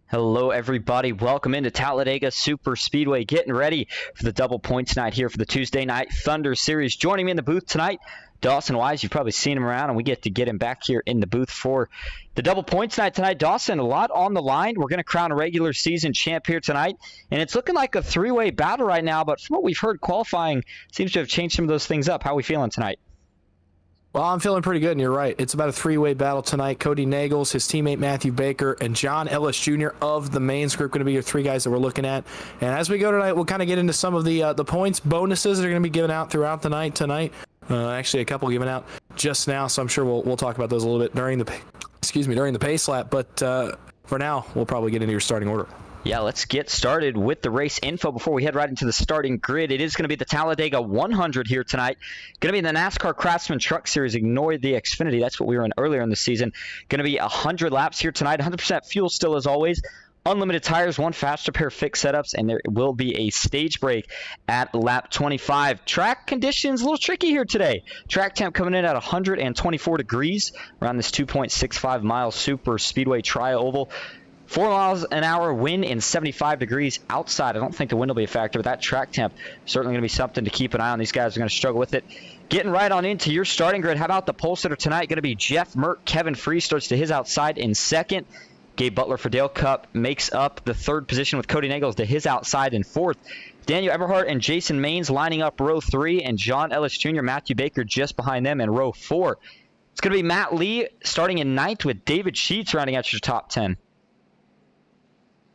Hello, everybody. Welcome into Talladega Superspeedway. Getting ready for the double points night here for the Tuesday Night Thunder Series. Joining me in the booth tonight, Dawson Wise. You've probably seen him around, and we get to get him back here in the booth for the double points night tonight. Dawson, a lot on the line. We're going to crown a regular season champ here tonight, and it's looking like a three-way battle right now, but from what we've heard, qualifying seems to have changed some of those things up. How are we feeling tonight? Well, I'm feeling pretty good, and you're right. It's about a three-way battle tonight. Cody Nagels, his teammate Matthew Baker, and John Ellis Jr. of the mains group going to be your three guys that we're looking at. And as we go tonight, we'll kind of get into some of the points bonuses that are going to be given out throughout the night tonight. Actually, a couple given out just now, so I'm sure we'll talk about those a little bit during the pace lap. But for now, we'll probably get into your starting order. Yeah, let's get started with the race info before we head right into the starting grid. It is going to be the Talladega 100 here tonight. Going to be in the NASCAR Craftsman Truck Series. Ignore the Xfinity. That's what we were in earlier in the season. Going to be 100 laps here tonight. 100% fuel still as always. Unlimited tires, one faster pair of fixed setups, and there will be a stage break at lap 25. Track conditions a little tricky here today. Track temp coming in at 124 degrees around this 2.65 mile super speedway tri-oval. 4 miles an hour wind and 75 degrees outside. I don't think the wind will be a factor, but that track temp certainly going to be something to keep an eye on. These guys are going to struggle with it. Getting right on into your starting grid. How about the pole sitter tonight? Going to be Jeff Merck. Kevin Free starts to his outside in second. Gabe Butler for Dale Cup makes up the third position with Cody Nagels to his outside in fourth. Daniel Eberhardt and Jason Maines lining up row 3, and John Ellis Jr., Matthew Baker just behind them in row 4. It's going to be Matt Lee starting in ninth with David Sheets rounding out your top 10.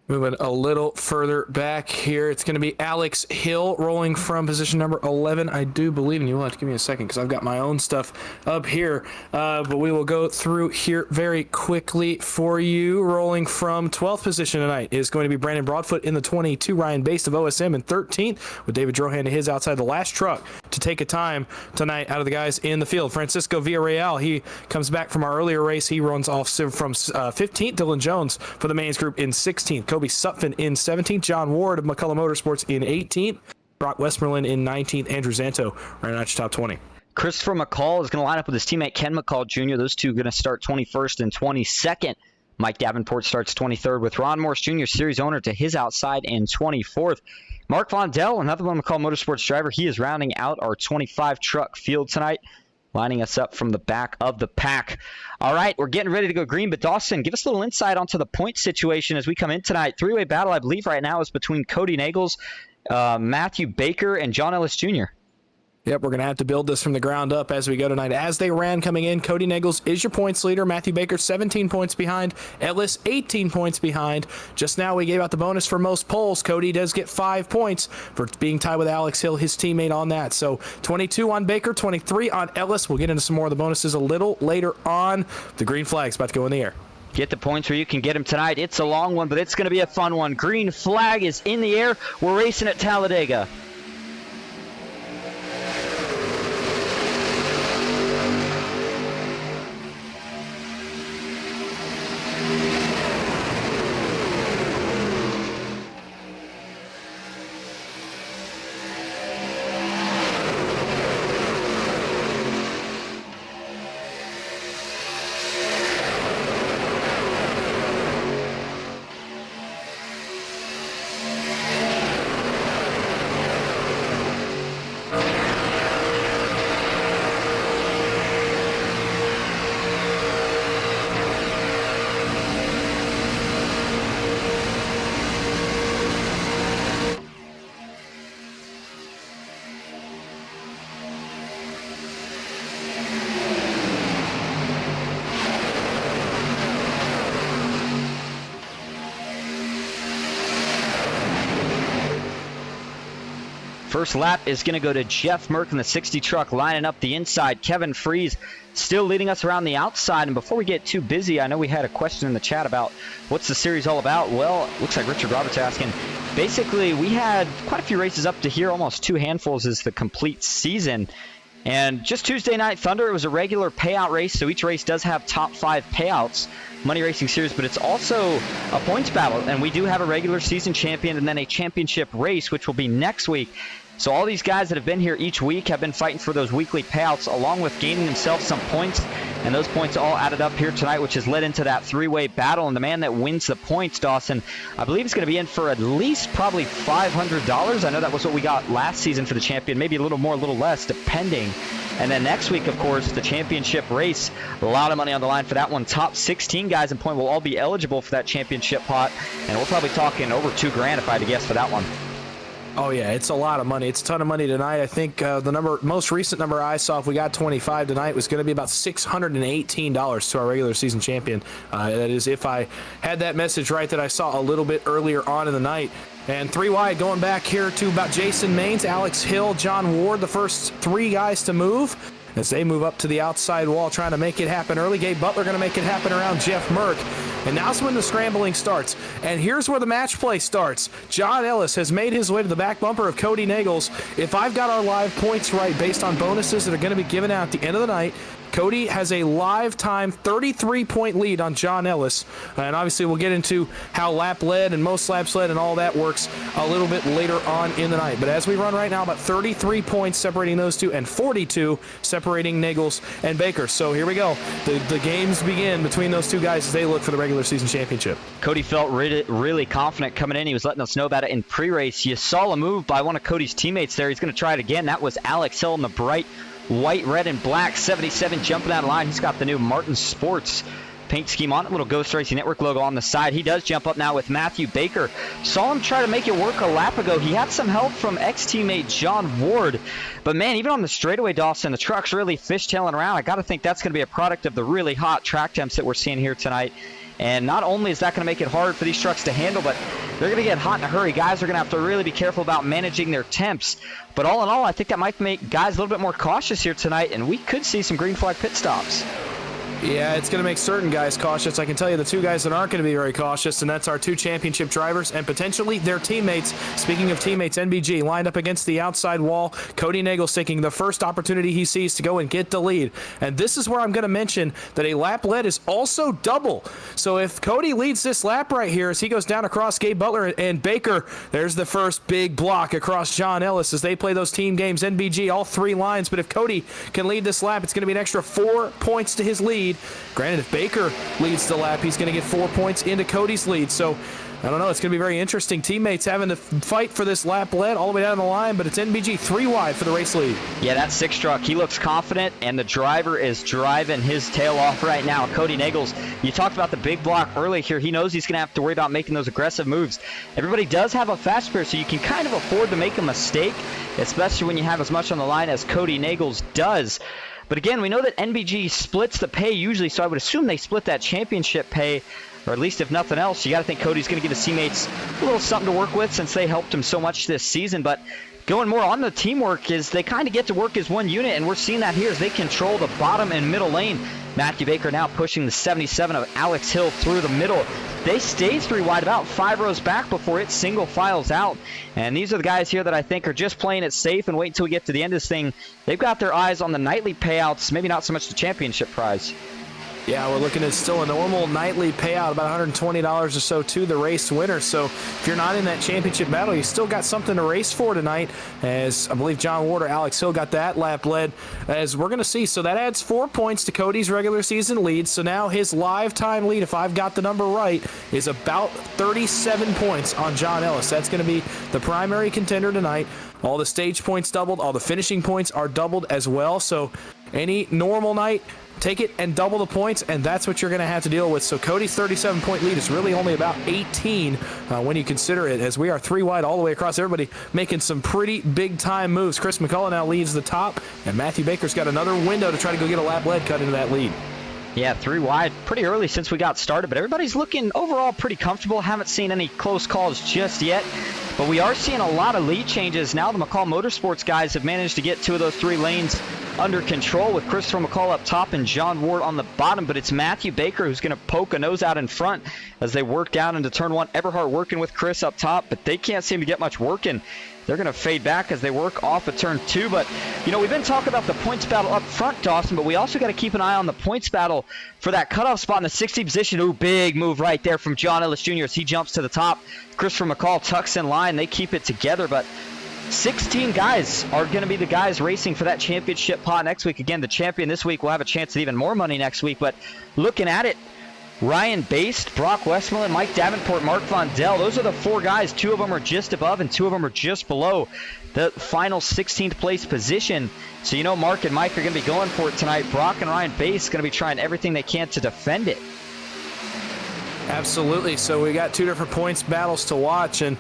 Moving a little further back here, it's going to be Alex Hill rolling from position number 11, I do believe, and you'll have to give me a second because I've got my own stuff up here, but we will go through here very quickly for you. Rolling from 12th position tonight is going to be Brandon Broadfoot in the 22, Ryan Baste of OSM in 13th, with David Drohan to his outside, the last truck to take a time tonight out of the guys in the field. Francisco Villarreal, he comes back from our earlier race. He runs off from 15th. Dylan Jones for the mains group in 16th. Kobe Sutphin in 17th, John Ward of McCullough Motorsports in 18th, Brock Westmoreland in 19th, Andrew Zanto right out your top 20. Christopher McCall is going to line up with his teammate Ken McCall Jr. Those two are going to start 21st and 22nd. Mike Davenport starts 23rd with Ron Morse Jr., series owner, to his outside in 24th. Mark Vondell, another one McCall Motorsports driver, he is rounding out our 25 truck field tonight, lining us up from the back of the pack. All right, we're getting ready to go green, but Dawson, give us a little insight onto the point situation as we come in tonight. Three-way battle, I believe, right now is between Cody Nagels, Matthew Baker, and John Ellis Jr. Yep, we're going to have to build this from the ground up as we go tonight. As they ran coming in, Cody Nagels is your points leader. Matthew Baker 17 points behind. Ellis 18 points behind. Just now we gave out the bonus for most poles. Cody does get 5 points for being tied with Alex Hill, his teammate on that. So 22 on Baker, 23 on Ellis. We'll get into some more of the bonuses a little later on. The green flag's about to go in the air. Get the points where you can get them tonight. It's a long one, but it's going to be a fun one. Green flag is in the air. We're racing at Talladega. First lap is going to go to Jeff Merck in the 60 truck, lining up the inside. Kevin Freeze still leading us around the outside. And before we get too busy, I know we had a question in the chat about what's the series all about. Well, looks like Richard Roberts asking. Basically, we had quite a few races up to here. Almost 2 handfuls is the complete season. And just Tuesday Night Thunder, it was a regular payout race, so each race does have top 5 payouts, Money Racing Series, but it's also a points battle, and we do have a regular season champion and then a championship race, which will be next week. So all these guys that have been here each week have been fighting for those weekly payouts, along with gaining themselves some points. And those points all added up here tonight, which has led into that three-way battle. And the man that wins the points, Dawson, I believe is going to be in for at least probably $500. I know that was what we got last season for the champion, maybe a little more, a little less, depending. And then next week, of course, the championship race. A lot of money on the line for that one. Top 16 guys in point will all be eligible for that championship pot. And we're probably talking over $2,000 if I had to guess for that one. Oh, yeah, it's a lot of money. It's a ton of money tonight. I think the most recent number I saw, if we got 25 tonight, was going to be about $618 to our regular season champion. That is, if I had that message right that I saw a little bit earlier on in the night. And three wide, going back here to about Jason Maines, Alex Hill, John Ward, the first three guys to move. As they move up to the outside wall, trying to make it happen early. Gabe Butler going to make it happen around Jeff Merck. And now's when the scrambling starts. And here's where the match play starts. John Ellis has made his way to the back bumper of Cody Nagels. If I've got our live points right based on bonuses that are going to be given out at the end of the night, Cody has a live time 33-point lead on John Ellis. And obviously we'll get into how lap led and most laps led and all that works a little bit later on in the night. But as we run right now, about 33 points separating those two and 42 separating Nagels and Baker. So here we go. The games begin between those two guys as they look for the regular season championship. Cody felt really confident coming in. He was letting us know about it in pre-race. You saw a move by one of Cody's teammates there. He's going to try it again. That was Alex Hill in the bright white, red, and black 77 jumping out of line. He's got the new Martin Sports paint scheme on it, little Ghost Racing Network logo on the side. He does jump up now with Matthew Baker. Saw him try to make it work a lap ago. He had some help from ex-teammate John Ward. But man, even on the straightaway, Dawson, the truck's really fishtailing around. I got to think that's going to be a product of the really hot track temps that we're seeing here tonight. And not only is that going to make it hard for these trucks to handle, but they're going to get hot in a hurry. Guys are going to have to really be careful about managing their temps. But all in all, I think that might make guys a little bit more cautious here tonight, and we could see some green flag pit stops. Yeah, it's going to make certain guys cautious. I can tell you the two guys that aren't going to be very cautious, and that's our two championship drivers and potentially their teammates. Speaking of teammates, NBG lined up against the outside wall. Cody Nagels taking the first opportunity he sees to go and get the lead. And this is where I'm going to mention that a lap lead is also double. So if Cody leads this lap right here as he goes down across Gabe Butler and Baker, there's the first big block across John Ellis as they play those team games. NBG, all three lines. But if Cody can lead this lap, it's going to be an extra 4 points to his lead. Granted, if Baker leads the lap, he's going to get 4 points into Cody's lead. So, I don't know. It's going to be very interesting. Teammates having to fight for this lap lead all the way down the line, but it's NBG 3 wide for the race lead. Yeah, that 6 truck, he looks confident, and the driver is driving his tail off right now. Cody Nagels, you talked about the big block early here. He knows he's going to have to worry about making those aggressive moves. Everybody does have a fast pair, so you can kind of afford to make a mistake, especially when you have as much on the line as Cody Nagels does. But again, we know that NBG splits the pay usually, so I would assume they split that championship pay, or at least if nothing else. You got to think Cody's going to give his teammates a little something to work with since they helped him so much this season. But going more on the teamwork is they kind of get to work as one unit, and we're seeing that here as they control the bottom and middle lane. Matthew Baker now pushing the 77 of Alex Hill through the middle. They stay 3 wide, about 5 rows back before it single files out. And these are the guys here that I think are just playing it safe and wait until we get to the end of this thing. They've got their eyes on the nightly payouts, maybe not so much the championship prize. Yeah, we're looking at still a normal nightly payout, about $120 or so to the race winner. So if you're not in that championship battle, you still got something to race for tonight, as I believe John Ward or Alex Hill got that lap led, as we're going to see. So that adds 4 points to Cody's regular season lead. So now his live time lead, if I've got the number right, is about 37 points on John Ellis. That's going to be the primary contender tonight. All the stage points doubled. All the finishing points are doubled as well. So any normal night, take it and double the points, and that's what you're going to have to deal with. So Cody's 37-point lead is really only about 18 when you consider it, as we are 3 wide all the way across. Everybody making some pretty big-time moves. Chris McCullough now leads the top, and Matthew Baker's got another window to try to go get a lap lead cut into that lead. Yeah, 3 wide pretty early since we got started, but everybody's looking overall pretty comfortable. Haven't seen any close calls just yet, but we are seeing a lot of lead changes. Now the McCall Motorsports guys have managed to get 2 of those 3 lanes under control, with Christopher McCall up top and John Ward on the bottom, but it's Matthew Baker who's going to poke a nose out in front as they work down into turn 1. Eberhardt working with Chris up top, but they can't seem to get much working. They're going to fade back as they work off of turn 2. But, you know, we've been talking about the points battle up front, Dawson, but we also got to keep an eye on the points battle for that cutoff spot in the 60 position. Ooh, big move right there from John Ellis Jr. as he jumps to the top. Christopher McCall tucks in line. They keep it together, but 16 guys are going to be the guys racing for that championship pot next week. Again, the champion this week will have a chance at even more money next week. But looking at it, Ryan Baste, Brock Westmoreland, Mike Davenport, Mark Vondell, those are the 4 guys. 2 of them are just above and 2 of them are just below the final 16th place position. So you know Mark and Mike are going to be going for it tonight. Brock and Ryan Baste are going to be trying everything they can to defend it. Absolutely. So we got 2 different points battles to watch, and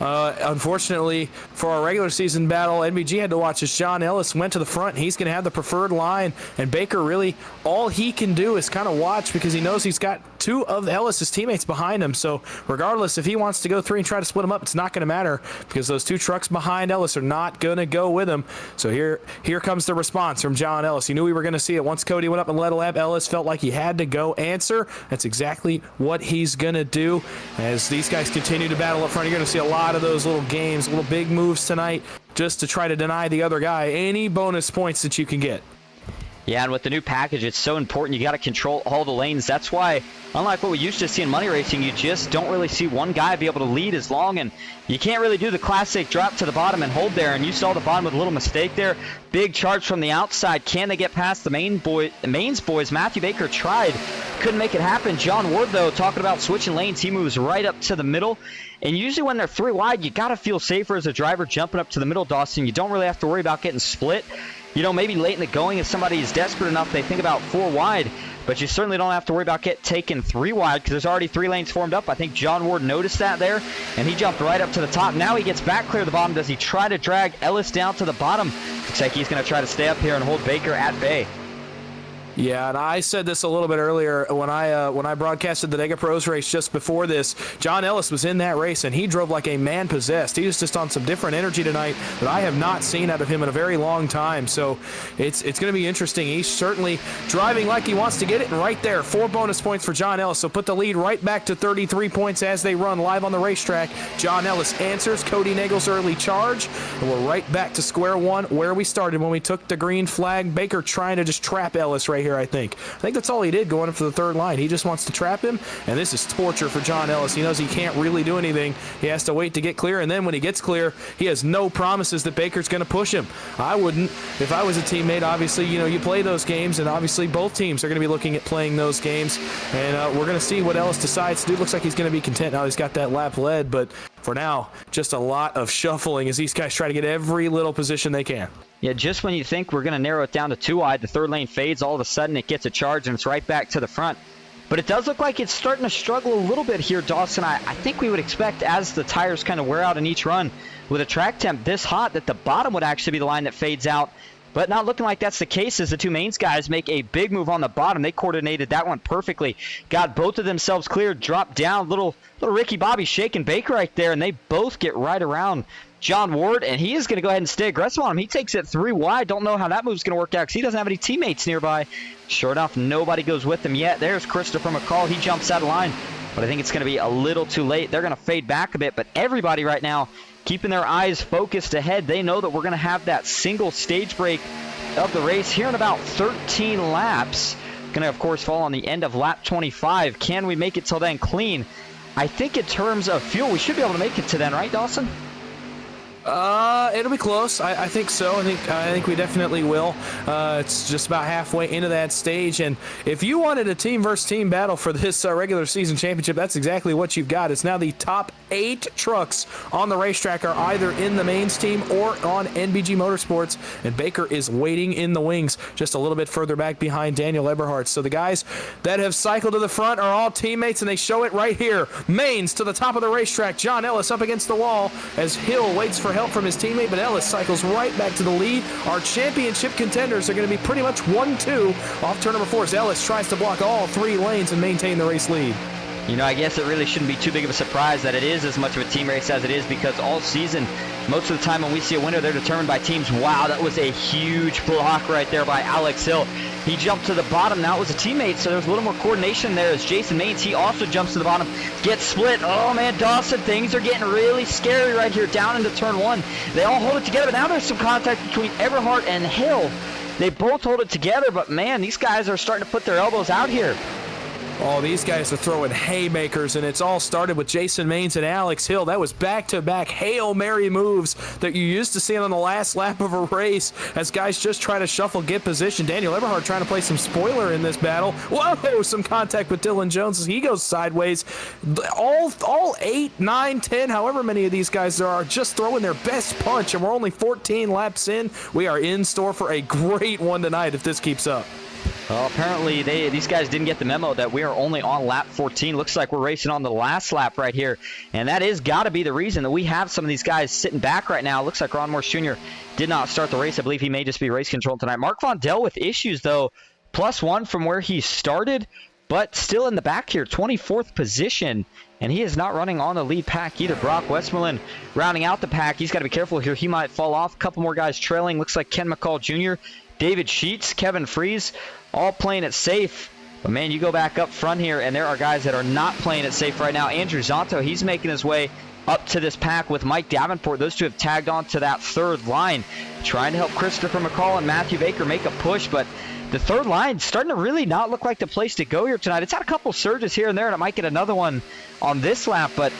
unfortunately for our regular season battle, NBG had to watch as John Ellis went to the front. He's going to have the preferred line, and Baker really, all he can do is kind of watch because he knows he's got 2 of Ellis's teammates behind him. So regardless, if he wants to go 3 and try to split them up, it's not going to matter because those 2 trucks behind Ellis are not going to go with him. So here comes the response from John Ellis. He knew we were going to see it. Once Cody went up and led a lap, Ellis felt like he had to go answer. That's exactly what he's going to do. As these guys continue to battle up front, you're going to see a lot of those little games, little big moves tonight just to try to deny the other guy any bonus points that you can get. Yeah, and with the new package, it's so important. You got to control all the lanes. That's why, unlike what we used to see in money racing, you just don't really see one guy be able to lead as long, and you can't really do the classic drop to the bottom and hold there. And you saw the bottom with a little mistake there. Big charge from the outside. Can they get past the mains boys? Matthew Baker tried, couldn't make it happen. John Ward, though, talking about switching lanes, he moves right up to the middle. And usually when they're 3 wide, you got to feel safer as a driver jumping up to the middle, Dawson. You don't really have to worry about getting split. You know, maybe late in the going, if somebody is desperate enough, they think about 4 wide. But you certainly don't have to worry about getting taken 3 wide because there's already 3 lanes formed up. I think John Ward noticed that there, and he jumped right up to the top. Now he gets back clear of the bottom. Does he try to drag Ellis down to the bottom? Looks like he's going to try to stay up here and hold Baker at bay. Yeah, and I said this a little bit earlier when I broadcasted the Dega Pros race just before this. John Ellis was in that race, and he drove like a man possessed. He was just on some different energy tonight that I have not seen out of him in a very long time. So it's going to be interesting. He's certainly driving like he wants to get it, and right there, 4 bonus points for John Ellis. So put the lead right back to 33 points as they run live on the racetrack. John Ellis answers Cody Nagel's early charge, and we're right back to square one where we started when we took the green flag. Baker trying to just trap Ellis right here, I think that's all he did going up for the 3rd line. He just wants to trap him, and this is torture for John Ellis. He knows he can't really do anything. He has to wait to get clear, and then when he gets clear, he has no promises that Baker's going to push him. I wouldn't. If I was a teammate, obviously, you know, you play those games, and obviously both teams are going to be looking at playing those games, and we're going to see what Ellis decides to do. Looks like he's going to be content now he's got that lap led, but for now, just a lot of shuffling as these guys try to get every little position they can. Yeah, just when you think we're going to narrow it down to 2 wide, the 3rd lane fades. All of a sudden, it gets a charge, and it's right back to the front. But it does look like it's starting to struggle a little bit here, Dawson. I think we would expect, as the tires kind of wear out in each run, with a track temp this hot, that the bottom would actually be the line that fades out. But not looking like that's the case as the 2 mains guys make a big move on the bottom. They coordinated that one perfectly. Got both of themselves clear, dropped down. Little Ricky Bobby shaking Baker right there, and they both get right around John Ward, and he is going to go ahead and stay aggressive on him. He takes it 3 wide. Don't know how that move's going to work out because he doesn't have any teammates nearby. Sure enough, nobody goes with him yet. There's Christopher McCall. He jumps out of line, but I think it's going to be a little too late. They're going to fade back a bit, but everybody right now keeping their eyes focused ahead. They know that we're going to have that single stage break of the race here in about 13 laps. Going to, of course, fall on the end of lap 25. Can we make it till then clean? I think in terms of fuel, we should be able to make it to then, right, Dawson? It'll be close. I think so. I think we definitely will. It's just about halfway into that stage, and if you wanted a team versus team battle for this regular season championship, that's exactly what you've got. It's now the top 8 trucks on the racetrack are either in the mains team or on NBG Motorsports, and Baker is waiting in the wings just a little bit further back behind Daniel Eberhardt. So the guys that have cycled to the front are all teammates, and they show it right here. Mains to the top of the racetrack. John Ellis up against the wall as Hill waits for help from his teammate, but Ellis cycles right back to the lead. Our championship contenders are going to be pretty much 1-2 off turn number 4 as Ellis tries to block all 3 lanes and maintain the race lead. You know, I guess it really shouldn't be too big of a surprise that it is as much of a team race as it is, because all season, most of the time when we see a winner, they're determined by teams. Wow, that was a huge block right there by Alex Hill. He jumped to the bottom. Now it was a teammate, so there's a little more coordination there as Jason Maines, he also jumps to the bottom, gets split. Oh, man, Dawson, things are getting really scary right here down into turn 1. They all hold it together, but now there's some contact between Eberhardt and Hill. They both hold it together, but, man, these guys are starting to put their elbows out here. Oh, these guys are throwing haymakers, and it's all started with Jason Maines and Alex Hill. That was back-to-back Hail Mary moves that you used to see on the last lap of a race as guys just try to shuffle, get position. Daniel Eberhard trying to play some spoiler in this battle. Whoa, some contact with Dylan Jones as he goes sideways. All 8, 9, 10, however many of these guys there are, just throwing their best punch, and we're only 14 laps in. We are in store for a great one tonight if this keeps up. Well, apparently these guys didn't get the memo that we are only on lap 14. Looks like we're racing on the last lap right here. And that is got to be the reason that we have some of these guys sitting back right now. Looks like Ron Morse Jr. did not start the race. I believe he may just be race control tonight. Mark Vondel with issues, though. +1 from where he started, but still in the back here, 24th position. And he is not running on the lead pack either. Brock Westmoreland rounding out the pack. He's got to be careful here. He might fall off. A couple more guys trailing. Looks like Ken McCall Jr., David Sheets, Kevin Fries, all playing it safe. But, man, you go back up front here, and there are guys that are not playing it safe right now. Andrew Zonto, he's making his way up to this pack with Mike Davenport. Those two have tagged on to that third line, trying to help Christopher McCall and Matthew Baker make a push. But the third line starting to really not look like the place to go here tonight. It's had a couple surges here and there, and it might get another one on this lap. But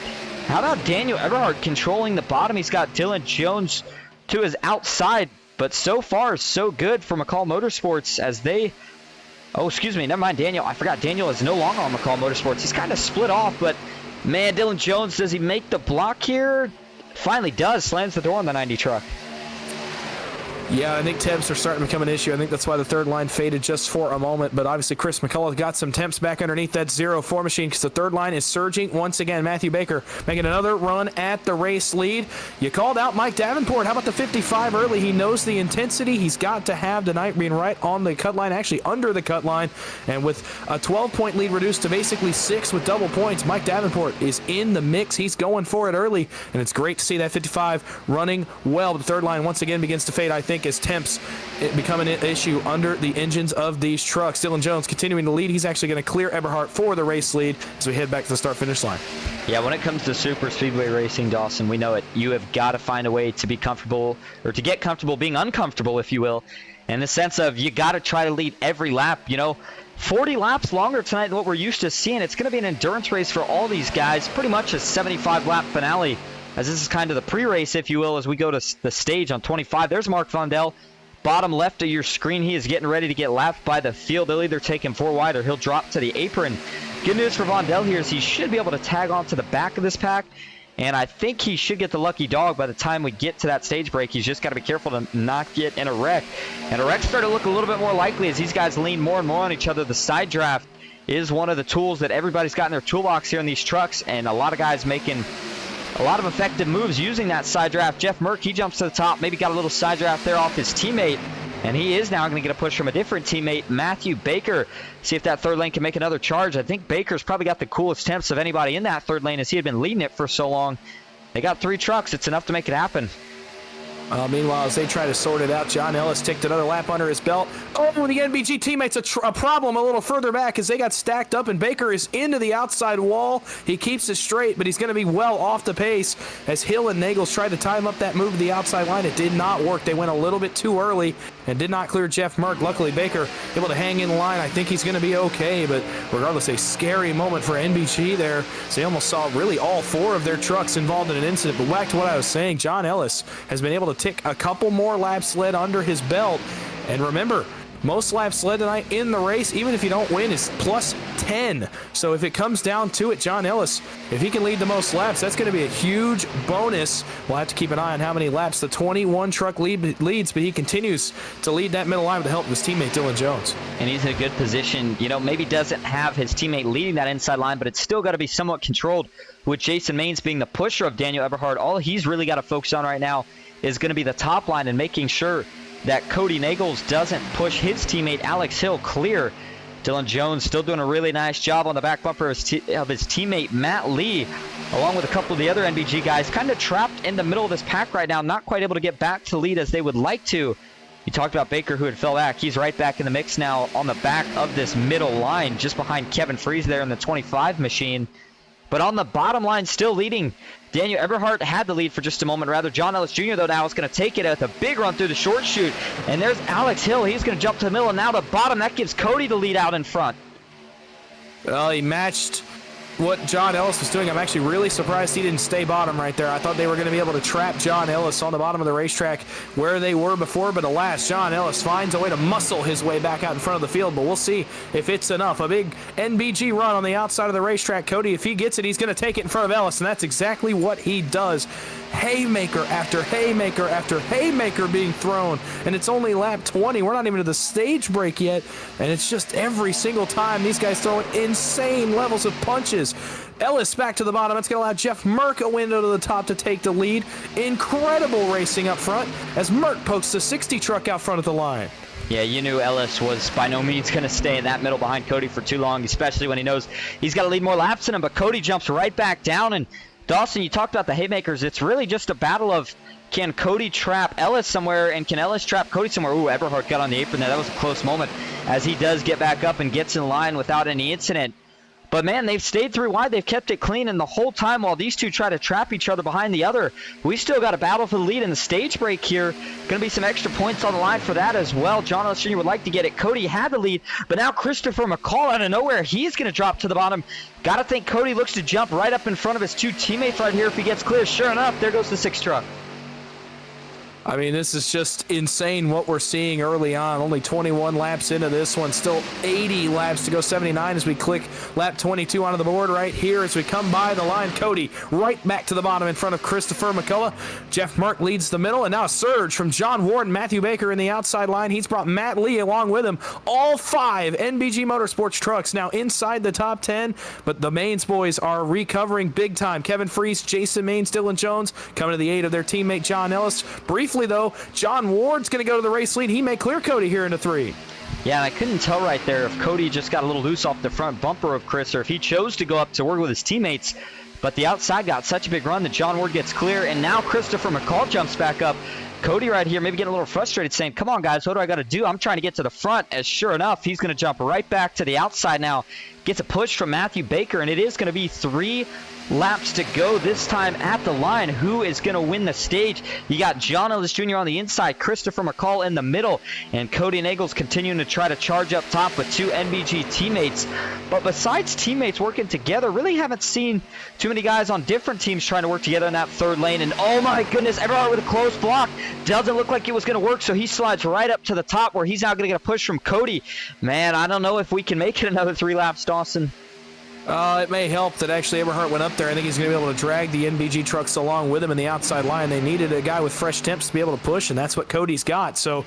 how about Daniel Eberhard controlling the bottom? He's got Dylan Jones to his outside. But so far, so good for McCall Motorsports as they... Oh, excuse me, never mind Daniel. I forgot Daniel is no longer on McCall Motorsports. He's kind of split off, but, man, Dylan Jones, does he make the block here? Finally does. Slams the door on the 90 truck. Yeah, I think temps are starting to become an issue. I think that's why the third line faded just for a moment. But obviously, Chris McCullough got some temps back underneath that 0-4 machine because the third line is surging once again. Matthew Baker making another run at the race lead. You called out Mike Davenport. How about the 55 early? He knows the intensity he's got to have tonight, being right on the cut line, actually under the cut line. And with a 12-point lead reduced to basically 6 with double points, Mike Davenport is in the mix. He's going for it early, and it's great to see that 55 running well. The third line once again begins to fade, I think, as temps become an issue under the engines of these trucks. Dylan Jones continuing to lead. He's actually going to clear Eberhard for the race lead as we head back to the start-finish line. Yeah, when it comes to super speedway racing, Dawson, we know it. You have got to find a way to be comfortable, or to get comfortable being uncomfortable, if you will, in the sense of you got to try to lead every lap. You know, 40 laps longer tonight than what we're used to seeing. It's going to be an endurance race for all these guys, pretty much a 75-lap finale, as this is kind of the pre-race, if you will, as we go to the stage on 25. There's Mark Vondel. Bottom left of your screen, he is getting ready to get lapped by the field. They'll either take him 4 wide or he'll drop to the apron. Good news for Vondel here is he should be able to tag on to the back of this pack, and I think he should get the lucky dog by the time we get to that stage break. He's just got to be careful to not get in a wreck. And a wreck's starting to look a little bit more likely as these guys lean more and more on each other. The side draft is one of the tools that everybody's got in their toolbox here in these trucks, and a lot of guys making a lot of effective moves using that side draft. Jeff Merck, he jumps to the top, maybe got a little side draft there off his teammate, and he is now going to get a push from a different teammate, Matthew Baker. See if that third lane can make another charge. I think Baker's probably got the coolest temps of anybody in that third lane as he had been leading it for so long. They got 3 trucks. It's enough to make it happen. Meanwhile, as they try to sort it out, John Ellis ticked another lap under his belt. Oh, the NBG teammates a problem a little further back as they got stacked up, and Baker is into the outside wall. He keeps it straight, but he's going to be well off the pace as Hill and Nagels tried to time up that move to the outside line. It did not work. They went a little bit too early and did not clear Jeff Merck. Luckily, Baker able to hang in line. I think he's going to be okay, but regardless, a scary moment for NBG there. So they almost saw really all 4 of their trucks involved in an incident. But back to what I was saying, John Ellis has been able to tick a couple more laps led under his belt. And remember, most laps led tonight in the race, even if you don't win, is plus 10. So if it comes down to it, John Ellis, if he can lead the most laps, that's going to be a huge bonus. We'll have to keep an eye on how many laps the 21 truck leads, but he continues to lead that middle line with the help of his teammate Dylan Jones. And he's in a good position. You know, maybe doesn't have his teammate leading that inside line, but it's still got to be somewhat controlled with Jason Maines being the pusher of Daniel Eberhard. All he's really got to focus on right now is going to be the top line and making sure that Cody Nagels doesn't push his teammate Alex Hill clear. Dylan Jones still doing a really nice job on the back bumper of his teammate Matt Lee, along with a couple of the other NBG guys, kind of trapped in the middle of this pack right now, not quite able to get back to lead as they would like to. You talked about Baker, who had fell back. He's right back in the mix now on the back of this middle line, just behind Kevin Fries there in the 25 machine. But on the bottom line, still leading, Daniel Eberhard had the lead for just a moment. Rather, John Ellis Jr., though, now is going to take it with a big run through the short chute. And there's Alex Hill. He's going to jump to the middle. And now the bottom, that gives Cody the lead out in front. Well, he matched what John Ellis was doing. I'm actually really surprised he didn't stay bottom right there. I thought they were going to be able to trap John Ellis on the bottom of the racetrack where they were before, but alas, John Ellis finds a way to muscle his way back out in front of the field, but we'll see if it's enough. A big NBG run on the outside of the racetrack. Cody, if he gets it, he's going to take it in front of Ellis, and that's exactly what he does. Haymaker after haymaker after haymaker being thrown, and it's only lap 20. We're not even to the stage break yet, and it's just every single time these guys throwing insane levels of punches. Ellis back to the bottom. It's going to allow Jeff Merck a window to the top to take the lead. Incredible racing up front as Merck pokes the 60 truck out front of the line. Yeah, you knew Ellis was by no means going to stay in that middle behind Cody for too long, especially when he knows he's got to lead more laps than him, but Cody jumps right back down. And Dawson, you talked about the haymakers. It's really just a battle of, can Cody trap Ellis somewhere, and can Ellis trap Cody somewhere? Ooh, Eberhardt got on the apron there. That was a close moment as he does get back up and gets in line without any incident. But, man, they've stayed through wide. They've kept it clean, and the whole time while these two try to trap each other behind the other, we still got a battle for the lead in the stage break here. Going to be some extra points on the line for that as well. John Ellis Jr. would like to get it. Cody had the lead, but now Christopher McCall out of nowhere, he's going to drop to the bottom. Got to think Cody looks to jump right up in front of his two teammates right here if he gets clear. Sure enough, there goes the 6 truck. I mean, this is just insane what we're seeing early on. Only 21 laps into this one. Still 80 laps to go, 79 as we click lap 22 onto the board right here as we come by the line. Cody right back to the bottom in front of Christopher McCullough. Jeff Merck leads the middle, and now a surge from John Ward and Matthew Baker in the outside line. He's brought Matt Lee along with him. All 5 NBG Motorsports trucks now inside the top 10, but the Mains boys are recovering big time. Kevin Freese, Jason Mains, Dylan Jones coming to the aid of their teammate John Ellis. Briefly, though, John Ward's going to go to the race lead. He may clear Cody here into 3. Yeah, and I couldn't tell right there if Cody just got a little loose off the front bumper of Chris or if he chose to go up to work with his teammates. But the outside got such a big run that John Ward gets clear, and now Christopher McCall jumps back up. Cody right here maybe getting a little frustrated saying, come on, guys, what do I got to do? I'm trying to get to the front, as sure enough, he's going to jump right back to the outside now. Gets a push from Matthew Baker, and it is going to be 3 laps to go this time at the line. Who is going to win the stage? You got John Ellis Jr. on the inside, Christopher McCall in the middle, and Cody Nagels continuing to try to charge up top with 2 NBG teammates. But besides teammates working together, really haven't seen too many guys on different teams trying to work together in that third lane. And oh my goodness, Eberhardt with a close block. Doesn't look like it was going to work, so he slides right up to the top where he's now going to get a push from Cody. Man, I don't know if we can make it another 3 laps, Dawson. It may help that actually Eberhardt went up there. I think he's going to be able to drag the NBG trucks along with him in the outside line. They needed a guy with fresh temps to be able to push, and that's what Cody's got. So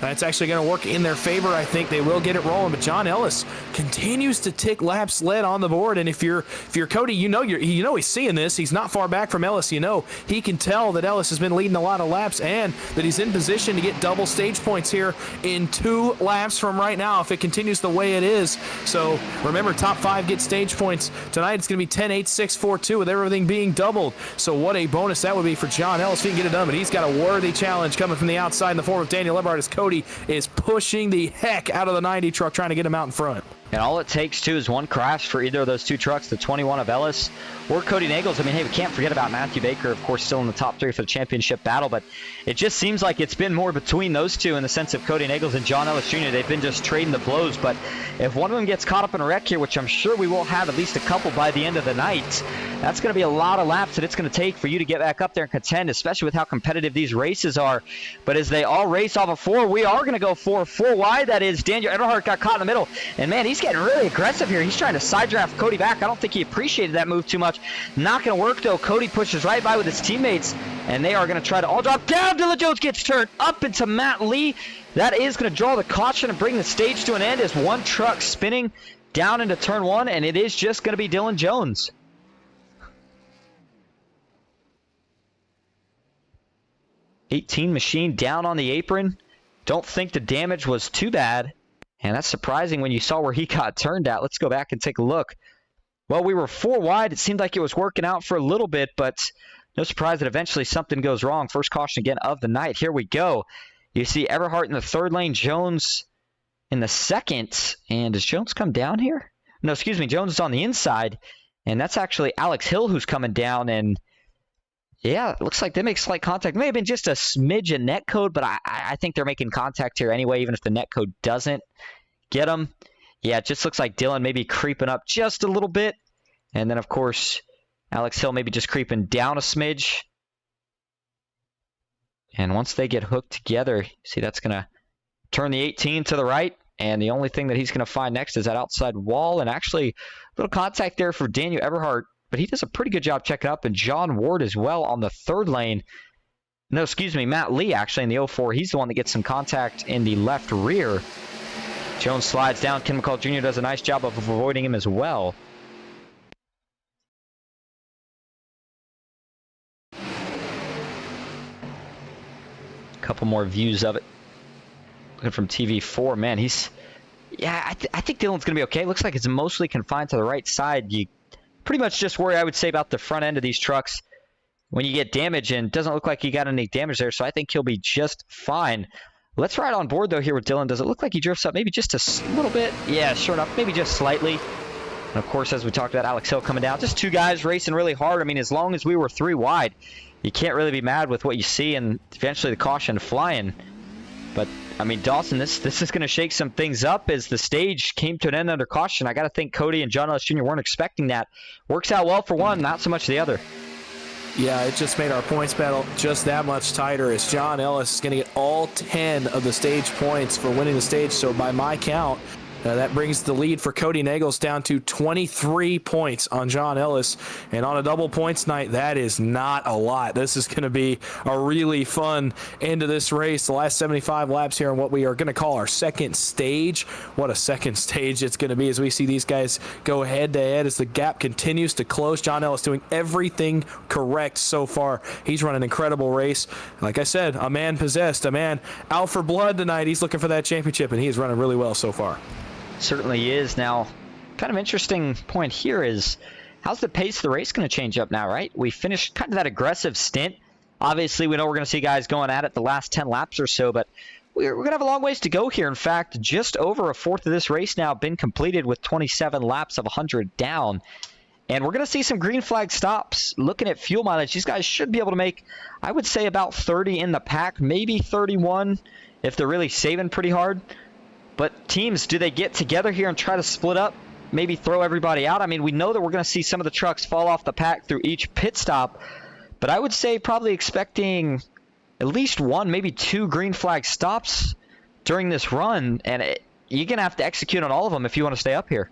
that's actually going to work in their favor. I think they will get it rolling. But John Ellis continues to tick laps led on the board. And if you're Cody, you know he's seeing this. He's not far back from Ellis. You know he can tell that Ellis has been leading a lot of laps and that he's in position to get double stage points here in 2 laps from right now if it continues the way it is. So remember, top 5 get stage points tonight. It's going to be 10, 8, 6, 4, 2 with everything being doubled. So what a bonus that would be for John Ellis if he can get it done. But he's got a worthy challenge coming from the outside in the form of Daniel Eberhardt as Cody is pushing the heck out of the 90 truck, trying to get him out in front. And all it takes, too, is one crash for either of those 2 trucks, the 21 of Ellis or Cody Nagels. I mean, hey, we can't forget about Matthew Baker, of course, still in the top 3 for the championship battle, but it just seems like it's been more between those 2 in the sense of Cody Nagels and John Ellis Jr. They've been just trading the blows, but if one of them gets caught up in a wreck here, which I'm sure we will have at least a couple by the end of the night, that's going to be a lot of laps that it's going to take for you to get back up there and contend, especially with how competitive these races are. But as they all race off of 4, we are going to go 4 wide. That is, Daniel Eberhardt got caught in the middle, and man, he's getting really aggressive here. He's trying to side draft Cody back. I don't think he appreciated that move too much. Not going to work, though. Cody pushes right by with his teammates, and they are going to try to all drop down. Dylan Jones gets turned up into Matt Lee. That is going to draw the caution and bring the stage to an end as one truck spinning down into turn 1, and it is just going to be Dylan Jones. '18 machine down on the apron. Don't think the damage was too bad. And that's surprising when you saw where he got turned at. Let's go back and take a look. Well, we were 4 wide. It seemed like it was working out for a little bit, but no surprise that eventually something goes wrong. First caution again of the night. Here we go. You see Eberhardt in the 3rd lane, Jones in the 2nd. And does Jones come down here? No, excuse me. Jones is on the inside. And that's actually Alex Hill who's coming down. And yeah, it looks like they make slight contact. It may have been just a smidge of net code, but I think they're making contact here anyway, even if the net code doesn't get them. Yeah, it just looks like Dylan maybe creeping up just a little bit. And then, of course, Alex Hill maybe just creeping down a smidge. And once they get hooked together, see that's going to turn the 18 to the right. And the only thing that he's going to find next is that outside wall. And actually, a little contact there for Daniel Eberhardt. But he does a pretty good job checking up. And John Ward as well on the third lane. No, excuse me, Matt Lee actually in the 04. He's the one that gets some contact in the left rear. Jones slides down. Ken McCall Jr. does a nice job of avoiding him as well. Couple more views of it. Looking from TV4, man, he's... Yeah, I think Dylan's going to be okay. Looks like it's mostly confined to the right side. You pretty much just worry, I would say, about the front end of these trucks when you get damage, and it doesn't look like he got any damage there, so I think he'll be just fine. Let's ride on board, though, here with Dylan. Does it look like he drifts up maybe just a little bit? Yeah, sure enough, maybe just slightly. And, of course, as we talked about, Alex Hill coming down. Just two guys racing really hard. I mean, as long as we were 3 wide, you can't really be mad with what you see, and eventually the caution flying. But, I mean, Dawson, this is going to shake some things up as the stage came to an end under caution. I got to think Cody and John Ellis Jr. weren't expecting that. Works out well for one, not so much the other. Yeah, it just made our points battle just that much tighter as John Ellis is going to get all 10 of the stage points for winning the stage. So by my count, that brings the lead for Cody Nagels down to 23 points on John Ellis. And on a double points night, that is not a lot. This is going to be a really fun end of this race. The last 75 laps here on what we are going to call our second stage. What a second stage it's going to be as we see these guys go head-to-head as the gap continues to close. John Ellis doing everything correct so far. He's run an incredible race. Like I said, a man possessed, a man out for blood tonight. He's looking for that championship, and he is running really well so far. Certainly is. Now, kind of interesting point here is how's the pace of the race going to change up now, right? We finished kind of that aggressive stint. Obviously, we know we're going to see guys going at it the last 10 laps or so, but we're going to have a long ways to go here. In fact, just over a fourth of this race now been completed with 27 laps of 100 down. And we're going to see some green flag stops. Looking at fuel mileage, these guys should be able to make, I would say, about 30 in the pack, maybe 31 if they're really saving pretty hard. But teams, do they get together here and try to split up, maybe throw everybody out? I mean, we know that we're going to see some of the trucks fall off the pack through each pit stop, but I would say probably expecting at least 1, maybe 2 green flag stops during this run, and you're going to have to execute on all of them if you want to stay up here.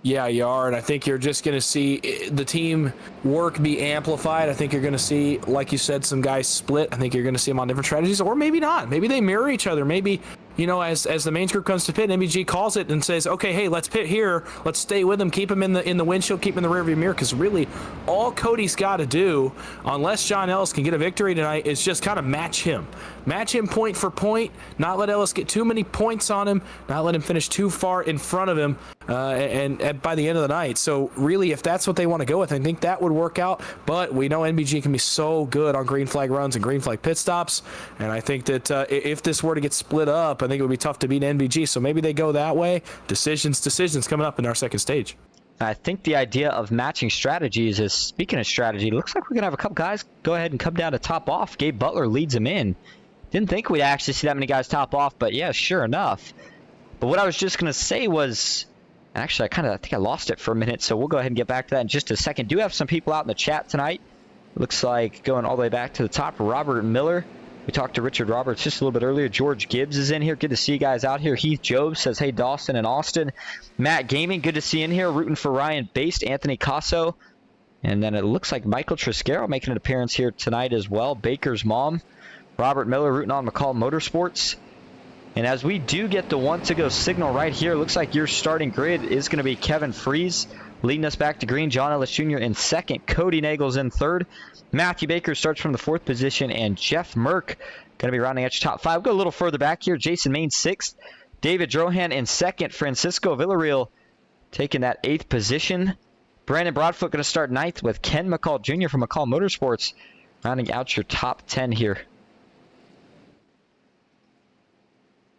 Yeah, you are, and I think you're just going to see the team work be amplified. I think you're going to see, like you said, some guys split. I think you're going to see them on different strategies, or maybe not. Maybe they mirror each other. Maybe, you know, as the main group comes to pit, MBG calls it and says, okay, hey, let's pit here. Let's stay with them. Keep them in the windshield. Keep them in the rearview mirror, because really all Cody's got to do, unless John Ellis can get a victory tonight, is just kind of match him. Match him point for point, not let Ellis get too many points on him, not let him finish too far in front of him, and by the end of the night. So really, if that's what they want to go with, I think that would work out. But we know NBG can be so good on green flag runs and green flag pit stops, and I think that if this were to get split up, I think it would be tough to beat NBG. So maybe they go that way. Decisions coming up in our second stage. I think the idea of matching strategies is, speaking of strategy, it looks like we're going to have a couple guys go ahead and come down to top off. Gabe Butler leads him in. Didn't think we'd actually see that many guys top off, but yeah, sure enough. But what I was just going to say was, actually, I think I lost it for a minute, so we'll go ahead and get back to that in just a second. Do have some people out in the chat tonight. Looks like going all the way back to the top, Robert Miller. We talked to Richard Roberts just a little bit earlier. George Gibbs is in here. Good to see you guys out here. Heath Job says, hey, Dawson and Austin. Matt Gaming, good to see you in here. Rooting for Ryan Based, Anthony Casso. And then it looks like Michael Triscaro making an appearance here tonight as well. Baker's mom. Robert Miller rooting on McCall Motorsports. And as we do get the 1 to go signal right here, looks like your starting grid is going to be Kevin Freeze leading us back to green. John Ellis Jr. in second. Cody Nagels in third. Matthew Baker starts from the 4th position. And Jeff Merck going to be rounding out your top 5. We'll go a little further back here. Jason Main 6th. David Drohan in 2nd. Francisco Villarreal taking that 8th position. Brandon Broadfoot going to start 9th with Ken McCall Jr. from McCall Motorsports rounding out your top 10 here.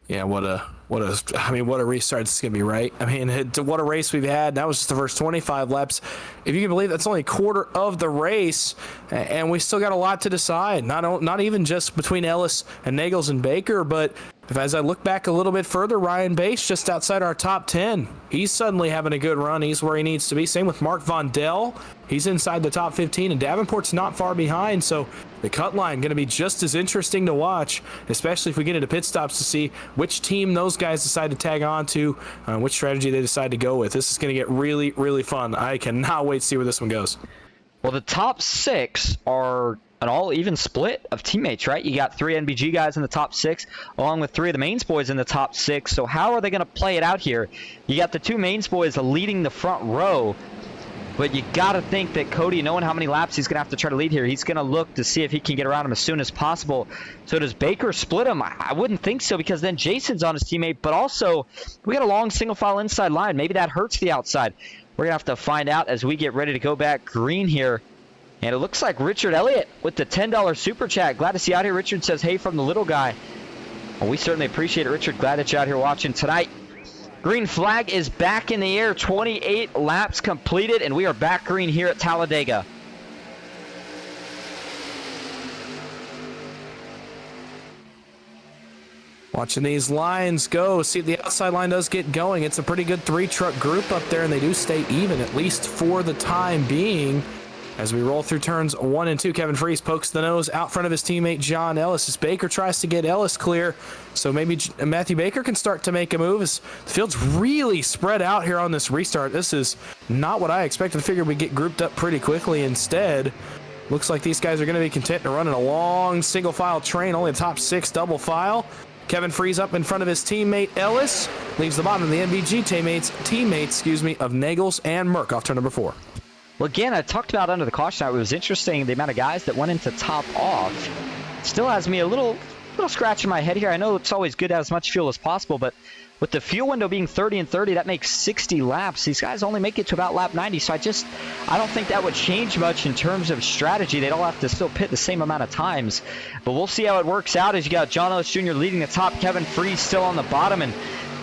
Yeah, what a restart this is going to be, right? I mean, what a race we've had. That was just the first 25 laps. If you can believe, that's only a quarter of the race, and we still got a lot to decide. Not even just between Ellis and Nagels and Baker, but As I look back a little bit further, Ryan Bass just outside our top 10. He's suddenly having a good run. He's where he needs to be. Same with Mark Vondell. He's inside the top 15, and Davenport's not far behind. So the cut line going to be just as interesting to watch, especially if we get into pit stops to see which team those guys decide to tag on to, which strategy they decide to go with. This is going to get really, really fun. I cannot wait to see where this one goes. Well, the top 6 are an all-even split of teammates, right? You got 3 NBG guys in the top 6, along with 3 of the mains boys in the top 6. So how are they going to play it out here? You got the 2 mains boys leading the front row, but you got to think that Cody, knowing how many laps he's going to have to try to lead here, he's going to look to see if he can get around him as soon as possible. So does Baker split him? I wouldn't think so, because then Jason's on his teammate, but also we got a long single-file inside line. Maybe that hurts the outside. We're going to have to find out as we get ready to go back green here. And it looks like Richard Elliott with the $10 super chat. Glad to see you out here. Richard says, hey from the little guy. Well, we certainly appreciate it, Richard. Glad that you're out here watching tonight. Green flag is back in the air. 28 laps completed, and we are back green here at Talladega. Watching these lines go. See if the outside line does get going. It's a pretty good 3-truck group up there, and they do stay even, at least for the time being. As we roll through turns 1 and 2, Kevin Freese pokes the nose out front of his teammate John Ellis as Baker tries to get Ellis clear. So maybe Matthew Baker can start to make a move as the field's really spread out here on this restart. This is not what I expected. I figured we'd get grouped up pretty quickly. Instead, looks like these guys are going to be content to run in a long single file train, only the top 6 double file. Kevin Freese up in front of his teammate Ellis, leaves the bottom of the NBG teammates of Nagels and Merck off turn number 4. Well, again, I talked about under the caution hour. It was interesting the amount of guys that went into top off. Still has me a little scratch in my head here. I know it's always good to have as much fuel as possible, but with the fuel window being 30 and 30, that makes 60 laps. These guys only make it to about lap 90, so I don't think that would change much in terms of strategy. They'd all have to still pit the same amount of times. But we'll see how it works out as you got John Ellis Jr. leading the top, Kevin Freese still on the bottom. And,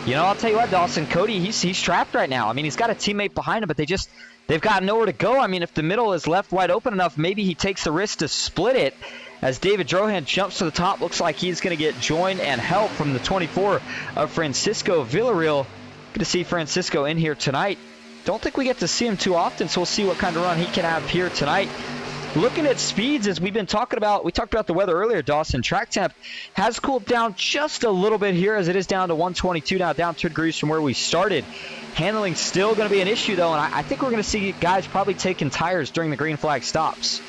you know, I'll tell you what, Dawson, Cody, he's trapped right now. I mean, he's got a teammate behind him, but they've got nowhere to go. I mean, if the middle is left wide open enough, maybe he takes the risk to split it. As David Drohan jumps to the top, looks like he's going to get joined and help from the 24 of Francisco Villarreal. Good to see Francisco in here tonight. Don't think we get to see him too often, so we'll see what kind of run he can have here tonight. Looking at speeds, as we've been talking about, we talked about the weather earlier, Dawson. Track temp has cooled down just a little bit here, as it is down to 122 now, down 2 degrees from where we started. Handling still going to be an issue, though, and I think we're going to see guys probably taking tires during the green flag stops.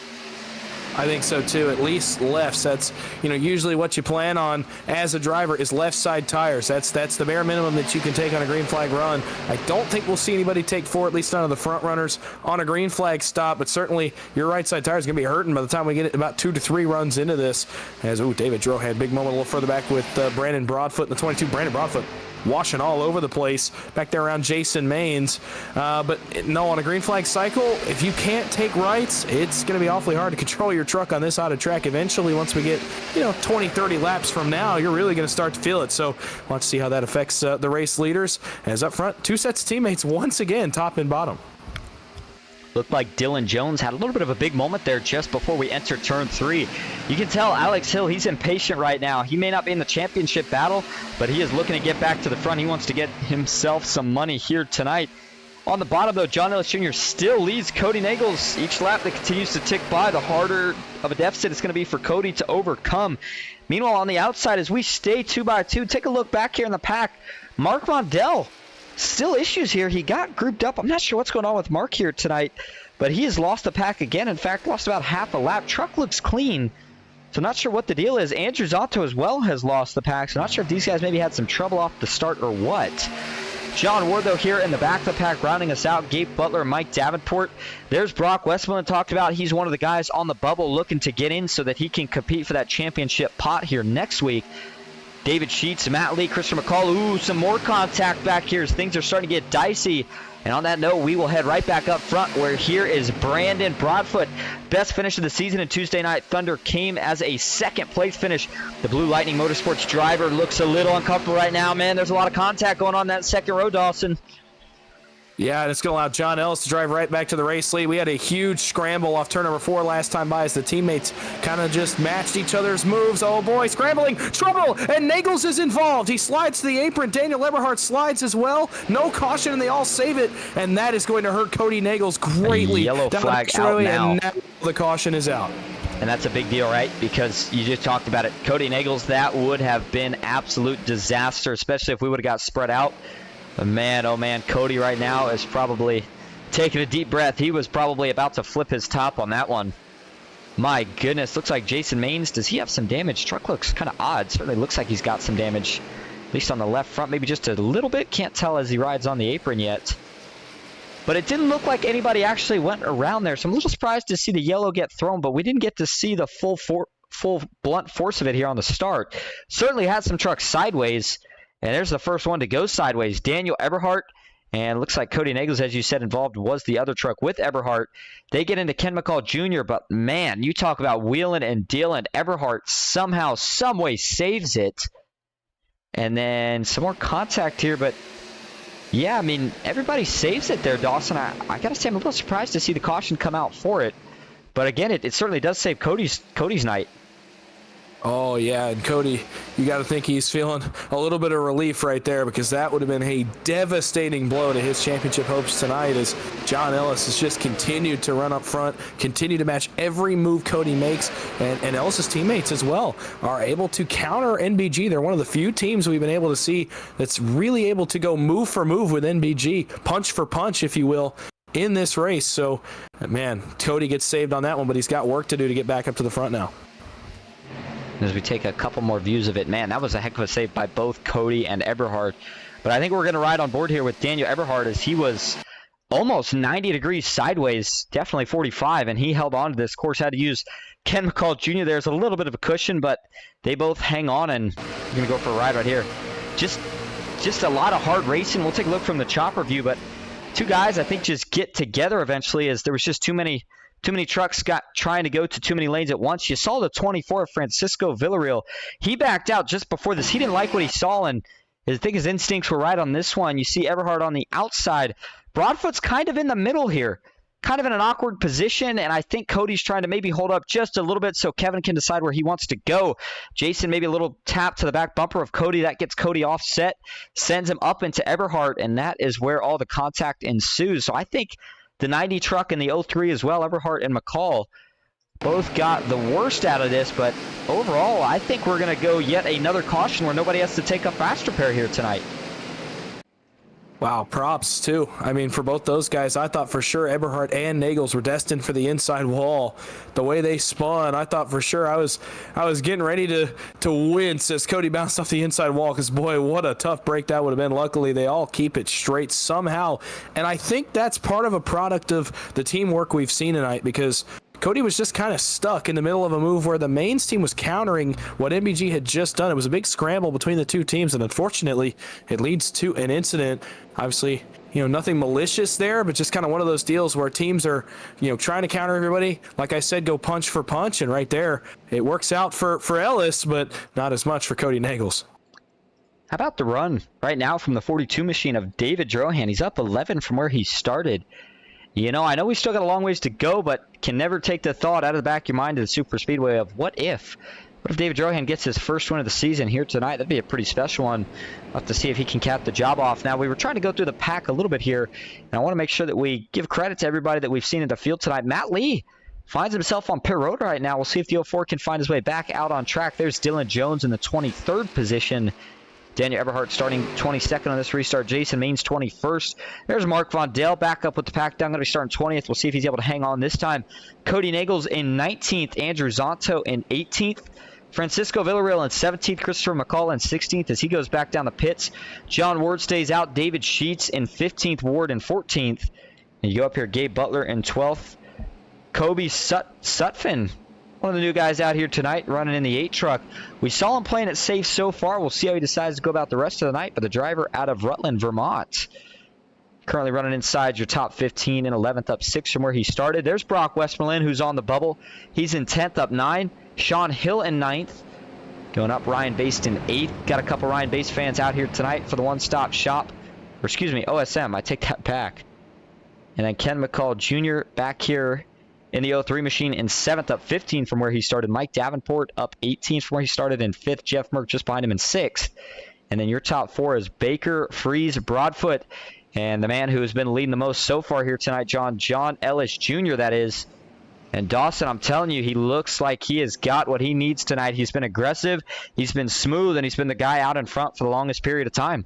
I think so too, at least lefts. That's, you know, usually what you plan on as a driver is left side tires. That's the bare minimum that you can take on a green flag run. I don't think we'll see anybody take 4, at least none of the front runners, on a green flag stop, but certainly your right side tire is going to be hurting by the time we get about 2 to 3 runs into this. As, David Drohan had a big moment a little further back with Brandon Broadfoot in the 22. Brandon Broadfoot washing all over the place back there around Jason Maines. But no, on a green flag cycle, if you can't take rights, it's going to be awfully hard to control your truck on this out of track. Eventually, once we get 20, 30 laps from now, you're really going to start to feel it. So let's see how that affects the race leaders. As up front, 2 sets of teammates once again, top and bottom. Looked like Dylan Jones had a little bit of a big moment there just before we entered turn 3. You can tell Alex Hill, he's impatient right now. He may not be in the championship battle, but he is looking to get back to the front. He wants to get himself some money here tonight. On the bottom, though, John Ellis Jr. still leads Cody Nagels. Each lap that continues to tick by, the harder of a deficit it's going to be for Cody to overcome. Meanwhile, on the outside, as we stay 2 by 2, take a look back here in the pack. Mark Vondell. Still issues here. He got grouped up. I'm not sure what's going on with Mark here tonight, but he has lost the pack again. In fact, lost about half a lap. Truck looks clean, so not sure what the deal is. Andrew Zotto as well has lost the pack, so not sure if these guys maybe had some trouble off the start or what. John Ward, though, here in the back of the pack, rounding us out. Gabe Butler, Mike Davenport. There's Brock Westmoreland talked about. He's one of the guys on the bubble looking to get in so that he can compete for that championship pot here next week. David Sheets, Matt Lee, Christopher McCall. Ooh, some more contact back here as things are starting to get dicey. And on that note, we will head right back up front where here is Brandon Broadfoot. Best finish of the season in Tuesday Night Thunder came as a second place finish. The Blue Lightning Motorsports driver looks a little uncomfortable right now, man. There's a lot of contact going on in that second row, Dawson. Yeah, and it's going to allow John Ellis to drive right back to the race lead. We had a huge scramble off turn number 4 last time by as the teammates kind of just matched each other's moves. Oh boy, scrambling, trouble, and Nagels is involved. He slides to the apron. Daniel Eberhardt slides as well. No caution, and they all save it, and that is going to hurt Cody Nagels greatly. Yellow flag out now. And now the caution is out. And that's a big deal, right? Because you just talked about it. Cody Nagels, that would have been absolute disaster, especially if we would have got spread out. But man, oh man, Cody right now is probably taking a deep breath. He was probably about to flip his top on that one. My goodness, looks like Jason Maines, does he have some damage? Truck looks kind of odd. Certainly looks like he's got some damage, at least on the left front, maybe just a little bit. Can't tell as he rides on the apron yet. But it didn't look like anybody actually went around there, so I'm a little surprised to see the yellow get thrown, but we didn't get to see the full blunt force of it here on the start. Certainly had some trucks sideways. And there's the first one to go sideways. Daniel Eberhardt, and looks like Cody Nagels, as you said, involved was the other truck with Eberhardt. They get into Ken McCall Jr., but man, you talk about wheeling and dealing. Eberhardt somehow, someway saves it. And then some more contact here, but yeah, I mean, everybody saves it there, Dawson. I got to say, I'm a little surprised to see the caution come out for it. But again, it certainly does save Cody's night. Oh, yeah, and Cody, you got to think he's feeling a little bit of relief right there, because that would have been a devastating blow to his championship hopes tonight, as John Ellis has just continued to run up front, continue to match every move Cody makes, and Ellis's teammates as well are able to counter NBG. They're one of the few teams we've been able to see that's really able to go move for move with NBG, punch for punch, if you will, in this race. So, man, Cody gets saved on that one, but he's got work to do to get back up to the front now. As we take a couple more views of it, man, that was a heck of a save by both Cody and Eberhardt. But I think we're going to ride on board here with Daniel Eberhardt, as he was almost 90 degrees sideways, definitely 45, and he held on to this. Of course, had to use Ken McCall Jr. There's a little bit of a cushion, but they both hang on, and we're going to go for a ride right here. Just a lot of hard racing. We'll take a look from the chopper view, but two guys, I think, just get together eventually, as there was just too many trucks trying to go to too many lanes at once. You saw the 24, Francisco Villarreal. He backed out just before this. He didn't like what he saw, and I think his instincts were right on this one. You see Eberhardt on the outside. Broadfoot's kind of in the middle here, kind of in an awkward position, and I think Cody's trying to maybe hold up just a little bit so Kevin can decide where he wants to go. Jason, maybe a little tap to the back bumper of Cody. That gets Cody offset, sends him up into Eberhardt, and that is where all the contact ensues. So I think the 90 truck and the 03 as well, Eberhardt and McCall, both got the worst out of this. But overall, I think we're going to go yet another caution where nobody has to take a fast repair here tonight. Wow, props too. I mean, for both those guys, I thought for sure Eberhardt and Nagels were destined for the inside wall. The way they spun, I thought for sure I was getting ready to wince as Cody bounced off the inside wall, because boy, what a tough break that would have been. Luckily, they all keep it straight somehow, and I think that's part of a product of the teamwork we've seen tonight, because Cody was just kind of stuck in the middle of a move where the mains team was countering what NBG had just done. It was a big scramble between the two teams, and unfortunately, it leads to an incident. Obviously, nothing malicious there, but just kind of one of those deals where teams are, trying to counter everybody. Like I said, go punch for punch, and right there, it works out for Ellis, but not as much for Cody Nagels. How about the run right now from the 42 machine of David Drohan? He's up 11 from where he started. I know we still got a long ways to go, but can never take the thought out of the back of your mind to the Superspeedway of what if David Drohan gets his first win of the season here tonight? That'd be a pretty special one. We'll have to see if he can cap the job off. Now, we were trying to go through the pack a little bit here, and I want to make sure that we give credit to everybody that we've seen in the field tonight. Matt Lee finds himself on pit road right now. We'll see if the 04 can find his way back out on track. There's Dylan Jones in the 23rd position. Daniel Eberhardt starting 22nd on this restart. Jason Maines 21st. There's Mark Von Dale back up with the pack down. Going to be starting 20th. We'll see if he's able to hang on this time. Cody Nagels in 19th. Andrew Zonto in 18th. Francisco Villarreal in 17th. Christopher McCall in 16th as he goes back down the pits. John Ward stays out. David Sheets in 15th. Ward in 14th. And you go up here. Gabe Butler in 12th. Kobe Sutphin, one of the new guys out here tonight, running in the 8 truck. We saw him playing it safe so far. We'll see how he decides to go about the rest of the night. But the driver out of Rutland, Vermont, currently running inside your top 15 and 11th, up 6 from where he started. There's Brock Westmoreland, who's on the bubble. He's in 10th, up 9. Sean Hill in 9th. Going up, Ryan Baste in 8th. Got a couple Ryan Baste fans out here tonight for the one-stop shop. excuse me, OSM. I take that back. And then Ken McCall Jr. back here in the 03 machine in 7th, up 15 from where he started. Mike Davenport up 18 from where he started in 5th. Jeff Merck just behind him in 6th. And then your top 4 is Baker, Freeze, Broadfoot, and the man who has been leading the most so far here tonight, John Ellis Jr., that is. And Dawson, I'm telling you, he looks like he has got what he needs tonight. He's been aggressive, he's been smooth, and he's been the guy out in front for the longest period of time.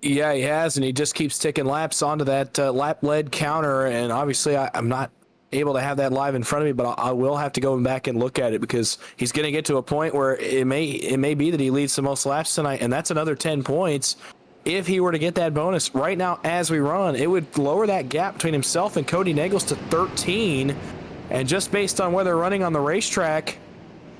Yeah, he has, and he just keeps ticking laps onto that lap-led counter, and obviously I'm not able to have that live in front of me, but I will have to go back and look at it because he's going to get to a point where it may be that he leads the most laps tonight, and that's another 10 points. If he were to get that bonus right now as we run, it would lower that gap between himself and Cody Nagels to 13, and just based on where they're running on the racetrack,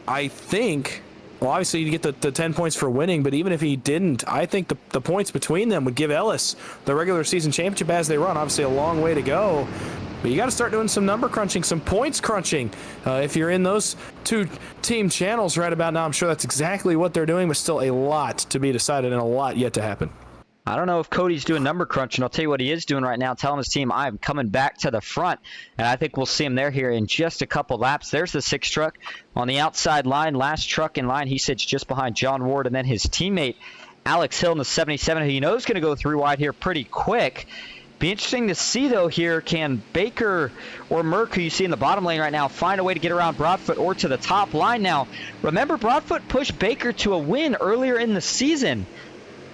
I think... Well, obviously, you get the 10 points for winning, but even if he didn't, I think the points between them would give Ellis the regular season championship as they run. Obviously, a long way to go, but you got to start doing some number crunching, some points crunching. If you're in those two team channels right about now, I'm sure that's exactly what they're doing, but still a lot to be decided and a lot yet to happen. I don't know if Cody's doing number crunching. I'll tell you what he is doing right now, telling his team, I'm coming back to the front. And I think we'll see him there here in just a couple laps. There's the 6 truck on the outside line. Last truck in line, he sits just behind John Ward. And then his teammate, Alex Hill in the 77, who you know is going to go 3 wide here pretty quick. Be interesting to see, though, here, can Baker or Merck, who you see in the bottom lane right now, find a way to get around Broadfoot or to the top line now. Remember, Broadfoot pushed Baker to a win earlier in the season.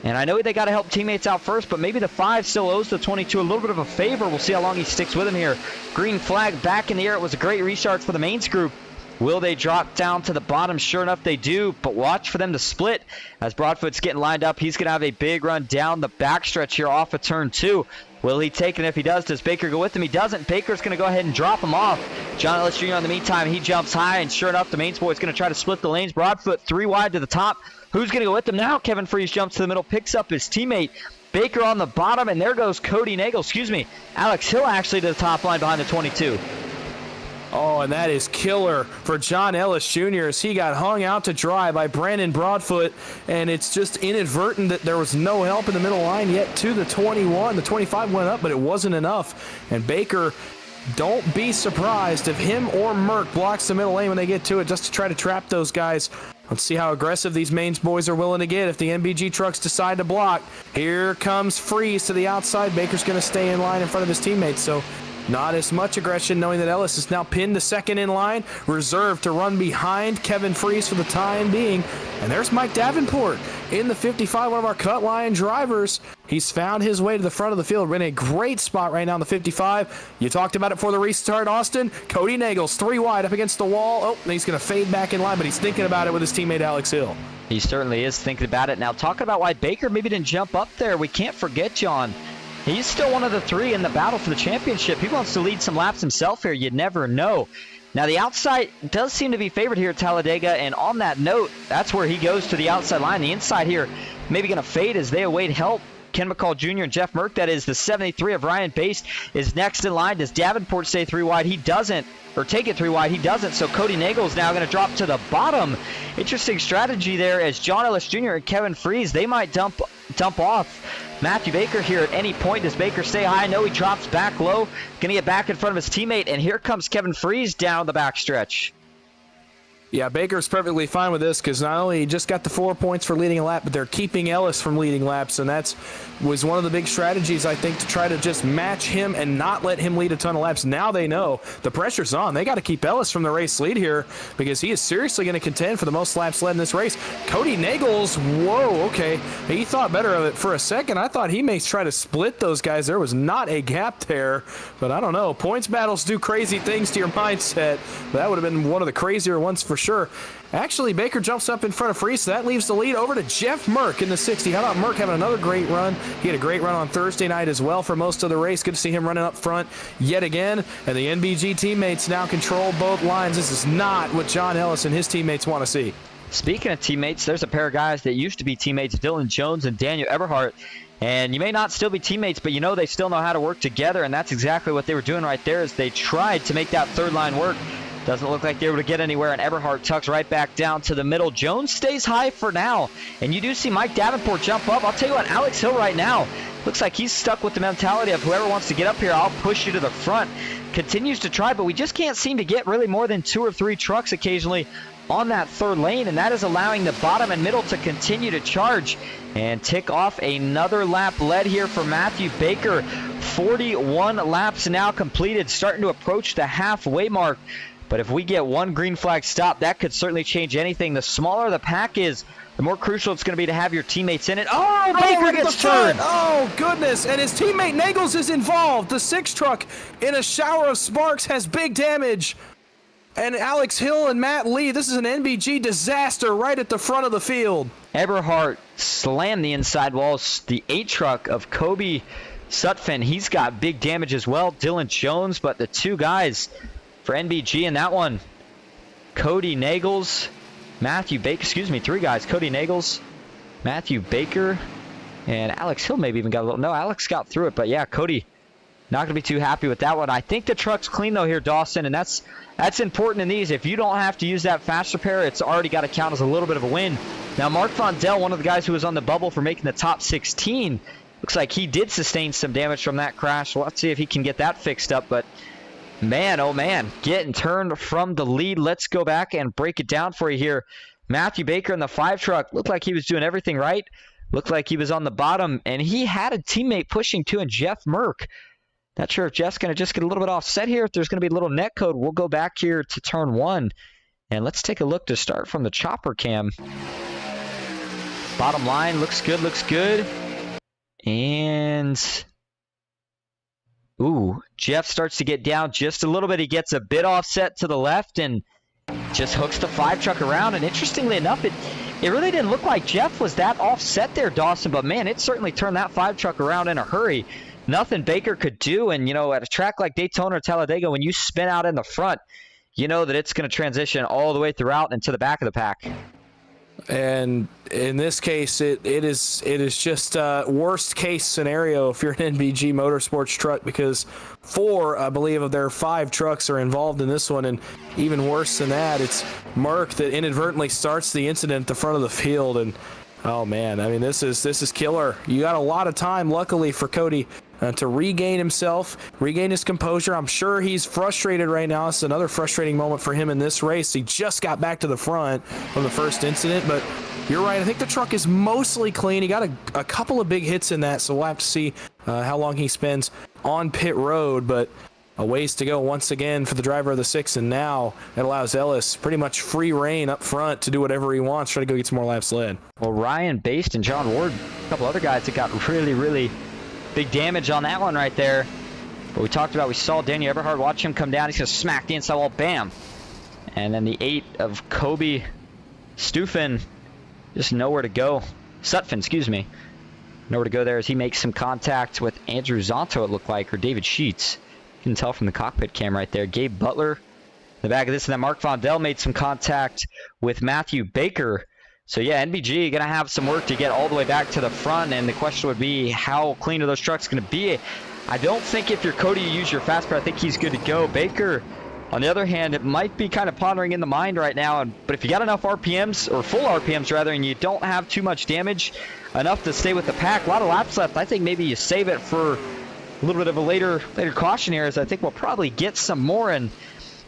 And I know they got to help teammates out first, but maybe the 5 still owes the 22 a little bit of a favor. We'll see how long he sticks with him here. Green flag back in the air. It was a great restart for the mains group. Will they drop down to the bottom? Sure enough, they do, but watch for them to split. As Broadfoot's getting lined up, he's going to have a big run down the backstretch here off of turn 2. Will he take it? If he does Baker go with him? He doesn't. Baker's going to go ahead and drop him off. John Ellis Jr. in the meantime, he jumps high, and sure enough, the mains boy is going to try to split the lanes. Broadfoot 3 wide to the top. Who's going to go with him now? Kevin Freeze jumps to the middle, picks up his teammate. Baker on the bottom, and there goes Cody Nagel. Alex Hill actually to the top line behind the 22. Oh, and that is killer for John Ellis Jr. as he got hung out to dry by Brandon Broadfoot, and it's just inadvertent that there was no help in the middle line yet to the 21. The 25 went up, but it wasn't enough. And Baker, don't be surprised if him or Merck blocks the middle lane when they get to it just to try to trap those guys. Let's see how aggressive these mains boys are willing to get if the NBG trucks decide to block. Here comes Freeze to the outside. Baker's going to stay in line in front of his teammates, so not as much aggression, knowing that Ellis is now pinned to second in line, reserved to run behind Kevin Freeze for the time being. And there's Mike Davenport in the 55, one of our cut line drivers. He's found his way to the front of the field. We're in a great spot right now in the 55. You talked about it for the restart, Austin. Cody Nagels 3 wide up against the wall. Oh, and he's going to fade back in line, but he's thinking about it with his teammate Alex Hill. He certainly is thinking about it. Now, talking about why Baker maybe didn't jump up there, we can't forget, John, he's still one of the 3 in the battle for the championship. He wants to lead some laps himself here. You never know. Now, the outside does seem to be favored here at Talladega, and on that note, that's where he goes to the outside line. The inside here maybe going to fade as they await help. Ken McCall Jr. and Jeff Merck, that is the 73 of Ryan Baste, is next in line. Does Davenport stay 3 wide? He doesn't. Or take it 3 wide. He doesn't. So Cody Nagel's now going to drop to the bottom. Interesting strategy there as John Ellis Jr. and Kevin Freeze, they might dump off Matthew Baker here at any point. Does Baker stay high? No, he drops back low. Going to get back in front of his teammate. And here comes Kevin Freeze down the backstretch. Yeah, Baker's perfectly fine with this because not only he just got the 4 points for leading a lap, but they're keeping Ellis from leading laps, and that was one of the big strategies, I think, to try to just match him and not let him lead a ton of laps. Now they know the pressure's on. They got to keep Ellis from the race lead here because he is seriously going to contend for the most laps led in this race. Cody Nagels, whoa, okay. He thought better of it for a second. I thought he may try to split those guys. There was not a gap there, but I don't know. Points battles do crazy things to your mindset. That would have been one of the crazier ones for sure. Actually, Baker jumps up in front of Freeze, so that leaves the lead over to Jeff Merck in the 60. How about Merck having another great run? He had a great run on Thursday night as well for most of the race. Good to see him running up front yet again. And the NBG teammates now control both lines. This is not what John Ellis and his teammates want to see. Speaking of teammates, there's a pair of guys that used to be teammates, Dylan Jones and Daniel Eberhardt. And you may not still be teammates, but you know they still know how to work together, and that's exactly what they were doing right there as they tried to make that third line work. Doesn't look like they're able to get anywhere, and Eberhard tucks right back down to the middle. Jones stays high for now, and you do see Mike Davenport jump up. I'll tell you what, Alex Hill right now looks like he's stuck with the mentality of whoever wants to get up here, I'll push you to the front. Continues to try, but we just can't seem to get really more than 2 or 3 trucks occasionally on that third lane, and that is allowing the bottom and middle to continue to charge and tick off another lap led here for Matthew Baker. 41 laps now completed, starting to approach the halfway mark. But if we get one green flag stop, that could certainly change anything. The smaller the pack is, the more crucial it's going to be to have your teammates in it. Oh, Baker gets turned. Oh, goodness. And his teammate Nagels is involved. The 6 truck in a shower of sparks has big damage. And Alex Hill and Matt Lee, this is an NBG disaster right at the front of the field. Eberhard slammed the inside walls. The 8 truck of Kobe Sutphin, he's got big damage as well. Dylan Jones, but the 2 guys for NBG in that one, Cody Nagels, Matthew Baker, 3 guys, Cody Nagels, Matthew Baker, and Alex Hill maybe even got a little, no, Alex got through it, but yeah, Cody not going to be too happy with that one. I think the truck's clean though here, Dawson, and that's important in these. If you don't have to use that fast repair, it's already got to count as a little bit of a win. Now, Mark Vondell, one of the guys who was on the bubble for making the top 16, looks like he did sustain some damage from that crash. Well, let's see if he can get that fixed up, but man, oh man, getting turned from the lead. Let's go back and break it down for you here. Matthew Baker in the 5 truck looked like he was doing everything right. Looked like he was on the bottom, and he had a teammate pushing too, and Jeff Merck. Not sure if Jeff's going to just get a little bit offset here. If there's going to be a little net code, we'll go back here to turn 1. And let's take a look to start from the chopper cam. Bottom line, looks good, looks good. And ooh, Jeff starts to get down just a little bit. He gets a bit offset to the left and just hooks the 5 truck around. And interestingly enough, it really didn't look like Jeff was that offset there, Dawson. But man, it certainly turned that 5 truck around in a hurry. Nothing Baker could do. And, you know, at a track like Daytona or Talladega, when you spin out in the front, you know that it's going to transition all the way throughout and to the back of the pack. And in this case, it is just a worst case scenario if you're an NBG Motorsports truck, because 4, I believe, of their 5 trucks are involved in this one, and even worse than that, it's Merck that inadvertently starts the incident at the front of the field. And oh man, I mean, this is killer. You got a lot of time, luckily for Cody, to regain himself, regain his composure. I'm sure he's frustrated right now. It's another frustrating moment for him in this race. He just got back to the front from the first incident, but you're right. I think the truck is mostly clean. He got a couple of big hits in that, so we'll have to see how long he spends on pit road, but a ways to go once again for the driver of the 6, and now it allows Ellis pretty much free reign up front to do whatever he wants, try to go get some more laps led. Well, Ryan Baste and John Ward, a couple other guys that got really big damage on that one right there. But we talked about, we saw Daniel Eberhard, watch him come down. He's going to smack the inside wall, bam. And then the 8 of Kobe Stufin, just nowhere to go. Sutphin, excuse me. Nowhere to go there as he makes some contact with Andrew Zonto, it looked like, or David Sheets. You can tell from the cockpit cam right there. Gabe Butler in the back of this, and then Mark Vondell made some contact with Matthew Baker. So yeah, NBG going to have some work to get all the way back to the front, and the question would be, how clean are those trucks going to be? I don't think if you're Cody, you use your fast car. I think he's good to go. Baker, on the other hand, it might be kind of pondering in the mind right now, but if you got enough RPMs, or full RPMs rather, and you don't have too much damage, enough to stay with the pack, a lot of laps left, I think maybe you save it for a little bit of a later caution here, as I think we'll probably get some more, and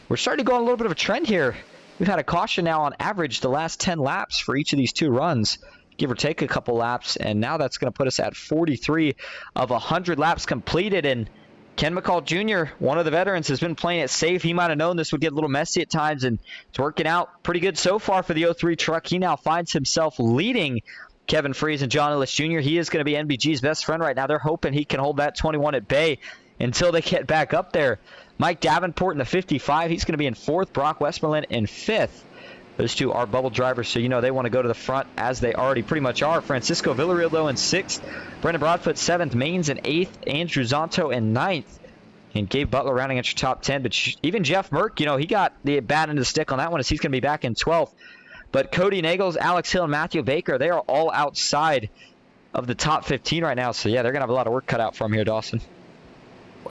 we're starting to go on a little bit of a trend here. We've had a caution now on average the last 10 laps for each of these 2 runs, give or take a couple laps, and now that's going to put us at 43 of 100 laps completed. And Ken McCall Jr., one of the veterans, has been playing it safe. He might have known this would get a little messy at times, and it's working out pretty good so far for the 03 truck. He now finds himself leading Kevin Freese and John Ellis Jr. He is going to be NBG's best friend right now. They're hoping he can hold that 21 at bay until they get back up there. Mike Davenport in the 55, he's going to be in 4th. Brock Westmoreland in 5th. Those 2 are bubble drivers, so you know they want to go to the front, as they already pretty much are. Francisco Villarreal, though, in 6th. Brendan Broadfoot, 7th. Maines in 8th. Andrew Zonto in 9th. And Gabe Butler rounding at your top 10. But even Jeff Merck, you know, he got the bat into the stick on that one, as he's going to be back in 12th. But Cody Nagels, Alex Hill, and Matthew Baker, they are all outside of the top 15 right now. So, yeah, they're going to have a lot of work cut out from here, Dawson.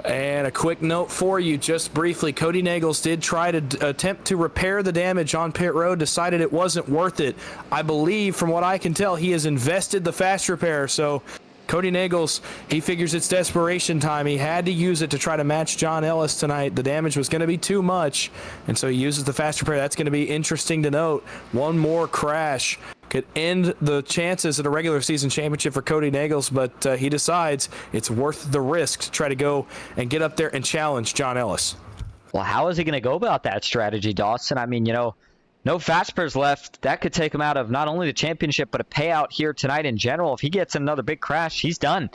And a quick note for you, just briefly, Cody Nagels did try to attempt to repair the damage on pit road, decided it wasn't worth it. I believe, from what I can tell, he has invested the fast repair, so Cody Nagels, he figures it's desperation time. He had to use it to try to match John Ellis tonight. The damage was going to be too much, and so he uses the fast repair. That's going to be interesting to note. One more crash could end the chances at a regular season championship for Cody Nagels, but he decides it's worth the risk to try to go and get up there and challenge John Ellis. Well, how is he going to go about that strategy, Dawson? I mean, no fast repairs left. That could take him out of not only the championship, but a payout here tonight in general. If he gets another big crash, he's done.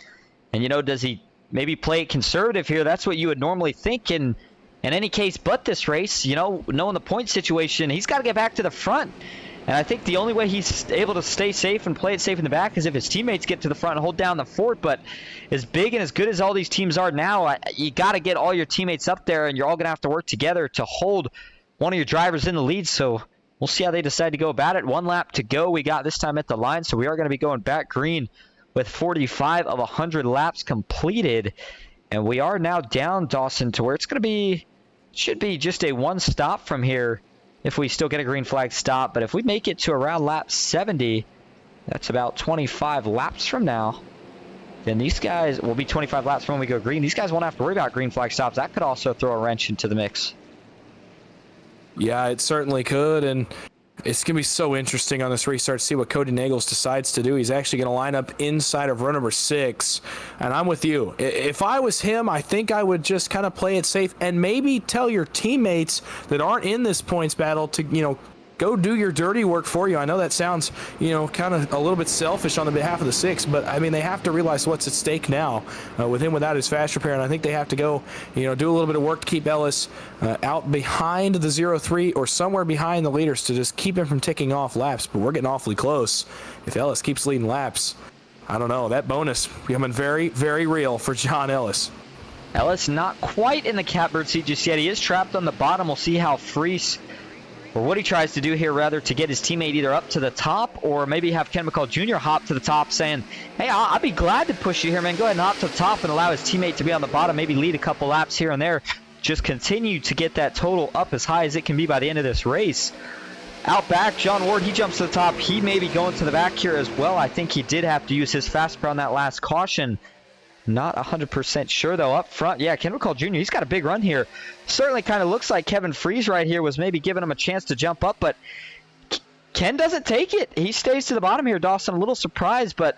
And, does he maybe play it conservative here? That's what you would normally think in any case but this race. Knowing the point situation, he's got to get back to the front. And I think the only way he's able to stay safe and play it safe in the back is if his teammates get to the front and hold down the fort. But as big and as good as all these teams are now, you got to get all your teammates up there, and you're all going to have to work together to hold one of your drivers in the lead. So we'll see how they decide to go about it. 1 lap to go. We got this time at the line, so we are going to be going back green with 45 of 100 laps completed. And we are now down, Dawson, to where it's going to be, should be just a 1 stop from here if we still get a green flag stop. But if we make it to around lap 70, that's about 25 laps from now, then these guys will be 25 laps from when we go green. These guys won't have to worry about green flag stops. That could also throw a wrench into the mix. Yeah, it certainly could, and it's going to be so interesting on this restart to see what Cody Nagels decides to do. He's actually going to line up inside of row number 6, and I'm with you. If I was him, I think I would just kind of play it safe and maybe tell your teammates that aren't in this points battle to, go do your dirty work for you. I know that sounds, kind of a little bit selfish on the behalf of the 6, but I mean, they have to realize what's at stake now with him without his fast repair. And I think they have to go, do a little bit of work to keep Ellis out behind the 0-3 or somewhere behind the leaders to just keep him from ticking off laps. But we're getting awfully close. If Ellis keeps leading laps, I don't know, that bonus becoming very, very real for John Ellis. Ellis not quite in the catbird seat just yet. He is trapped on the bottom. We'll see how Freese, or what he tries to do here, rather, to get his teammate either up to the top or maybe have Ken McCall Jr. hop to the top saying, hey, I'll be glad to push you here, man. Go ahead and hop to the top and allow his teammate to be on the bottom, maybe lead a couple laps here and there. Just continue to get that total up as high as it can be by the end of this race. Out back, John Ward, he jumps to the top. He may be going to the back here as well. I think he did have to use his fast repair on that last caution. Not 100% sure, though. Up front, yeah, Ken McCall Jr., he's got a big run here. Certainly kind of looks like Kevin Freese right here was maybe giving him a chance to jump up, but Ken doesn't take it. He stays to the bottom here, Dawson. A little surprised, but,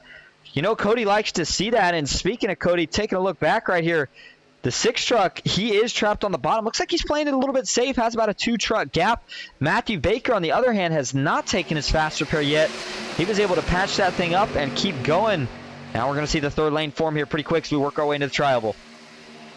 Cody likes to see that. And speaking of Cody, taking a look back right here, the 6 truck, he is trapped on the bottom. Looks like he's playing it a little bit safe, has about a 2-truck gap. Matthew Baker, on the other hand, has not taken his fast repair yet. He was able to patch that thing up and keep going. Now we're going to see the 3rd lane form here pretty quick as we work our way into the tri-oval.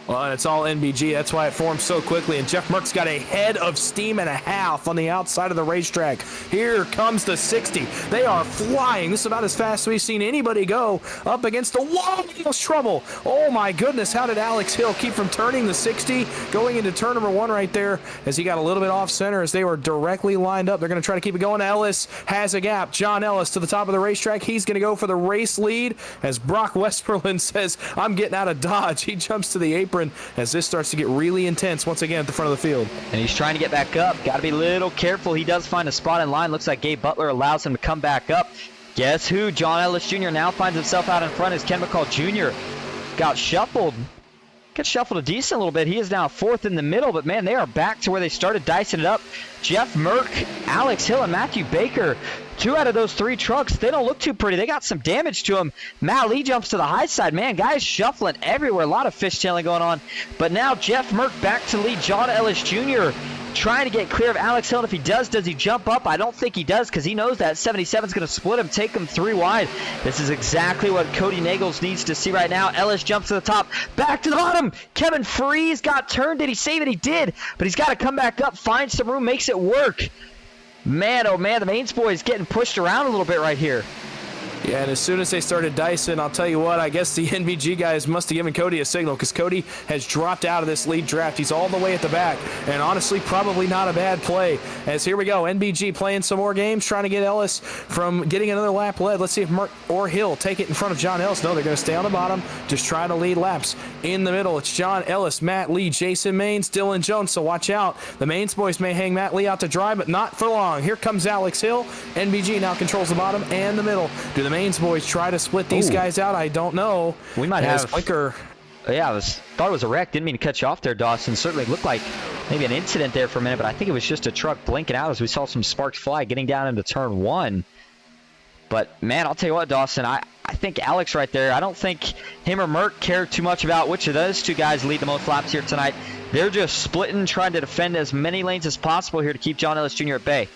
Well, and it's all NBG. That's why it forms so quickly. And Jeff Merck's got a head of steam and a half on the outside of the racetrack. Here comes the 60. They are flying. This is about as fast as we've seen anybody go up against the wall. Almost trouble. Oh, my goodness. How did Alex Hill keep from turning the 60 going into turn number 1 right there as he got a little bit off center as they were directly lined up. They're going to try to keep it going. Ellis has a gap. John Ellis to the top of the racetrack. He's going to go for the race lead as Brock Westmoreland says, I'm getting out of Dodge. He jumps to the apron as this starts to get really intense once again at the front of the field. And he's trying to get back up. Got to be a little careful. He does find a spot in line. Looks like Gabe Butler allows him to come back up. Guess who? John Ellis Jr. now finds himself out in front as Ken McCall Jr. got shuffled. Gets shuffled a decent little bit. He is now 4th in the middle, but man, they are back to where they started dicing it up. Jeff Merck, Alex Hill, and Matthew Baker. 2 out of those 3 trucks, they don't look too pretty. They got some damage to them. Matt Lee jumps to the high side. Man, guys shuffling everywhere. A lot of fishtailing going on. But now Jeff Merck back to lead John Ellis Jr. trying to get clear of Alex Hill. And if he does he jump up? I don't think he does because he knows that 77 is going to split him, take him 3 wide. This is exactly what Cody Nagels needs to see right now. Ellis jumps to the top, back to the bottom. Kevin Freese got turned. Did he save it? He did. But he's got to come back up, find some room, makes it work. Man, oh man, the Mains boy is getting pushed around a little bit right here. Yeah, and as soon as they started dicing, I'll tell you what, I guess the NBG guys must have given Cody a signal, because Cody has dropped out of this lead draft. He's all the way at the back, and honestly, probably not a bad play. As here we go, NBG playing some more games, trying to get Ellis from getting another lap led. Let's see if Merck or Hill take it in front of John Ellis. No, they're going to stay on the bottom, just trying to lead laps. In the middle, it's John Ellis, Matt Lee, Jason Maines, Dylan Jones, so watch out. The Maines boys may hang Matt Lee out to dry, but not for long. Here comes Alex Hill. NBG now controls the bottom and the middle. Do the Maines boys try to split these guys out? I don't know. We might have Flicker. Yeah, thought it was a wreck. Didn't mean to cut you off there, Dawson. Certainly looked like maybe an incident there for a minute, but I think it was just a truck blinking out as we saw some sparks fly getting down into turn 1. But, man, I'll tell you what, Dawson, I think Alex right there, I don't think him or Merck care too much about which of those two guys lead the most laps here tonight. They're just splitting, trying to defend as many lanes as possible here to keep John Ellis Jr. at bay.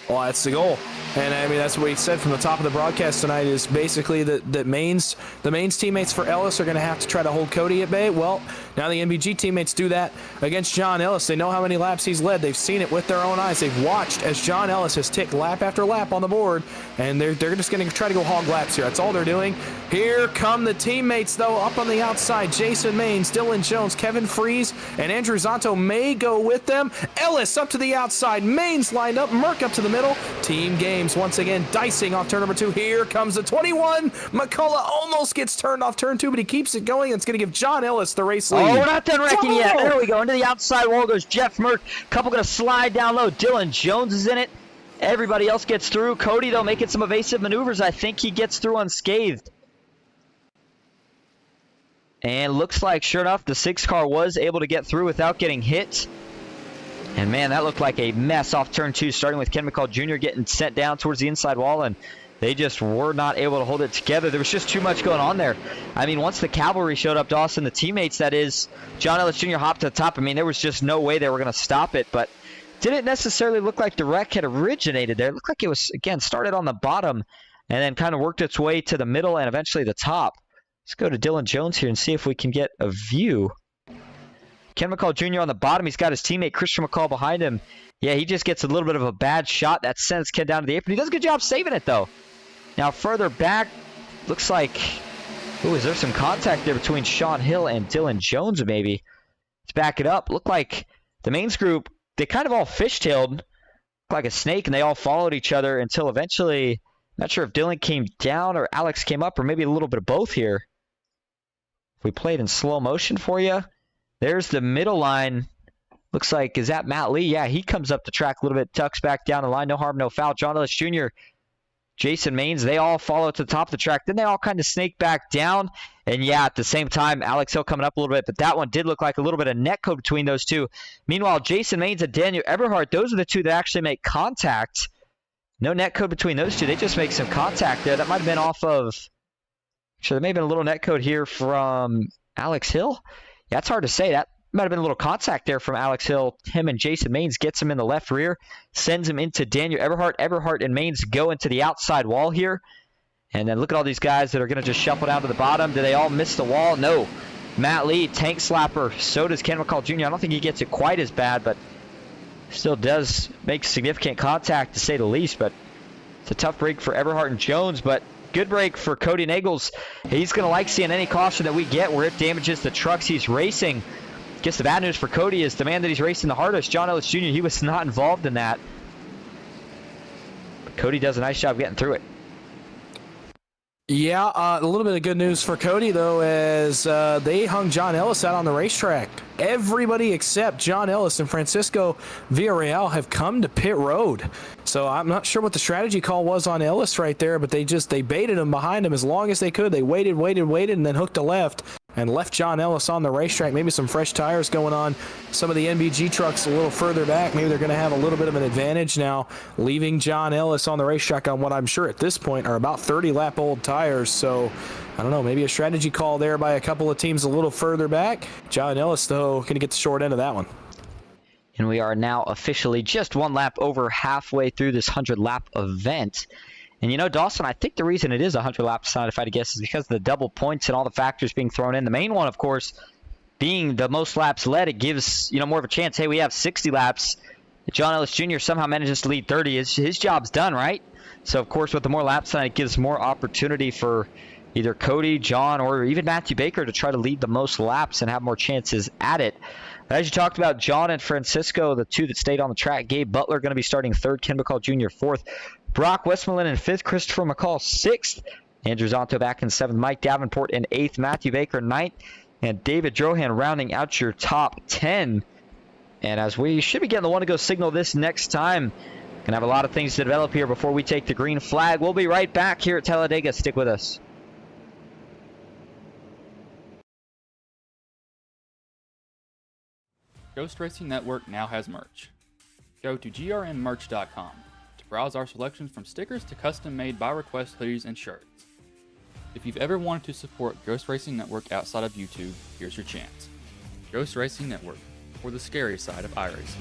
Well, that's the goal. And, I mean, that's what we said from the top of the broadcast tonight, is basically that the Maines teammates for Ellis are going to have to try to hold Cody at bay. Well, now the NBG teammates do that against John Ellis. They know how many laps he's led. They've seen it with their own eyes. They've watched as John Ellis has ticked lap after lap on the board, and they're just going to try to go hog laps here. That's all they're doing. Here come the teammates, though, up on the outside. Jason Maines, Dylan Jones, Kevin Freeze, and Andrew Zonto may go with them. Ellis up to the outside. Maines lined up. Merck up to the middle. Team games once again dicing off turn number 2. Here comes the 21. McCullough almost gets turned off turn 2, but he keeps it going. It's going to give John Ellis the race lead. Oh, we're not done wrecking yet. There we go. Into the outside wall goes Jeff Merck. Couple going to slide down low. Dylan Jones is in it. Everybody else gets through. Cody, though, making some evasive maneuvers. I think he gets through unscathed. And looks like, sure enough, the 6 car was able to get through without getting hit. And, man, that looked like a mess off turn 2, starting with Ken McCall Jr. getting sent down towards the inside wall, and they just were not able to hold it together. There was just too much going on there. I mean, once the cavalry showed up, Dawson, the teammates, that is, John Ellis Jr. hopped to the top. I mean, there was just no way they were going to stop it, but didn't necessarily look like the wreck had originated there. It looked like it was, again, started on the bottom and then kind of worked its way to the middle and eventually the top. Let's go to Dylan Jones here and see if we can get a view. Ken McCall Jr. on the bottom. He's got his teammate Christian McCall behind him. Yeah, he just gets a little bit of a bad shot. That sends Ken down to the apron. He does a good job saving it, though. Now, further back, looks like... Ooh, is there some contact there between Sean Hill and Dylan Jones, maybe? Let's back it up. Looked like the Maines group, they kind of all fishtailed like a snake, and they all followed each other until eventually... Not sure if Dylan came down or Alex came up, or maybe a little bit of both here. If we played in slow motion for you... There's the middle line. Looks like, is that Matt Lee? Yeah, he comes up the track a little bit, tucks back down the line. No harm, no foul. John Ellis Jr., Jason Maines, they all follow to the top of the track. Then they all kind of snake back down. And, yeah, at the same time, Alex Hill coming up a little bit. But that one did look like a little bit of netcode between those two. Meanwhile, Jason Maines and Daniel Eberhardt, those are the two that actually make contact. No netcode between those two. They just make some contact there. That might have been off of... Sure, there may have been a little netcode here from Alex Hill. Yeah, it's hard to say. That might have been a little contact there from Alex Hill. Him and Jason Maines gets him in the left rear, sends him into Daniel Eberhardt. Eberhardt and Maines go into the outside wall here. And then look at all these guys that are going to just shuffle down to the bottom. Do they all miss the wall? No. Matt Lee, tank slapper. So does Ken McCall Jr. I don't think he gets it quite as bad, but still does make significant contact, to say the least. But it's a tough break for Eberhardt and Jones, but good break for Cody Nagels. He's going to like seeing any caution that we get where it damages the trucks he's racing. Guess the bad news for Cody is the man that he's racing the hardest, John Ellis Jr., he was not involved in that. But Cody does a nice job getting through it. Yeah, a little bit of good news for Cody, though, as they hung John Ellis out on the racetrack. Everybody except John Ellis and Francisco Villarreal have come to pit road. So I'm not sure what the strategy call was on Ellis right there, but they baited him behind him as long as they could. They waited, and then hooked a left and left John Ellis on the racetrack. Maybe some fresh tires going on. Some of the NBG trucks a little further back. Maybe they're going to have a little bit of an advantage now, leaving John Ellis on the racetrack on what I'm sure at this point are about 30-lap-old tires. So, I don't know, maybe a strategy call there by a couple of teams a little further back. John Ellis, though, going to get the short end of that one. And we are now officially just one lap over halfway through this 100-lap event. And, you know, Dawson, I think the reason it is a 100-lap side, if I had to guess, is because of the double points and all the factors being thrown in. The main one, of course, being the most laps led, it gives, you know, more of a chance. Hey, we have 60 laps. John Ellis Jr. somehow manages to lead 30. His job's done, right? So, of course, with the more laps tonight, it gives more opportunity for either Cody, John, or even Matthew Baker to try to lead the most laps and have more chances at it. As you talked about, John and Francisco, the two that stayed on the track. Gabe Butler going to be starting 3rd, Ken McCall Jr. 4th, Brock Westmoreland in 5th, Christopher McCall 6th, Andrew Zonto back in 7th, Mike Davenport in 8th, Matthew Baker 9th, and David Drohan rounding out your top 10. And as we should be getting the one-to-go signal this next time, going to have a lot of things to develop here before we take the green flag. We'll be right back here at Talladega. Stick with us. Ghost Racing Network now has merch. Go to grnmerch.com to browse our selections from stickers to custom-made by request hoodies and shirts. If you've ever wanted to support Ghost Racing Network outside of YouTube, here's your chance. Ghost Racing Network, for the scary side of iRacing.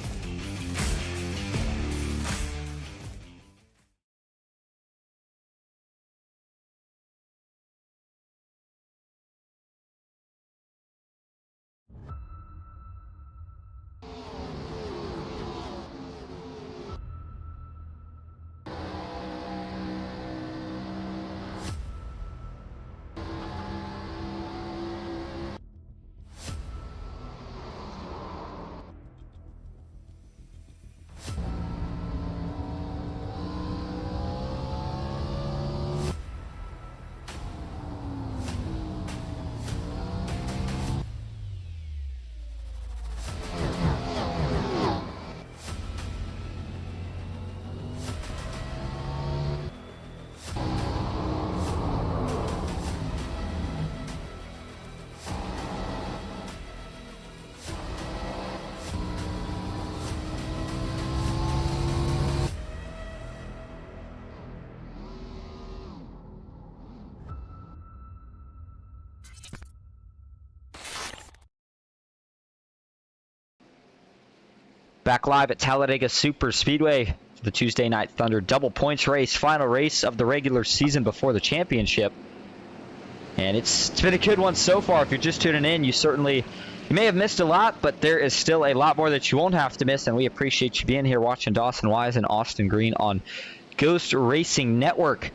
Back live at Talladega Superspeedway for the Tuesday Night Thunder double points race, final race of the regular season before the championship. And it's been a good one so far. If you're just tuning in, you may have missed a lot, but there is still a lot more that you won't have to miss, and we appreciate you being here watching Dawson Wise and Austin Green on Ghost Racing Network.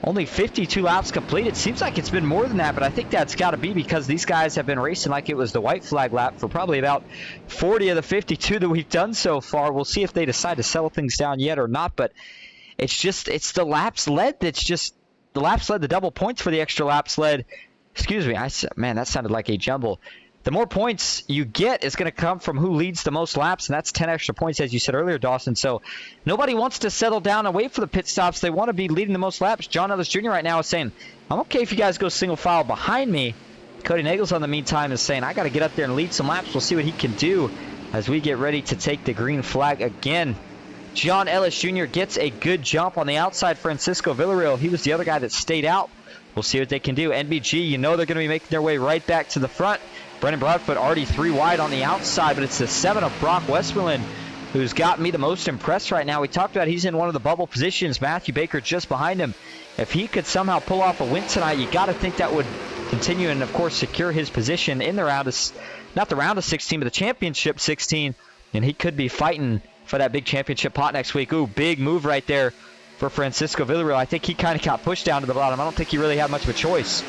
Only 52 laps completed. Seems like it's been more than that, but I think that's got to be because these guys have been racing like it was the white flag lap for probably about 40 of the 52 that we've done so far. We'll see if they decide to settle things down yet or not, but it's the laps led the laps led, the double points for the extra laps led. Excuse me, man, that sounded like a jumble. The more points you get is going to come from who leads the most laps, and that's 10 extra points, as you said earlier, Dawson. So nobody wants to settle down and wait for the pit stops. They want to be leading the most laps. John Ellis Jr. right now is saying, I'm okay if you guys go single file behind me. Cody Nagels, on the meantime, is saying, I got to get up there and lead some laps. We'll see what he can do as we get ready to take the green flag again. John Ellis Jr. gets a good jump on the outside. Francisco Villarreal, he was the other guy that stayed out. We'll see what they can do. NBG, you know they're going to be making their way right back to the front. Brennan Broadfoot already 3 wide on the outside, but it's the 7 of Brock Westmoreland who's got me the most impressed right now. We talked about he's in one of the bubble positions. Matthew Baker just behind him. If he could somehow pull off a win tonight, you got to think that would continue and, of course, secure his position in the round of, not the round of 16, but the championship 16, and he could be fighting for that big championship pot next week. Ooh, big move right there for Francisco Villarreal. I think he kind of got pushed down to the bottom. I don't think he really had much of a choice.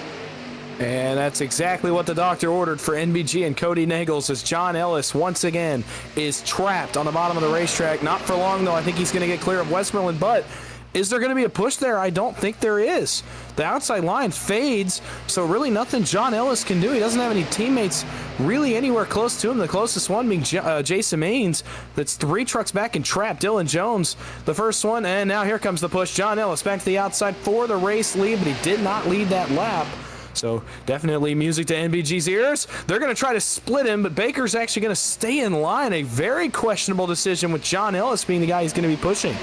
And that's exactly what the doctor ordered for NBG and Cody Nagels, as John Ellis once again is trapped on the bottom of the racetrack. Not for long, though. I think he's going to get clear of Westmoreland, but is there going to be a push there? I don't think there is. The outside line fades, so really nothing John Ellis can do. He doesn't have any teammates really anywhere close to him. The closest one being Jason Maines, that's 3 trucks back and trapped. Dylan Jones, the first one, and now here comes the push. John Ellis back to the outside for the race lead, but he did not lead that lap. So definitely music to NBG's ears. They're going to try to split him, but Baker's actually going to stay in line. A very questionable decision with John Ellis being the guy he's going to be pushing.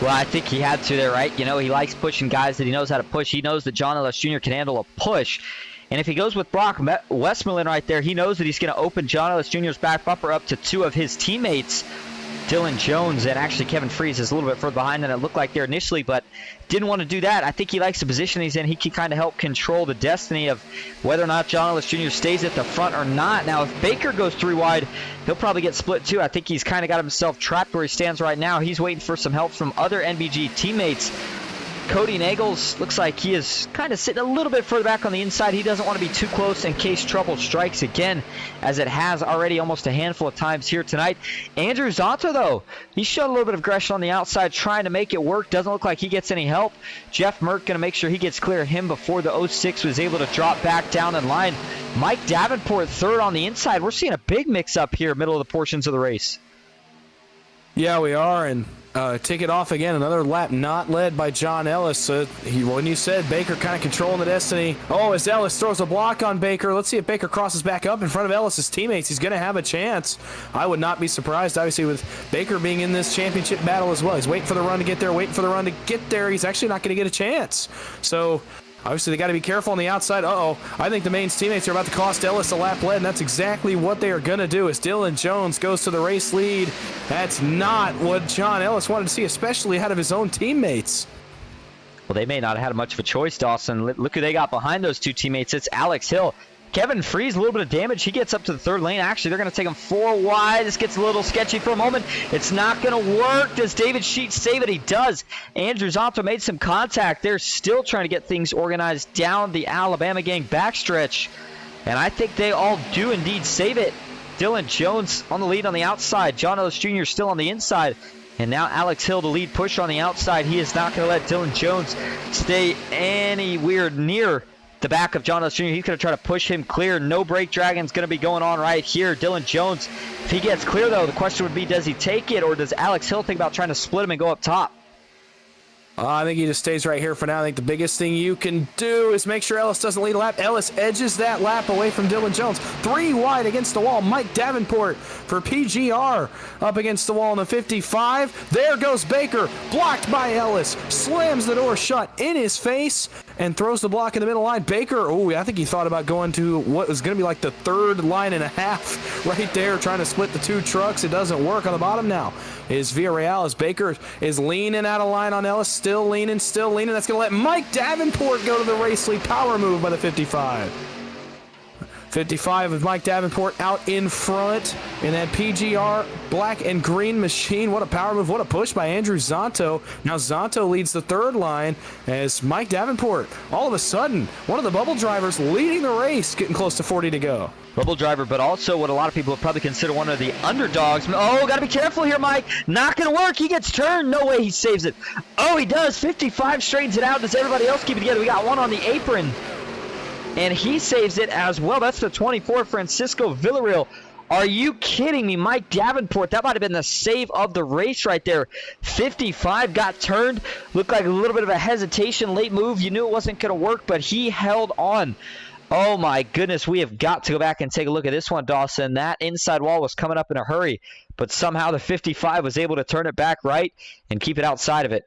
Well, I think he had to there, right? You know, he likes pushing guys that he knows how to push. He knows that John Ellis Jr. can handle a push. And if he goes with Brock Westmoreland right there, he knows that he's going to open John Ellis Jr.'s back bumper up to 2 of his teammates. Dylan Jones, and actually Kevin Freese is a little bit further behind than it looked like there initially, but didn't want to do that. I think he likes the position he's in. He can kind of help control the destiny of whether or not John Ellis Jr. stays at the front or not. Now, if Baker goes 3 wide, he'll probably get split too. I think he's kind of got himself trapped where he stands right now. He's waiting for some help from other NBG teammates. Cody Nagels looks like he is kind of sitting a little bit further back on the inside. He doesn't want to be too close in case trouble strikes again, as it has already almost a handful of times here tonight. Andrew Zonta, though, he showed a little bit of aggression on the outside, trying to make it work. Doesn't look like he gets any help. Jeff Merck going to make sure he gets clear of him before the 06 was able to drop back down in line. Mike Davenport third on the inside. We're seeing a big mix-up here, middle of the portions of the race. Yeah, we are, and tick it off again. Another lap not led by John Ellis. When you said Baker kind of controlling the destiny. Oh, as Ellis throws a block on Baker. Let's see if Baker crosses back up in front of Ellis's teammates. He's going to have a chance. I would not be surprised, obviously, with Baker being in this championship battle as well. He's waiting for the run to get there, waiting for the run to get there. He's actually not going to get a chance. So obviously, they got to be careful on the outside. I think the Maine's teammates are about to cost Ellis a lap lead, and that's exactly what they are going to do as Dylan Jones goes to the race lead. That's not what John Ellis wanted to see, especially out of his own teammates. Well, they may not have had much of a choice, Dawson. Look who they got behind those two teammates. It's Alex Hill. Kevin Freese, a little bit of damage. He gets up to the third lane. Actually, they're going to take him 4 wide. This gets a little sketchy for a moment. It's not going to work. Does David Sheets save it? He does. Andrew Zonta made some contact. They're still trying to get things organized down the Alabama gang backstretch. And I think they all do indeed save it. Dylan Jones on the lead on the outside. John Ellis Jr. still on the inside. And now Alex Hill, the lead pusher on the outside. He is not going to let Dylan Jones stay anywhere near the back of John Ellis Jr. He's going to try to push him clear. No brake dragon's going to be going on right here. Dylan Jones, if he gets clear, though, the question would be, does he take it, or does Alex Hill think about trying to split him and go up top? I think he just stays right here for now. I think the biggest thing you can do is make sure Ellis doesn't lead a lap. Ellis edges that lap away from Dylan Jones. 3 wide against the wall. Mike Davenport for PGR up against the wall in the 55. There goes Baker, blocked by Ellis. Slams the door shut in his face and throws the block in the middle line. Baker, I think he thought about going to what was going to be like the 3rd line and a half right there, trying to split the 2 trucks. It doesn't work on the bottom now. Is Villarreal as Baker is leaning out of line on Ellis, still leaning. That's going to let Mike Davenport go to the race lead. Power move by the 55. 55 with Mike Davenport out in front in that PGR black and green machine. What a power move. What a push by Andrew Zonto. Now Zonto leads the 3rd line as Mike Davenport, all of a sudden, one of the bubble drivers leading the race, getting close to 40 to go. Bubble driver, but also what a lot of people would probably consider one of the underdogs. Oh, got to be careful here, Mike. Not going to work. He gets turned. No way he saves it. Oh, he does. 55 straightens it out. Does everybody else keep it together? We got one on the apron, and he saves it as well. That's the 24, Francisco Villarreal. Are you kidding me? Mike Davenport, that might have been the save of the race right there. 55 got turned. Looked like a little bit of a hesitation, late move. You knew it wasn't going to work, but he held on. Oh, my goodness. We have got to go back and take a look at this one, Dawson. That inside wall was coming up in a hurry, but somehow the 55 was able to turn it back right and keep it outside of it.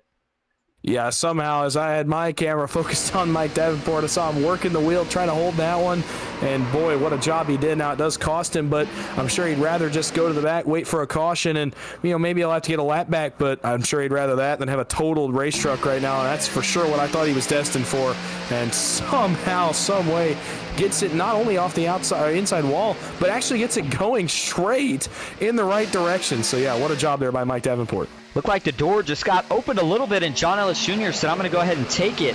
Yeah, somehow, as I had my camera focused on Mike Davenport, I saw him working the wheel, trying to hold that one. And boy, what a job he did. Now, it does cost him, but I'm sure he'd rather just go to the back, wait for a caution, and, maybe he'll have to get a lap back, but I'm sure he'd rather that than have a totaled race truck right now. And that's for sure what I thought he was destined for. And somehow, some way, gets it not only off the outside or inside wall, but actually gets it going straight in the right direction. So, yeah, what a job there by Mike Davenport. Looked like the door just got opened a little bit, and John Ellis Jr. said, I'm going to go ahead and take it.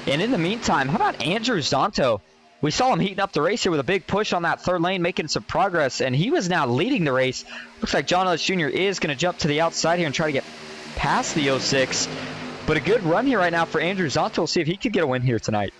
And in the meantime, how about Andrew Zonto? We saw him heating up the race here with a big push on that 3rd lane, making some progress, and he was now leading the race. Looks like John Ellis Jr. is going to jump to the outside here and try to get past the 06. But a good run here right now for Andrew Zonto. We'll see if he could get a win here tonight.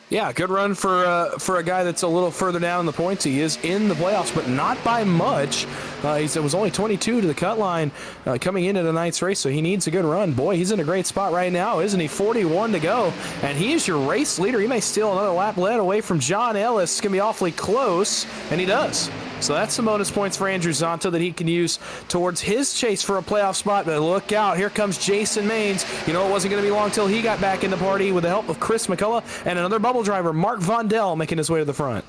Yeah, good run for a guy that's a little further down in the points. He is in the playoffs, but not by much. He was only 22 to the cut line coming into tonight's race, so he needs a good run. Boy, he's in a great spot right now, isn't he? 41 to go, and he is your race leader. He may steal another lap lead away from John Ellis. It's going to be awfully close, and he does. So that's some bonus points for Andrew Zonto that he can use towards his chase for a playoff spot. But look out, here comes Jason Maines. It wasn't going to be long till he got back in the party with the help of Chris McCullough and another bubble driver, Mark Vondell, making his way to the front.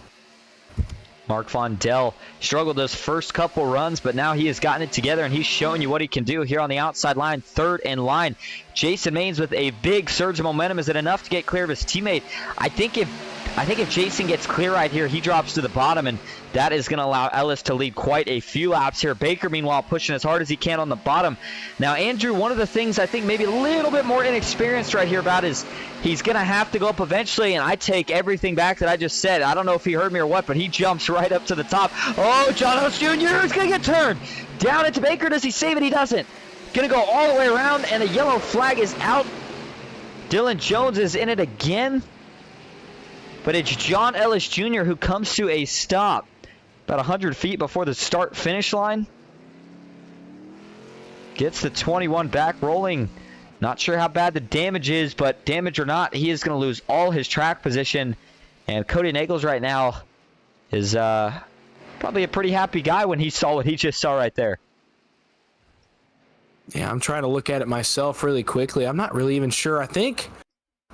Mark Vondell struggled those first couple runs, but now he has gotten it together, and he's showing you what he can do here on the outside line, third in line. Jason Maines with a big surge of momentum. Is it enough to get clear of his teammate? I think if Jason gets clear right here, he drops to the bottom, and that is going to allow Ellis to lead quite a few laps here. Baker, meanwhile, pushing as hard as he can on the bottom. Now, Andrew, one of the things I think maybe a little bit more inexperienced right here about is he's going to have to go up eventually, and I take everything back that I just said. I don't know if he heard me or what, but he jumps right up to the top. Oh, John Ellis Jr. is going to get turned. Down into Baker. Does he save it? He doesn't. Going to go all the way around, and the yellow flag is out. Dylan Jones is in it again. But it's John Ellis Jr. who comes to a stop about 100 feet before the start-finish line. Gets the 21 back rolling. Not sure how bad the damage is, but damage or not, he is going to lose all his track position. And Cody Nagels right now is probably a pretty happy guy when he saw what he just saw right there. Yeah, I'm trying to look at it myself really quickly. I'm not really even sure.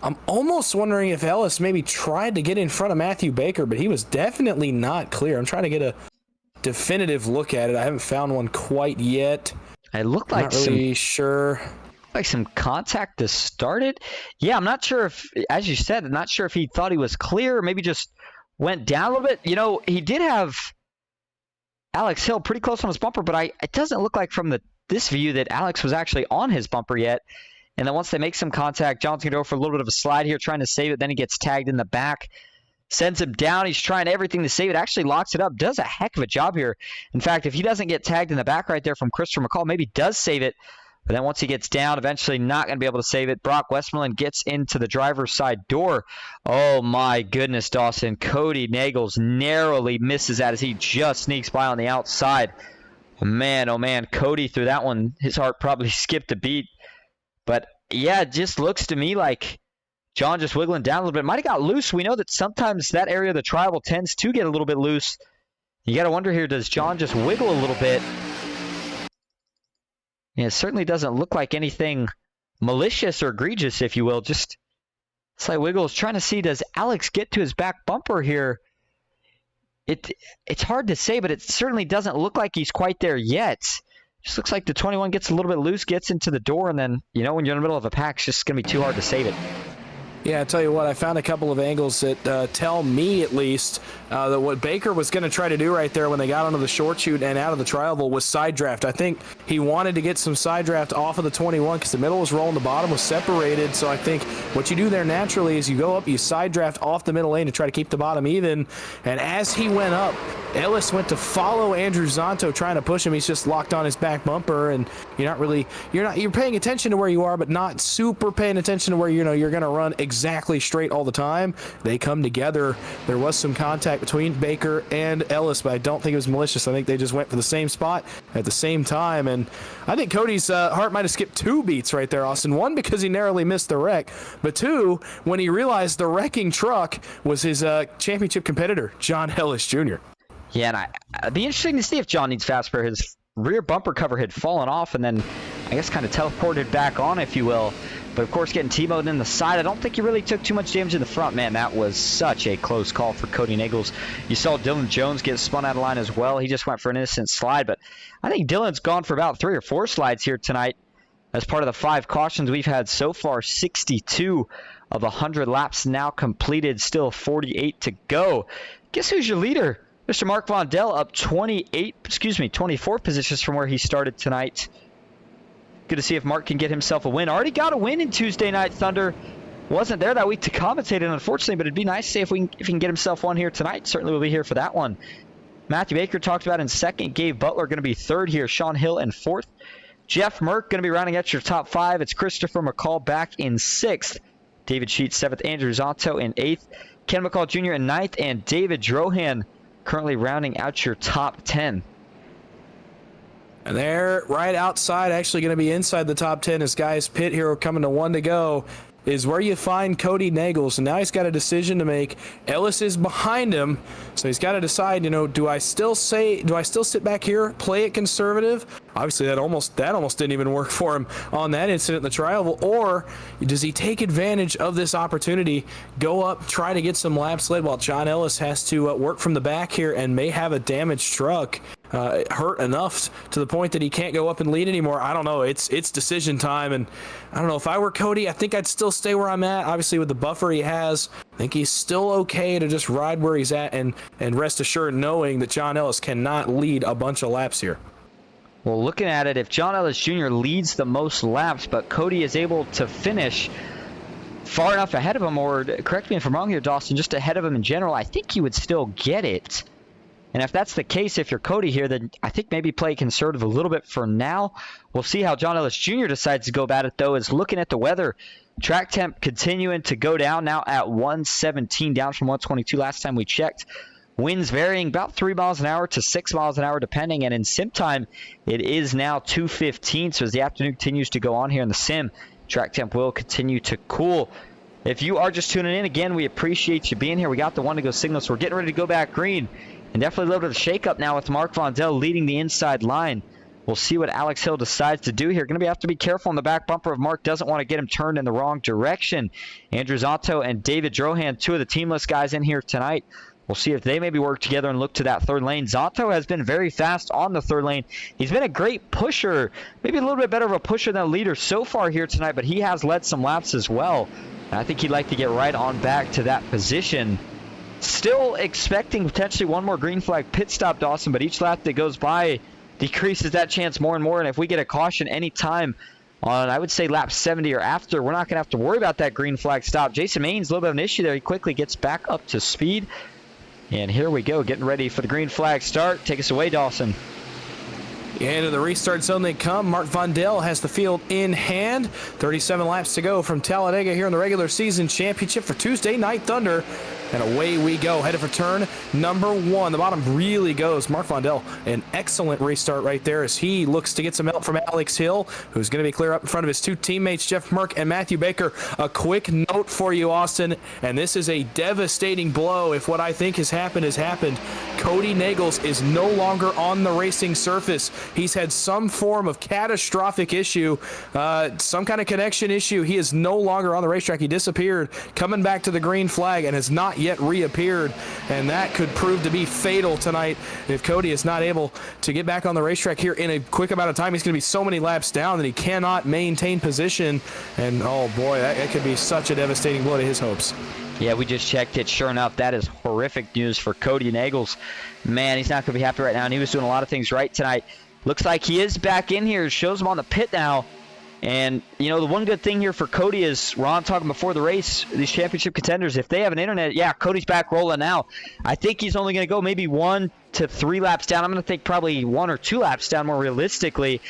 I'm almost wondering if Ellis maybe tried to get in front of Matthew Baker, but he was definitely not clear. I'm trying to get a definitive look at it. I haven't found one quite yet. It looked like some contact to start it. Yeah, I'm not sure if, as you said, I'm not sure if he thought he was clear or maybe just went down a little bit. You know, he did have Alex Hill pretty close on his bumper, but it doesn't look like from this view that Alex was actually on his bumper yet. And then once they make some contact, John's going to go for a little bit of a slide here, trying to save it. Then he gets tagged in the back. Sends him down. He's trying everything to save it. Actually locks it up. Does a heck of a job here. In fact, if he doesn't get tagged in the back right there from Christopher McCall, maybe does save it. But then once he gets down, eventually not going to be able to save it. Brock Westmoreland gets into the driver's side door. Oh, my goodness, Dawson. Cody Nagels narrowly misses that as he just sneaks by on the outside. Oh, man. Cody threw that one. His heart probably skipped a beat. But, yeah, it just looks to me like John just wiggling down a little bit. Might have got loose. We know that sometimes that area of the tribal tends to get a little bit loose. You got to wonder here, does John just wiggle a little bit? Yeah, it certainly doesn't look like anything malicious or egregious, if you will. Just slight wiggles. Trying to see, does Alex get to his back bumper here? It's hard to say, but it certainly doesn't look like he's quite there yet. Just looks like the 21 gets a little bit loose, gets into the door, and then, you know, when you're in the middle of a pack, it's just going to be too hard to save it. Yeah, I tell you what, I found a couple of angles that tell me, at least, that what Baker was going to try to do right there when they got onto the short chute and out of the trial was side draft. I think he wanted to get some side draft off of the 21 because the middle was rolling, the bottom was separated. So I think what you do there naturally is you go up, you side draft off the middle lane to try to keep the bottom even. And as he went up, Ellis went to follow Andrew Zonto trying to push him. He's just locked on his back bumper, and you're paying attention to where you are, but not super paying attention to where you're going to run exactly straight all the time. They come together. There was some contact between Baker and Ellis, but I don't think it was malicious. I think they just went for the same spot at the same time, and I think Cody's heart might have skipped 2 beats right there, Austin. 1, because he narrowly missed the wreck, but 2, when he realized the wrecking truck was his championship competitor, John Ellis Jr. Yeah, and it'd be interesting to see if John needs fast spare. His rear bumper cover had fallen off and then, I guess, kind of teleported back on, if you will. But, of course, getting T-mode in the side, I don't think he really took too much damage in the front. Man, that was such a close call for Cody Nagels. You saw Dylan Jones get spun out of line as well. He just went for an innocent slide. But I think Dylan's gone for about 3 or 4 slides here tonight as part of the 5 cautions we've had so far. 62 of 100 laps now completed, still 48 to go. Guess who's your leader? Mr. Mark Vondell up 24 positions from where he started tonight. Good to see if Mark can get himself a win. Already got a win in Tuesday Night Thunder. Wasn't there that week to commentate it, unfortunately, but it'd be nice to see if he can get himself one here tonight. Certainly will be here for that one. Matthew Baker talked about in second. Gabe Butler going to be third here. Sean Hill in fourth. Jeff Merck going to be rounding out your top 5. It's Christopher McCall back in 6th. David Sheets 7th. Andrew Zonto in 8th. Ken McCall Jr. in 9th. And David Drohan currently rounding out your top 10. And they're right outside, actually going to be inside the top 10 as guys pit here coming to 1 to go. is where you find Cody Nagels, and now he's got a decision to make. Ellis is behind him, so he's got to decide, do I still sit back here, play it conservative? Obviously, that almost didn't even work for him on that incident in the trial, or does he take advantage of this opportunity, go up, try to get some laps led while John Ellis has to work from the back here and may have a damaged truck, hurt enough to the point that he can't go up and lead anymore? I don't know. It's decision time, and I don't know. If I were Cody, I think I'd still stay where I'm at. Obviously, with the buffer he has, I think he's still okay to just ride where he's at and rest assured knowing that John Ellis cannot lead a bunch of laps here. Well, looking at it, if John Ellis Jr. leads the most laps, but Cody is able to finish far enough ahead of him, or correct me if I'm wrong here, Dawson, just ahead of him in general, I think he would still get it. And if that's the case, if you're Cody here, then I think maybe play conservative a little bit for now. We'll see how John Ellis Jr. decides to go about it, though, is looking at the weather. Track temp continuing to go down, now at 117, down from 122 last time we checked. Winds varying about 3 miles an hour to 6 miles an hour, depending. And in sim time, it is now 2:15. So as the afternoon continues to go on here in the sim, track temp will continue to cool. If you are just tuning in, again, we appreciate you being here. We got the one to go signal, so we're getting ready to go back green. And definitely a little bit of a shakeup now with Mark Vondel leading the inside line. We'll see what Alex Hill decides to do here. Going to have to be careful on the back bumper if Mark doesn't want to get him turned in the wrong direction. Andrew Zonto and David Drohan, two of the teamless guys in here tonight. We'll see if they maybe work together and look to that third lane. Zonto has been very fast on the third lane. He's been a great pusher, maybe a little bit better of a pusher than a leader so far here tonight, but he has led some laps as well. And I think he'd like to get right on back to that position. Still expecting potentially one more green flag pit stop, Dawson, but each lap that goes by decreases that chance more and more. And if we get a caution anytime on, I would say, lap 70 or after, we're not going to have to worry about that green flag stop. Jason Main's a little bit of an issue there. He quickly gets back up to speed. And here we go, getting ready for the green flag start. Take us away, Dawson. Into the restart zone they come. Mark Vondel has the field in hand. 37 laps to go from Talladega here in the regular season championship for Tuesday Night Thunder. And away we go, headed for turn number 1. The bottom really goes. Mark Vondel, an excellent restart right there as he looks to get some help from Alex Hill, who's going to be clear up in front of his two teammates, Jeff Merck and Matthew Baker. A quick note for you, Austin, and this is a devastating blow if what I think has happened has happened. Cody Nagels is no longer on the racing surface. He's had some form of catastrophic issue, some kind of connection issue. He is no longer on the racetrack. He disappeared, coming back to the green flag, and has not yet reappeared, and that could prove to be fatal tonight if Cody is not able to get back on the racetrack here in a quick amount of time. He's going to be so many laps down that he cannot maintain position, and oh boy, that could be such a devastating blow to his hopes. Yeah, we just checked it. Sure enough, that is horrific news for Cody Nagels. Man, he's not going to be happy right now, and he was doing a lot of things right tonight. Looks like he is back in here. Shows him on the pit now. And, the one good thing here for Cody is, Ron talking before the race, these championship contenders, if they have an internet, yeah, Cody's back rolling now. I think he's only going to go maybe 1 to 3 laps down. I'm going to think probably 1 or 2 laps down more realistically.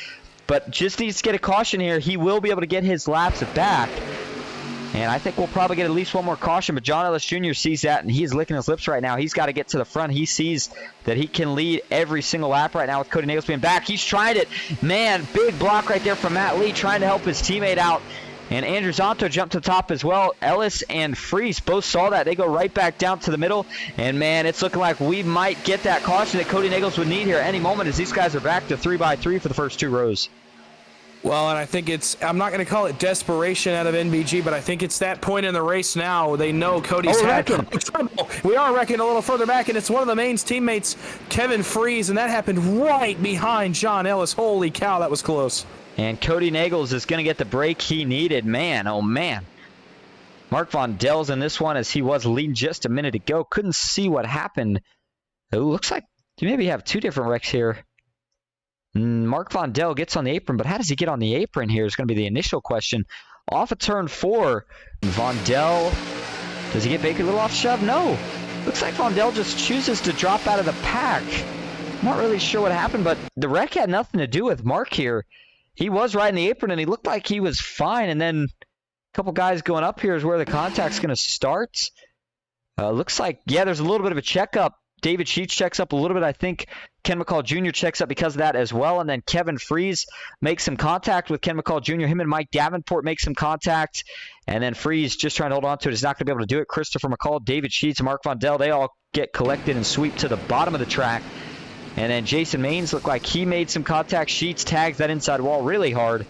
But just needs to get a caution here. He will be able to get his laps back. And I think we'll probably get at least one more caution, but John Ellis Jr. sees that, and he's licking his lips right now. He's got to get to the front. He sees that he can lead every single lap right now with Cody Nagels being back. He's tried it. Man, big block right there from Matt Lee trying to help his teammate out. And Andrew Zonto jumped to the top as well. Ellis and Freeze both saw that. They go right back down to the middle. And, man, it's looking like we might get that caution that Cody Nagels would need here at any moment as these guys are back to 3x3 for the first 2 rows. Well, and I think I'm not going to call it desperation out of NBG, but I think it's that point in the race now. They know Cody's had trouble. We are wrecking a little further back, and it's one of the main teammates, Kevin Freeze, and that happened right behind John Ellis. Holy cow, that was close. And Cody Nagels is going to get the break he needed. Man, oh man. Mark Vondel's in this one as he was leading just a minute ago. Couldn't see what happened. It looks like you maybe have 2 different wrecks here. Mark Vondel gets on the apron, but how does he get on the apron here is going to be the initial question. Off of turn 4, Vondel, does he get Baker a little off shove? No. Looks like Vondel just chooses to drop out of the pack. Not really sure what happened, but the wreck had nothing to do with Mark here. He was riding the apron, and he looked like he was fine, and then a couple guys going up here is where the contact's going to start. Looks like, yeah, there's a little bit of a checkup. David Sheets checks up a little bit. I think Ken McCall Jr. checks up because of that as well. And then Kevin Freeze makes some contact with Ken McCall Jr. Him and Mike Davenport make some contact. And then Freeze just trying to hold on to it. He's not going to be able to do it. Christopher McCall, David Sheets, and Mark Vondell, they all get collected and sweep to the bottom of the track. And then Jason Maines looked like he made some contact. Sheets tags that inside wall really hard.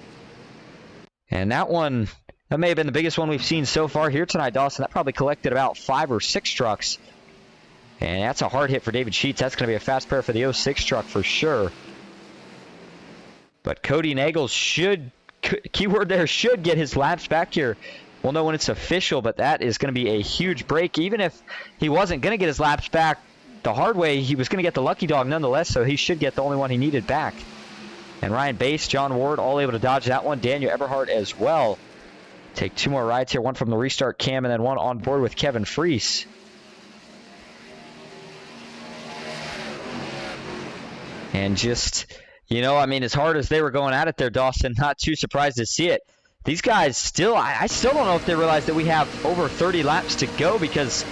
And that one, that may have been the biggest one we've seen so far here tonight, Dawson. That probably collected about 5 or 6 trucks. And that's a hard hit for David Sheets. That's going to be a fast pair for the 06 truck for sure. But Cody Nagels should, keyword there, should get his laps back here. We'll know when it's official, but that is going to be a huge break. Even if he wasn't going to get his laps back the hard way, he was going to get the lucky dog nonetheless, so he should get the only one he needed back. And Ryan Bass, John Ward, all able to dodge that one. Daniel Eberhardt as well. Take 2 more rides here, one from the restart cam and then one on board with Kevin Freese. And just, you know, I mean, as hard as they were going at it there, Dawson, not too surprised to see it. These guys still, I still don't know if they realize that we have over 30 laps to go because,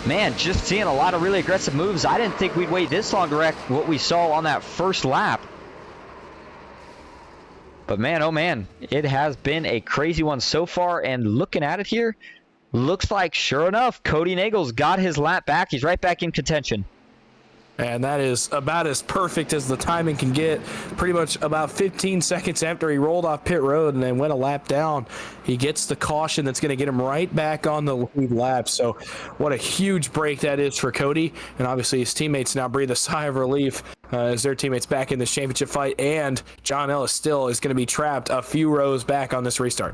man, just seeing a lot of really aggressive moves. I didn't think we'd wait this long to wreck what we saw on that first lap. But man, oh man, it has been a crazy one so far. And looking at it here, looks like, sure enough, Cody Nagels got his lap back. He's right back in contention. And that is about as perfect as the timing can get. Pretty much about 15 seconds after he rolled off pit road and then went a lap down, he gets the caution that's going to get him right back on the lead lap. So what a huge break that is for Cody. And obviously his teammates now breathe a sigh of relief as their teammates back in this championship fight. And John Ellis still is going to be trapped a few rows back on this restart.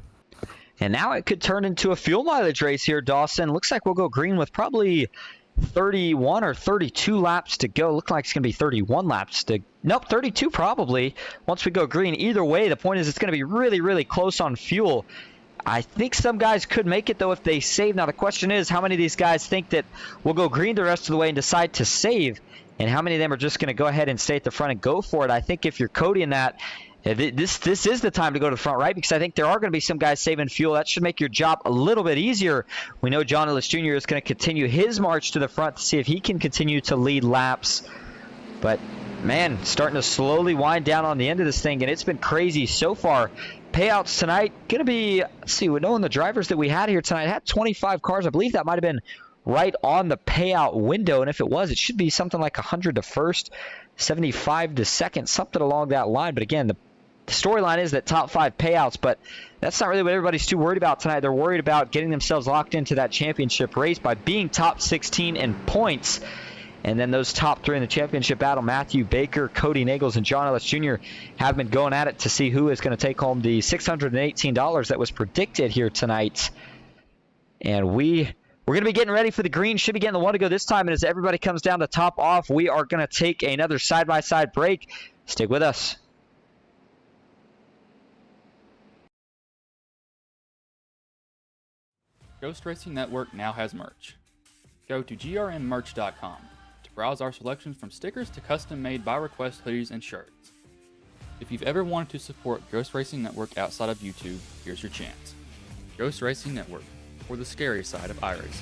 And now it could turn into a fuel mileage race here, Dawson. Looks like we'll go green with probably 31 or 32 laps to go. Look like it's going to be 31 laps to, nope, 32 probably once we go green. Either way, the point is it's going to be really, really close on fuel. I think some guys could make it, though, if they save. Now, the question is, how many of these guys think that we'll go green the rest of the way and decide to save? And how many of them are just going to go ahead and stay at the front and go for it? I think if you're Cody in that, this is the time to go to the front, right? Because I think there are going to be some guys saving fuel. That should make your job a little bit easier. We know John Ellis Jr. is going to continue his march to the front to see if he can continue to lead laps. But, man, starting to slowly wind down on the end of this thing, and it's been crazy so far. Payouts tonight going to be, let's see, we're knowing the drivers that we had here tonight had 25 cars. I believe that might have been right on the payout window, and if it was, it should be something like 100 to first, 75 to second, something along that line. But again, the storyline is that top 5 payouts, but that's not really what everybody's too worried about tonight. They're worried about getting themselves locked into that championship race by being top 16 in points. And then those top 3 in the championship battle, Matthew Baker, Cody Nagels, and John Ellis Jr. have been going at it to see who is going to take home the $618 that was predicted here tonight. And we're going to be getting ready for the green. Should be getting the one to go this time. And as everybody comes down to top off, we are going to take another side-by-side break. Stick with us. Ghost Racing Network now has merch. Go to grnmerch.com to browse our selections from stickers to custom-made by request hoodies and shirts. If you've ever wanted to support Ghost Racing Network outside of YouTube, here's your chance. Ghost Racing Network, for the scary side of iRacing.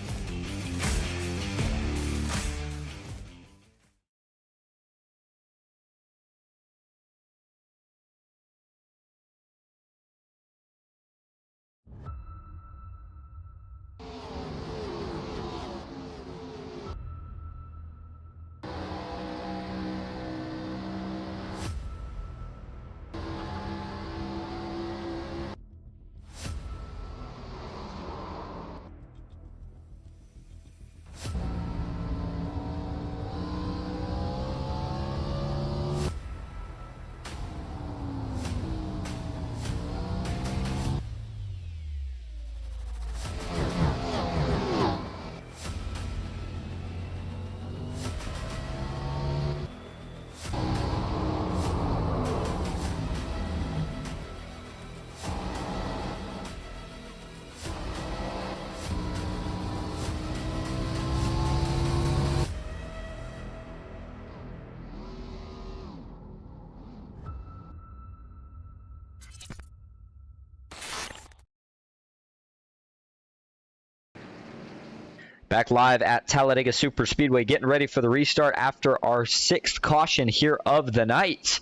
Back live at Talladega Superspeedway, getting ready for the restart after our 6th caution here of the night.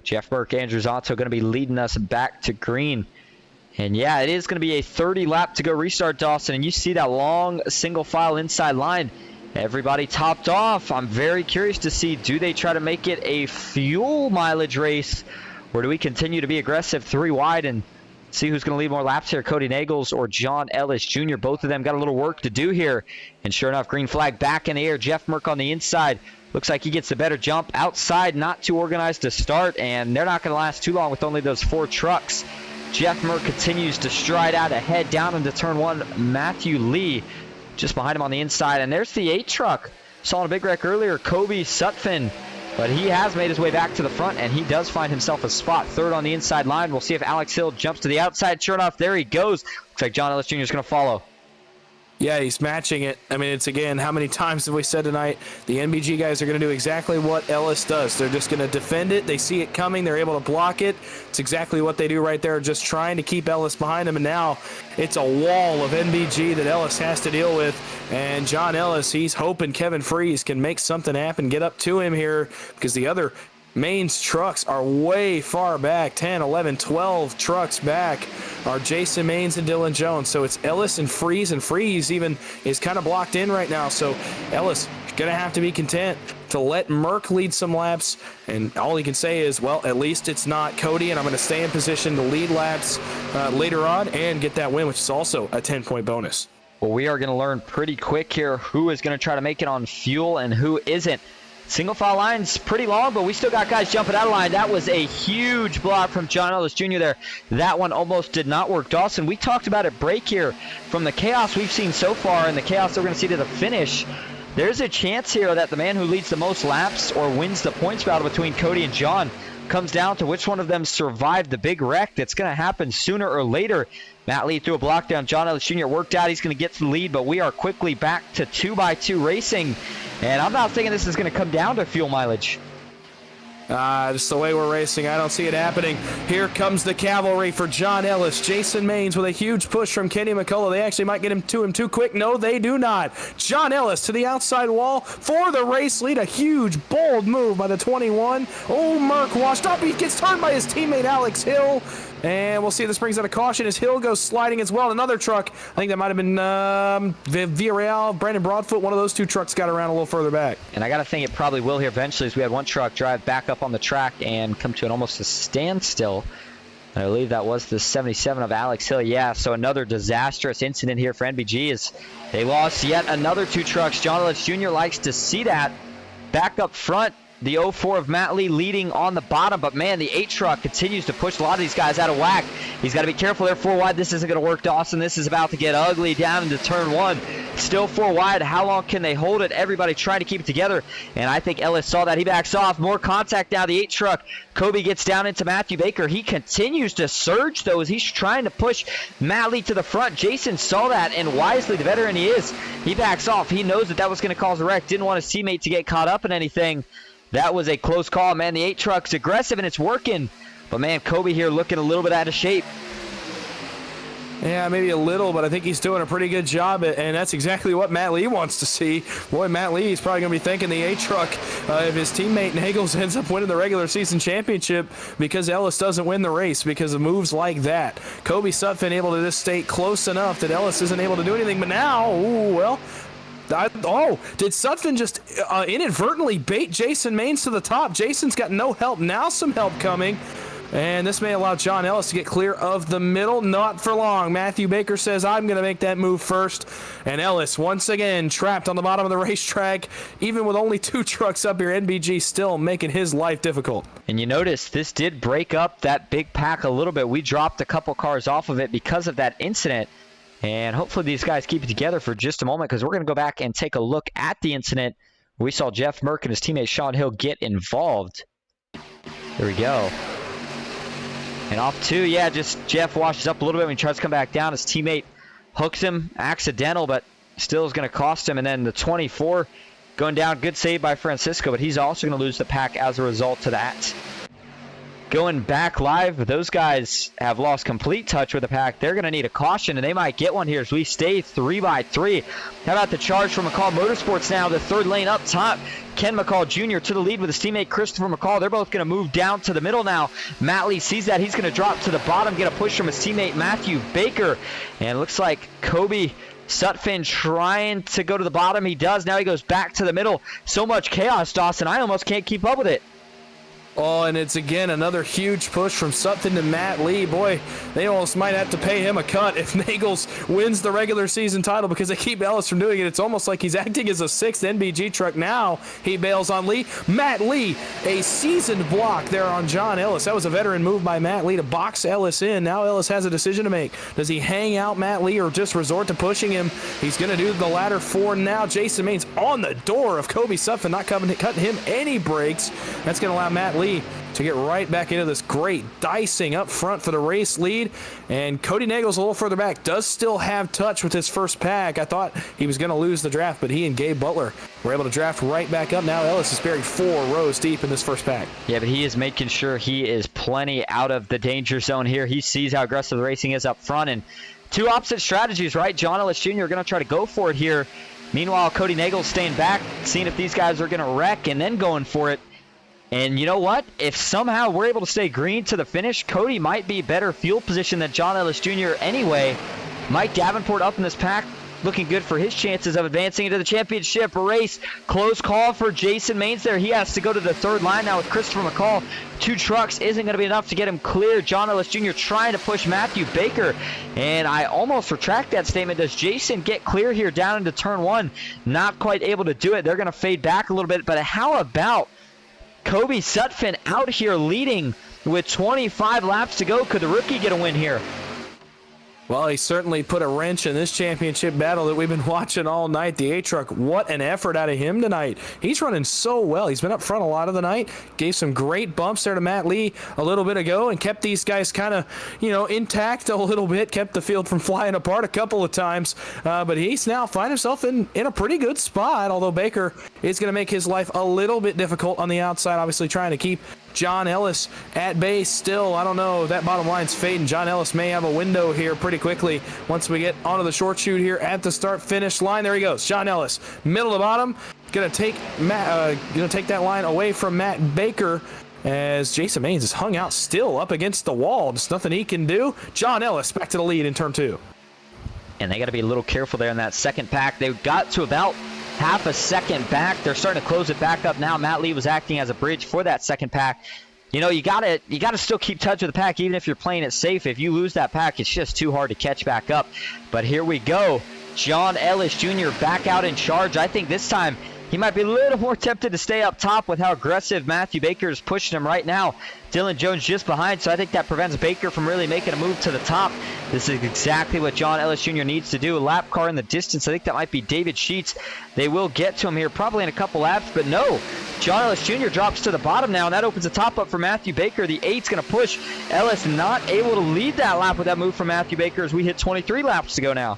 Jeff Burke, Andrew Zonto going to be leading us back to green. And yeah, it is going to be a 30 lap to go restart, Dawson. And you see that long single file inside line. Everybody topped off. I'm very curious to see, do they try to make it a fuel mileage race, or do we continue to be aggressive 3 wide and see who's going to lead more laps here, Cody Nagels or John Ellis Jr. Both of them got a little work to do here. And sure enough, green flag back in the air. Jeff Merck on the inside. Looks like he gets the better jump. Outside, not too organized to start, and they're not going to last too long with only those 4 trucks. Jeff Merck continues to stride out ahead down into turn 1. Matthew Lee just behind him on the inside. And there's the 8 truck. Saw in a big wreck earlier, Kobe Sutphin. But he has made his way back to the front, and he does find himself a spot 3rd on the inside line. We'll see if Alex Hill jumps to the outside. Sure enough, there he goes. Looks like John Ellis Jr. is going to follow. Yeah, he's matching it. I mean, it's, again, how many times have we said tonight, the NBG guys are going to do exactly what Ellis does. They're just going to defend it. They see it coming. They're able to block it. It's exactly what they do right there, just trying to keep Ellis behind him. And now it's a wall of NBG that Ellis has to deal with. And John Ellis, he's hoping Kevin Freeze can make something happen, get up to him here, because the other Maine's trucks are way far back. 10, 11, 12 trucks back are Jason Maines and Dylan Jones. So it's Ellis and Freeze even is kind of blocked in right now. So Ellis going to have to be content to let Merck lead some laps. And all he can say is, well, at least it's not Cody, and I'm going to stay in position to lead laps later on and get that win, which is also a 10-point bonus. Well, we are going to learn pretty quick here who is going to try to make it on fuel and who isn't. Single file line's pretty long, but we still got guys jumping out of line. That was a huge block from John Ellis Jr. there. That one almost did not work. Dawson, we talked about it break here. From the chaos we've seen so far and the chaos that we're going to see to the finish, there's a chance here that the man who leads the most laps or wins the points battle between Cody and John comes down to which one of them survived the big wreck that's going to happen sooner or later. Matt Lee threw a block down. John Ellis Jr. worked out. He's going to get to the lead, but we are quickly back to 2x2 racing. And I'm not thinking this is going to come down to fuel mileage. Just the way we're racing, I don't see it happening. Here comes the cavalry for John Ellis. Jason Maines with a huge push from Kenny McCullough. They actually might get him too quick. No, they do not. John Ellis to the outside wall for the race lead. A huge, bold move by the 21. Oh, Merck washed up. He gets turned by his teammate Alex Hill. And we'll see if this brings out a caution as Hill goes sliding as well. Another truck, I think that might have been Villarreal, Brandon Broadfoot. One of those 2 trucks got around a little further back. And I got to think it probably will here eventually, as we had one truck drive back up on the track and come to an almost a standstill. And I believe that was the 77 of Alex Hill. Yeah, so another disastrous incident here for NBG as they lost yet another 2 trucks. John Ellis Jr. likes to see that. Back up front, the 04 of Matt Lee leading on the bottom, but man, the 8 truck continues to push a lot of these guys out of whack. He's got to be careful there. 4 wide, this isn't going to work, Dawson. This is about to get ugly down into turn 1. Still 4 wide. How long can they hold it? Everybody trying to keep it together, and I think Ellis saw that. He backs off. More contact now, the 8 truck. Kobe gets down into Matthew Baker. He continues to surge, though, as he's trying to push Matt Lee to the front. Jason saw that, and wisely, the veteran he is, he backs off. He knows that was going to cause a wreck. Didn't want his teammate to get caught up in anything. That was a close call, man. The 8 truck's aggressive, and it's working. But, man, Kobe here looking a little bit out of shape. Yeah, maybe a little, but I think he's doing a pretty good job, and that's exactly what Matt Lee wants to see. Boy, Matt Lee is probably going to be thanking the 8 truck if his teammate Nagels ends up winning the regular season championship because Ellis doesn't win the race because of moves like that. Kobe Sutphin able to just stay close enough that Ellis isn't able to do anything, but now, did Sutphin just inadvertently bait Jason Maines to the top? Jason's got no help. Now some help coming. And this may allow John Ellis to get clear of the middle. Not for long. Matthew Baker says, I'm going to make that move first. And Ellis, once again, trapped on the bottom of the racetrack. Even with only 2 trucks up here, NBG still making his life difficult. And you notice this did break up that big pack a little bit. We dropped a couple cars off of it because of that incident. And hopefully these guys keep it together for just a moment because we're going to go back and take a look at the incident. We saw Jeff Merck and his teammate Sean Hill get involved. There we go. And off 2, yeah, just Jeff washes up a little bit when he tries to come back down. His teammate hooks him, accidental, but still is going to cost him. And then the 24 going down, good save by Francisco, but he's also going to lose the pack as a result of that. going back live, those guys have lost complete touch with the pack. They're going to need a caution, and they might get one here as we stay 3-3. How about the charge from McCall Motorsports now, the third lane up top. Ken McCall Jr. to the lead with his teammate Christopher McCall. They're both going to move down to the middle now. Matt Lee sees that. He's going to drop to the bottom, get a push from his teammate Matthew Baker. And it looks like Kobe Sutphin trying to go to the bottom. He does. Now he goes back to the middle. So much chaos, Dawson. I almost can't keep up with it. Oh, and it's again another huge push from Sutphin to Matt Lee. Boy, they almost might have to pay him a cut if Nagels wins the regular season title because they keep Ellis from doing it. It's almost like he's acting as a sixth NBG truck. Now he bails on Lee. Matt Lee, a seasoned block there on John Ellis. That was a veteran move by Matt Lee to box Ellis in. Now Ellis has a decision to make. Does he hang out Matt Lee or just resort to pushing him? He's going to do the latter four now. Jason Maines on the door of Kobe Sutphin, not cutting him any breaks. That's going to allow Matt Lee to get right back into this great dicing up front for the race lead. And Cody Nagels a little further back does still have touch with his first pack. I thought he was going to lose the draft, but he and Gabe Butler were able to draft right back up. Now Ellis is buried 4 rows deep in this first pack. Yeah, but he is making sure he is plenty out of the danger zone here. He sees how aggressive the racing is up front, and two opposite strategies, right? John Ellis Jr. are going to try to go for it here. Meanwhile, Cody Nagels staying back, seeing if these guys are going to wreck, and then going for it. And you know what? If somehow we're able to stay green to the finish, Cody might be better field position than John Ellis Jr. anyway. Mike Davenport up in this pack, looking good for his chances of advancing into the championship race. Close call for Jason Maines there. He has to go to the third line now with Christopher McCall. 2 trucks isn't going to be enough to get him clear. John Ellis Jr. trying to push Matthew Baker. And I almost retract that statement. Does Jason get clear here down into turn 1? Not quite able to do it. They're going to fade back a little bit. But how about Kobe Sutphin out here leading with 25 laps to go? Could the rookie get a win here? Well, he certainly put a wrench in this championship battle that we've been watching all night. The A-Truck, what an effort out of him tonight. He's running so well. He's been up front a lot of the night. Gave some great bumps there to Matt Lee a little bit ago and kept these guys kind of, intact a little bit. Kept the field from flying apart a couple of times. But he's now find himself in a pretty good spot, although Baker is going to make his life a little bit difficult on the outside, obviously trying to keep John Ellis at base still. I don't know. That bottom line's fading. John Ellis may have a window here pretty quickly once we get onto the short chute here at the start-finish line. There he goes. John Ellis, middle to bottom. Gonna take that line away from Matt Baker as Jason Maines is hung out still up against the wall. Just nothing he can do. John Ellis back to the lead in turn 2. And they got to be a little careful there in that second pack. They got to about half a second back. They're starting to close it back up now. Matt Lee was acting as a bridge for that second pack. You gotta still keep touch with the pack even if you're playing it safe. If you lose that pack, it's just too hard to catch back up. But here we go. John Ellis Jr. back out in charge. I think this time he might be a little more tempted to stay up top with how aggressive Matthew Baker is pushing him right now. Dylan Jones just behind, so I think that prevents Baker from really making a move to the top. This is exactly what John Ellis Jr. needs to do. A lap car in the distance. I think that might be David Sheets. They will get to him here probably in a couple laps, but no. John Ellis Jr. drops to the bottom now, and that opens the top up for Matthew Baker. The 8's going to push. Ellis not able to lead that lap with that move from Matthew Baker as we hit 23 laps to go now.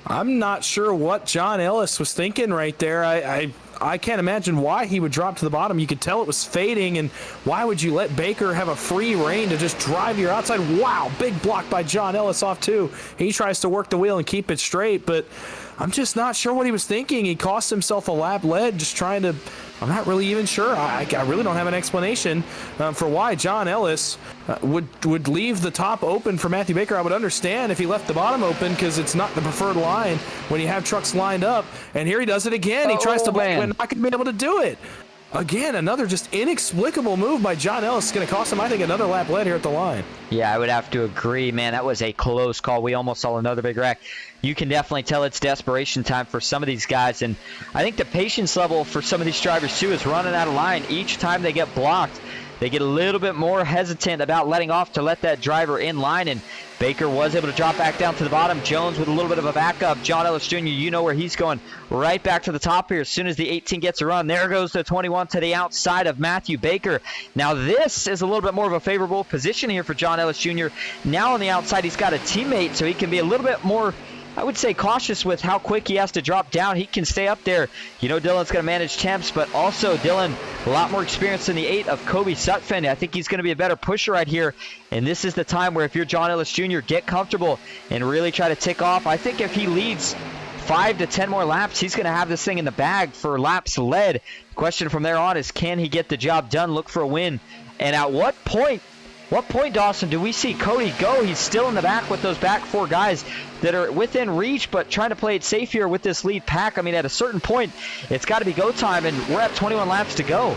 I'm not sure what John Ellis was thinking right there. I can't imagine why he would drop to the bottom. You could tell it was fading, and why would you let Baker have a free rein to just drive your outside? Wow, big block by John Ellis off too. He tries to work the wheel and keep it straight, but I'm just not sure what he was thinking. He cost himself a lap lead just trying to... I'm not really even sure. I really don't have an explanation for why John Ellis would leave the top open for Matthew Baker. I would understand if he left the bottom open because it's not the preferred line when you have trucks lined up. And here he does it again. He tries to block, but not going to be able to do it. Again, another just inexplicable move by John Ellis. It's going to cost him, I think, another lap lead here at the line. Yeah, I would have to agree, man. That was a close call. We almost saw another big wreck. You can definitely tell it's desperation time for some of these guys. And I think the patience level for some of these drivers, too, is running out of line. Each time they get blocked, they get a little bit more hesitant about letting off to let that driver in line. And Baker was able to drop back down to the bottom. Jones with a little bit of a backup. John Ellis Jr., you know where he's going. Right back to the top here as soon as the 18 gets a run. There goes the 21 to the outside of Matthew Baker. Now this is a little bit more of a favorable position here for John Ellis Jr. Now on the outside he's got a teammate, so he can be a little bit more I would say cautious with how quick he has to drop down. He can stay up there. You know Dylan's going to manage temps, but also Dylan, a lot more experience than the 8 of Kobe Sutphin. I think he's going to be a better pusher right here. And this is the time where if you're John Ellis Jr., get comfortable and really try to tick off. I think if he leads 5 to 10 more laps, he's going to have this thing in the bag for laps led. The question from there on is, can he get the job done, look for a win? And at what point, Dawson, do we see Cody go? He's still in the back with those back 4 guys that are within reach, but trying to play it safe here with this lead pack. I mean, at a certain point, it's got to be go time, and we're at 21 laps to go.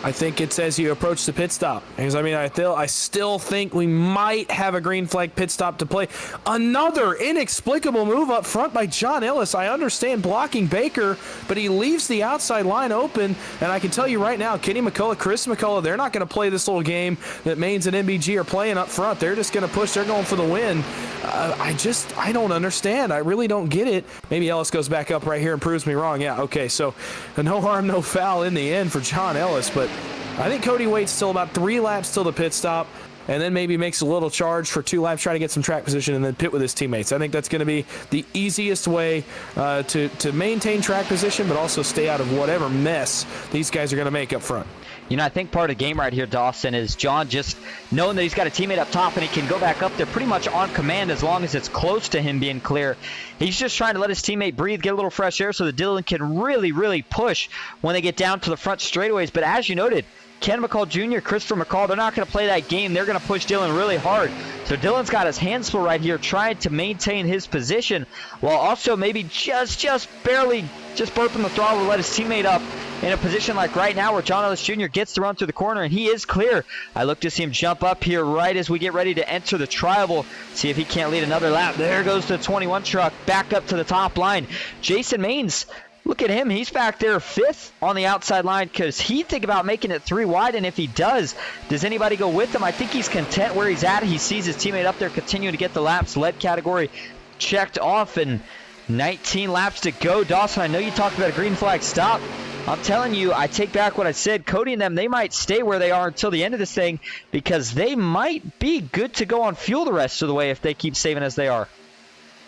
I think it's as you approach the pit stop. Because, I mean, I still think we might have a green flag pit stop to play. Another inexplicable move up front by John Ellis. I understand blocking Baker, but he leaves the outside line open. And I can tell you right now, Kenny McCullough, Chris McCullough, they're not going to play this little game that Maines and MBG are playing up front. They're just going to push. They're going for the win. I don't understand. I really don't get it. Maybe Ellis goes back up right here and proves me wrong. Yeah, okay, so no harm, no foul in the end for John Ellis, but I think Cody waits till about 3 laps till the pit stop, and then maybe makes a little charge for 2 laps, try to get some track position, and then pit with his teammates. I think that's going to be the easiest way to maintain track position, but also stay out of whatever mess these guys are going to make up front. You know, I think part of the game right here, Dawson, is John just knowing that he's got a teammate up top and he can go back up there pretty much on command as long as it's close to him being clear. He's just trying to let his teammate breathe, get a little fresh air so that Dylan can really, really push when they get down to the front straightaways. But as you noted, Ken McCall Jr., Christopher McCall, they're not going to play that game. They're going to push Dylan really hard. So Dylan's got his hands full right here trying to maintain his position while also maybe just barely just burping the throttle to let his teammate up in a position like right now where John Ellis Jr. gets to run through the corner, and he is clear. I look to see him jump up here right as we get ready to enter the tri-oval, see if he can't lead another lap. There goes the 21 truck back up to the top line. Jason Maines, look at him. He's back there 5th on the outside line because he think about making it 3 wide, and if he does anybody go with him? I think he's content where he's at. He sees his teammate up there continuing to get the laps led category checked off, and 19 laps to go. Dawson, I know you talked about a green flag stop. I'm telling you, I take back what I said. Cody and them, they might stay where they are until the end of this thing because they might be good to go on fuel the rest of the way if they keep saving as they are.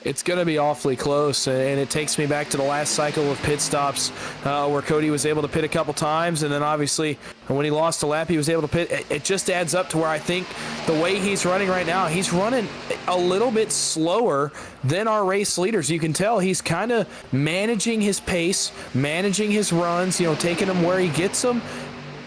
It's going to be awfully close, and it takes me back to the last cycle of pit stops where Cody was able to pit a couple times, and then obviously when he lost a lap, he was able to pit. It just adds up to where I think the way he's running right now, he's running a little bit slower than our race leaders. You can tell he's kind of managing his pace, managing his runs, taking them where he gets them.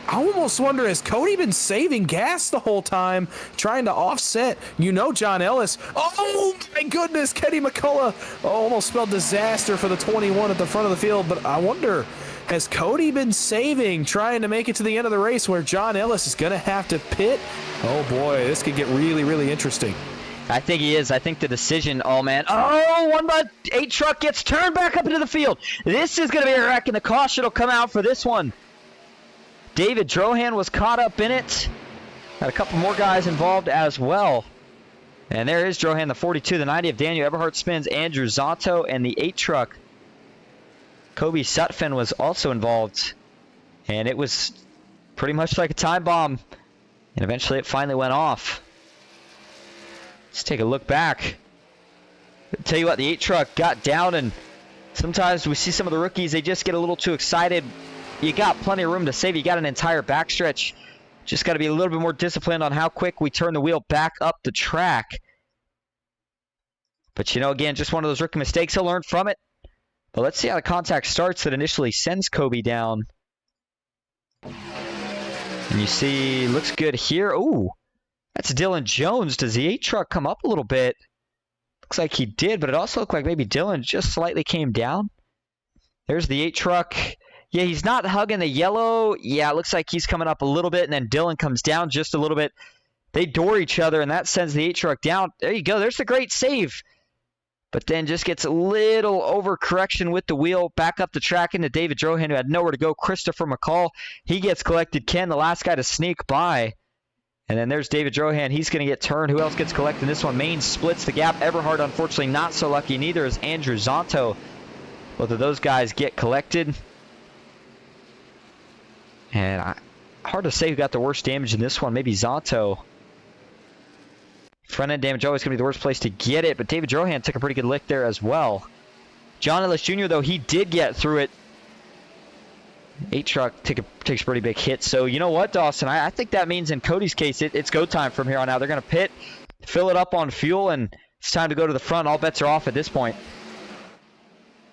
I almost wonder, has Cody been saving gas the whole time, trying to offset, John Ellis? Oh, my goodness, Kenny McCullough almost spelled disaster for the 21 at the front of the field, but I wonder, has Cody been saving, trying to make it to the end of the race where John Ellis is going to have to pit? Oh, boy, this could get really, really interesting. I think he is. I think the decision, oh, man. Oh, 1x8 truck gets turned back up into the field. This is going to be a wreck, and the caution will come out for this one. David Drohan was caught up in it. Got a couple more guys involved as well. And there is Drohan, the 42, the 90 of Daniel Eberhardt spins, Andrew Zotto, and the 8 truck. Kobe Sutphin was also involved. And it was pretty much like a time bomb. And eventually it finally went off. Let's take a look back. I'll tell you what, the 8 truck got down, and sometimes we see some of the rookies, they just get a little too excited. You got plenty of room to save. You got an entire backstretch. Just got to be a little bit more disciplined on how quick we turn the wheel back up the track. But, again, just one of those rookie mistakes. He'll learn from it. But let's see how the contact starts that initially sends Kobe down. And you see, looks good here. Ooh, that's Dylan Jones. Does the 8 truck come up a little bit? Looks like he did, but it also looked like maybe Dylan just slightly came down. There's the 8 truck. Yeah, he's not hugging the yellow. Yeah, it looks like he's coming up a little bit, and then Dylan comes down just a little bit. They door each other, and that sends the 8 truck down. There you go. There's the great save. But then just gets a little overcorrection with the wheel. Back up the track into David Drohan, who had nowhere to go. Christopher McCall, he gets collected. Ken, the last guy to sneak by. And then there's David Drohan. He's going to get turned. Who else gets collected in this one? Maines splits the gap. Eberhard, unfortunately, not so lucky. Neither is Andrew Zonto. Both of those guys get collected. And hard to say who got the worst damage in this one. Maybe Zonto. Front end damage always going to be the worst place to get it, but David Drohan took a pretty good lick there as well. John Ellis Jr., though, he did get through it. 8 truck takes a pretty big hit. So, you know what, Dawson? I think that means in Cody's case, it's go time from here on out. They're going to pit, fill it up on fuel, and it's time to go to the front. All bets are off at this point.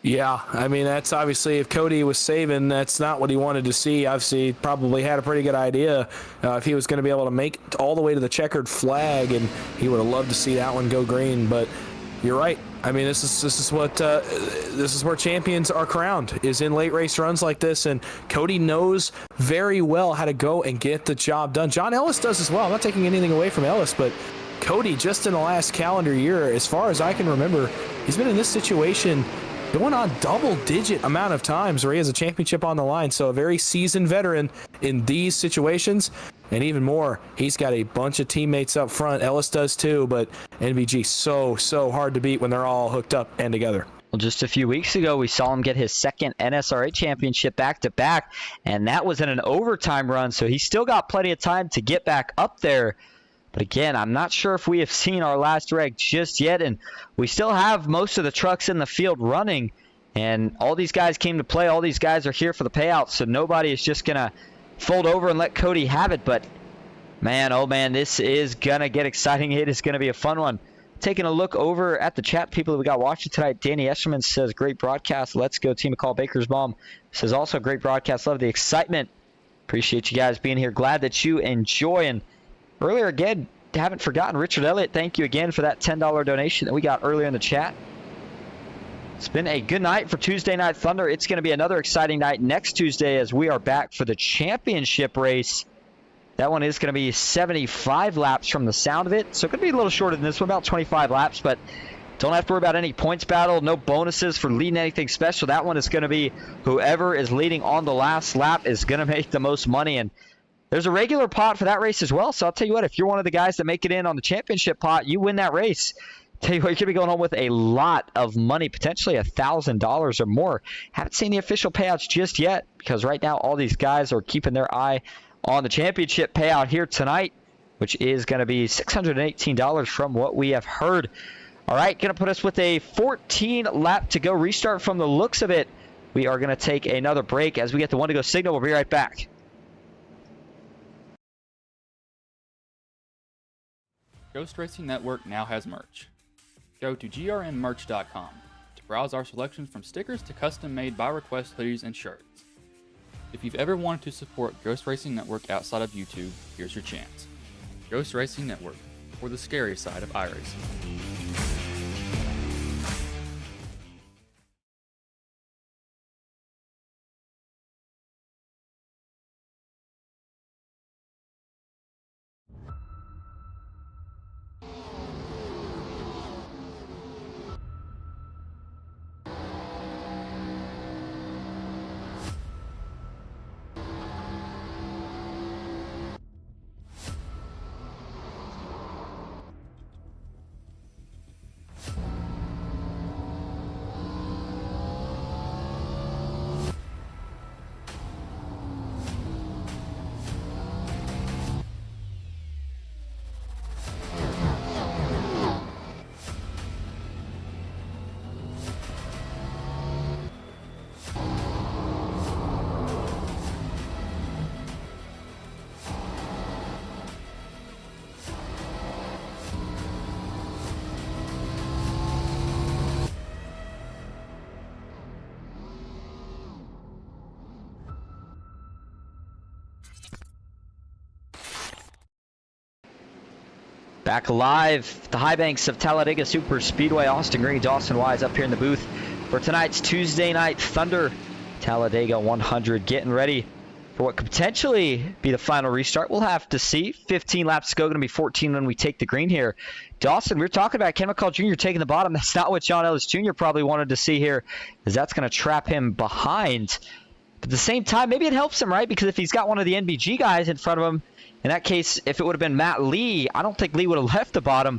Yeah, I mean, that's obviously, if Cody was saving, that's not what he wanted to see. Obviously, he probably had a pretty good idea if he was going to be able to make it all the way to the checkered flag, and he would have loved to see that one go green. But you're right. I mean, this is where champions are crowned, is in late race runs like this, and Cody knows very well how to go and get the job done. John Ellis does as well. I'm not taking anything away from Ellis, but Cody, just in the last calendar year, as far as I can remember, he's been in this situation going on double-digit amount of times where he has a championship on the line. So a very seasoned veteran in these situations. And even more, he's got a bunch of teammates up front. Ellis does too, but NBG so hard to beat when they're all hooked up and together. Well, just a few weeks ago, we saw him get his second NSRA championship back-to-back, and that was in an overtime run, so he's still got plenty of time to get back up there. But again, I'm not sure if we have seen our last reg just yet, and we still have most of the trucks in the field running, and all these guys came to play. All these guys are here for the payout, so nobody is just going to fold over and let Cody have it. But, man, oh, man, this is going to get exciting. It is going to be a fun one. Taking a look over at the chat people that we got watching tonight. Danny Escherman says, great broadcast. Let's go, Team McCall Bakersbaum says, also great broadcast. Love the excitement. Appreciate you guys being here. Glad that you enjoy. And earlier, again, haven't forgotten, Richard Elliott, thank you again for that $10 donation that we got earlier in the chat. It's been a good night for Tuesday Night Thunder. It's going to be another exciting night next Tuesday as we are back for the championship race. That one is going to be 75 laps from the sound of it. So it could be a little shorter than this one, about 25 laps, but don't have to worry about any points battle, no bonuses for leading anything special. That one is going to be whoever is leading on the last lap is going to make the most money. And there's a regular pot for that race as well. So I'll tell you what, if you're one of the guys that make it in on the championship pot, you win that race. Tell you what, you're going to be going home with a lot of money, potentially $1,000 or more. Haven't seen the official payouts just yet because right now all these guys are keeping their eye on the championship payout here tonight, which is going to be $618 from what we have heard. All right, going to put us with a 14 lap to go restart from the looks of it. We are going to take another break as we get the one to go signal. We'll be right back. Ghost Racing Network now has merch. Go to grnmerch.com to browse our selections from stickers to custom-made by request hoodies and shirts. If you've ever wanted to support Ghost Racing Network outside of YouTube, here's your chance. Ghost Racing Network, for the scary side of iRacing. Back live, the high banks of Talladega Superspeedway. Austin Green, Dawson Wise up here in the booth for tonight's Tuesday Night Thunder Talladega 100. Getting ready for what could potentially be the final restart. We'll have to see. 15 laps to go, going to be 14 when we take the green here. Dawson, we were talking about Ken McCall Jr. taking the bottom. That's not what John Ellis Jr. probably wanted to see here, because that's going to trap him behind. But at the same time, maybe it helps him, right? Because if he's got one of the NBG guys in front of him, in that case, if it would have been Matt Lee, I don't think Lee would have left the bottom.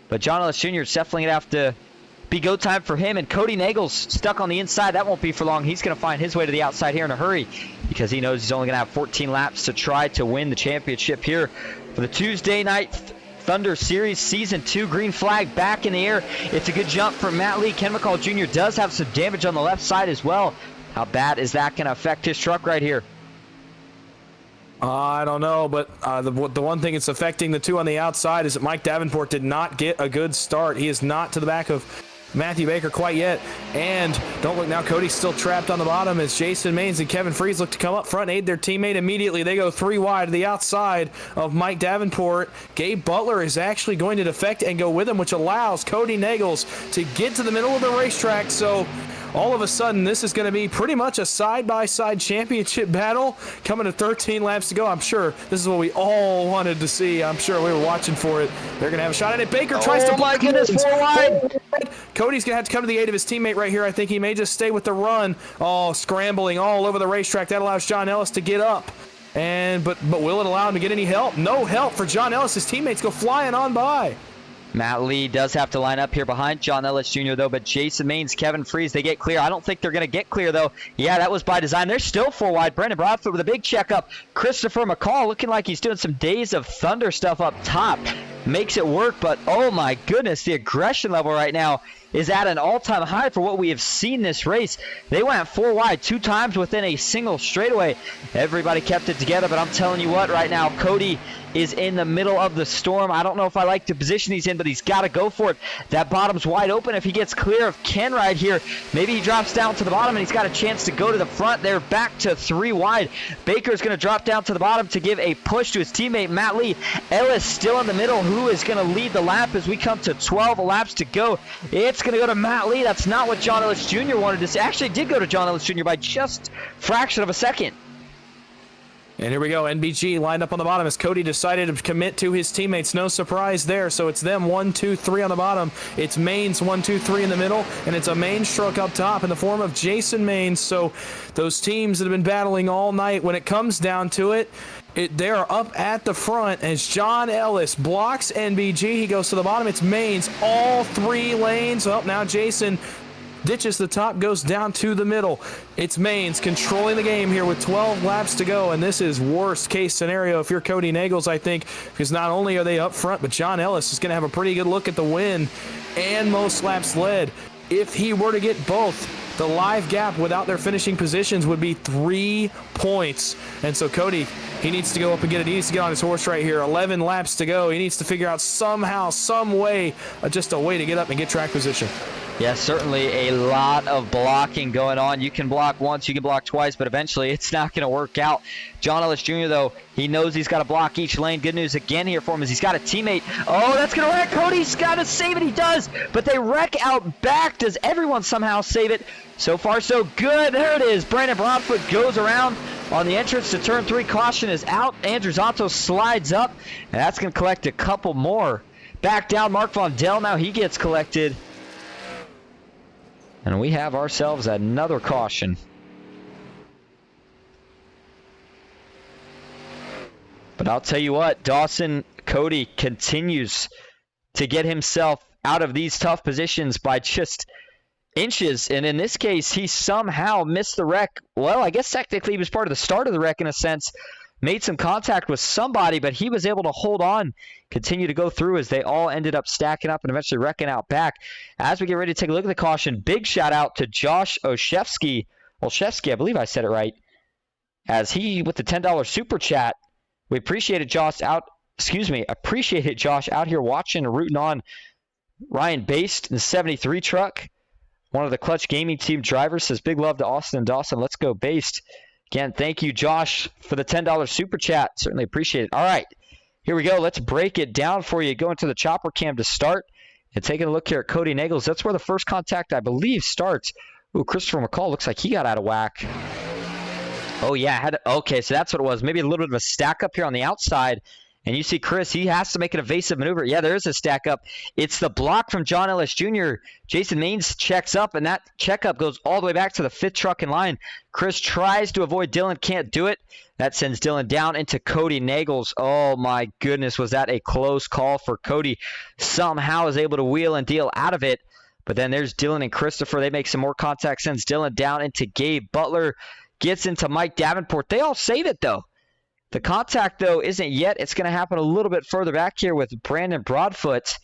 But John Ellis Jr. is definitely going to have to be go time for him. And Cody Nagel's stuck on the inside. That won't be for long. He's going to find his way to the outside here in a hurry because he knows he's only going to have 14 laps to try to win the championship here for the Tuesday Night Thunder Series Season 2. Green flag back in the air. It's a good jump from Matt Lee. Ken McCall Jr. does have some damage on the left side as well. How bad is that going to affect his truck right here? I don't know, but the one thing that's affecting the two on the outside is that Mike Davenport did not get a good start. He is not to the back of Matthew Baker quite yet. And don't look now, Cody's still trapped on the bottom as Jason Maines and Kevin Freeze look to come up front and aid their teammate immediately. They go 3 wide to the outside of Mike Davenport. Gabe Butler is actually going to defect and go with him, which allows Cody Nagels to get to the middle of the racetrack. So all of a sudden, this is going to be pretty much a side-by-side championship battle coming to 13 laps to go. I'm sure this is what we all wanted to see. I'm sure we were watching for it. They're going to have a shot at it. Baker tries to... Oh, my goodness, 4 wide. Cody's going to have to come to the aid of his teammate right here. I think he may just stay with the run. Oh, scrambling all over the racetrack. That allows John Ellis to get up. But will it allow him to get any help? No help for John Ellis. His teammates go flying on by. Matt Lee does have to line up here behind John Ellis Jr., though, but Jason Maines, Kevin Freeze, they get clear. I don't think they're going to get clear, though. Yeah, that was by design. They're still 4 wide. Brendan Broadfoot with a big checkup. Christopher McCall looking like he's doing some Days of Thunder stuff up top. Makes it work, but oh my goodness, the aggression level right now is at an all-time high for what we have seen this race. They went 4 wide 2 times within a single straightaway. Everybody kept it together, but I'm telling you what, right now, Cody is in the middle of the storm. I don't know if I like the position he's in, but he's got to go for it. That bottom's wide open. If he gets clear of Ken right here, maybe he drops down to the bottom and he's got a chance to go to the front. They're back to 3 wide. Baker's going to drop down to the bottom to give a push to his teammate, Matt Lee. Ellis still in the middle. Who is going to lead the lap as we come to 12 laps to go? It's going to go to Matt Lee. That's not what John Ellis Jr. wanted to say. Actually, it did go to John Ellis Jr. by just a fraction of a second. And here we go. NBG lined up on the bottom as Cody decided to commit to his teammates. No surprise there. So it's them 1, 2, 3 on the bottom. It's Maines 1, 2, 3 in the middle. And it's a Maines stroke up top in the form of Jason Maines. So those teams that have been battling all night, when it comes down to it, they are up at the front as John Ellis blocks NBG. He goes to the bottom. It's Maines all 3 lanes. Well, now Jason ditches the top, goes down to the middle. It's Maines controlling the game here with 12 laps to go, and this is worst case scenario if you're Cody Nagels, I think, because not only are they up front, but John Ellis is going to have a pretty good look at the win and most laps led. If he were to get both, the live gap without their finishing positions would be 3 points. And so Cody, he needs to go up and get it. He needs to get on his horse right here. 11 laps to go. He needs to figure out somehow, some way, just a way to get up and get track position. Yeah, certainly a lot of blocking going on. You can block once, you can block twice, but eventually it's not going to work out. John Ellis Jr., though, he knows he's got to block each lane. Good news again here for him is he's got a teammate. Oh, that's going to wreck. Cody's got to save it. He does, but they wreck out back. Does everyone somehow save it? So far, so good. There it is. Brandon Broadfoot goes around on the entrance to turn 3. Caution is out. Andrew Zanto slides up, and that's going to collect a couple more. Back down, Mark Von Dell. Now he gets collected. And we have ourselves another caution. But I'll tell you what, Dawson Cody continues to get himself out of these tough positions by just inches. And in this case, he somehow missed the wreck. Well, I guess technically he was part of the start of the wreck in a sense. Made some contact with somebody, but he was able to hold on, continue to go through as they all ended up stacking up and eventually wrecking out back. As we get ready to take a look at the caution, big shout out to Josh Olszewski, I believe I said it right, as he with the $10 super chat. We appreciated Josh out here watching and rooting on Ryan Based in the 73 truck. One of the Clutch Gaming Team drivers says big love to Austin and Dawson. Let's go Based. Again, thank you, Josh, for the $10 super chat. Certainly appreciate it. All right, here we go. Let's break it down for you. Go into the chopper cam to start. And taking a look here at Cody Nagels. That's where the first contact, I believe, starts. Ooh, Christopher McCall looks like he got out of whack. Oh, yeah. Okay, so that's what it was. Maybe a little bit of a stack up here on the outside. And you see Chris, he has to make an evasive maneuver. Yeah, there is a stack up. It's the block from John Ellis Jr. Jason Maines checks up, and that checkup goes all the way back to the 5th truck in line. Chris tries to avoid Dylan, can't do it. That sends Dylan down into Cody Nagels. Oh, my goodness, was that a close call for Cody. Somehow is able to wheel and deal out of it. But then there's Dylan and Christopher. They make some more contact, sends Dylan down into Gabe Butler. Gets into Mike Davenport. They all save it, though. The contact, though, isn't yet. It's going to happen a little bit further back here with Brandon Broadfoot.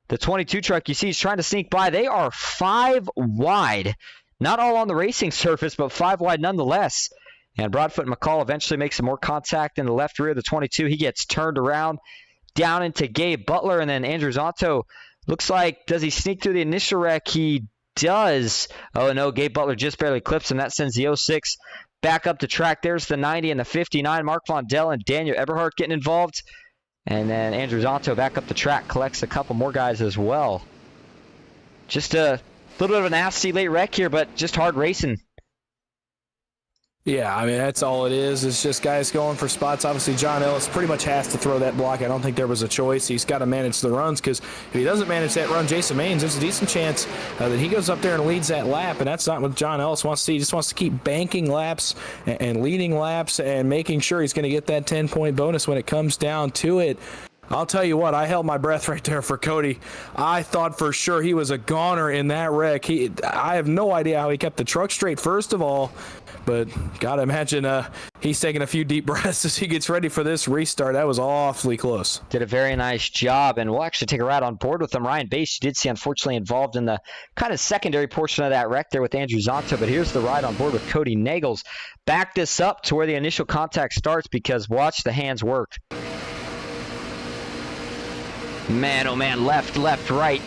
The 22 truck you see is trying to sneak by. They are 5 wide. Not all on the racing surface, but 5 wide nonetheless. And Broadfoot McCall eventually makes some more contact in the left rear of the 22. He gets turned around down into Gabe Butler, and then Andrew Zonto looks like, does he sneak through the initial wreck? He does. Oh, no, Gabe Butler just barely clips him. That sends the 06 back up the track. There's the 90 and the 59. Mark Vondell and Daniel Eberhardt getting involved. And then Andrew Zonto back up the track, collects a couple more guys as well. Just a little bit of a nasty late wreck here, but just hard racing. Yeah, I mean, that's all it is. It's just guys going for spots. Obviously, John Ellis pretty much has to throw that block. I don't think there was a choice. He's got to manage the runs, because if he doesn't manage that run, Jason Maines, there's a decent chance that he goes up there and leads that lap, and that's not what John Ellis wants to see. He just wants to keep banking laps and leading laps and making sure he's going to get that 10-point bonus when it comes down to it. I'll tell you what, I held my breath right there for Cody. I thought for sure he was a goner in that wreck. I have no idea how he kept the truck straight, first of all, but gotta imagine he's taking a few deep breaths as he gets ready for this restart. That was awfully close. Did a very nice job, and we'll actually take a ride on board with him. Ryan Bass, you did see, unfortunately, involved in the kind of secondary portion of that wreck there with Andrew Zonto, but here's the ride on board with Cody Nagels. Back this up to where the initial contact starts, because watch the hands work. Man, oh man, left, right.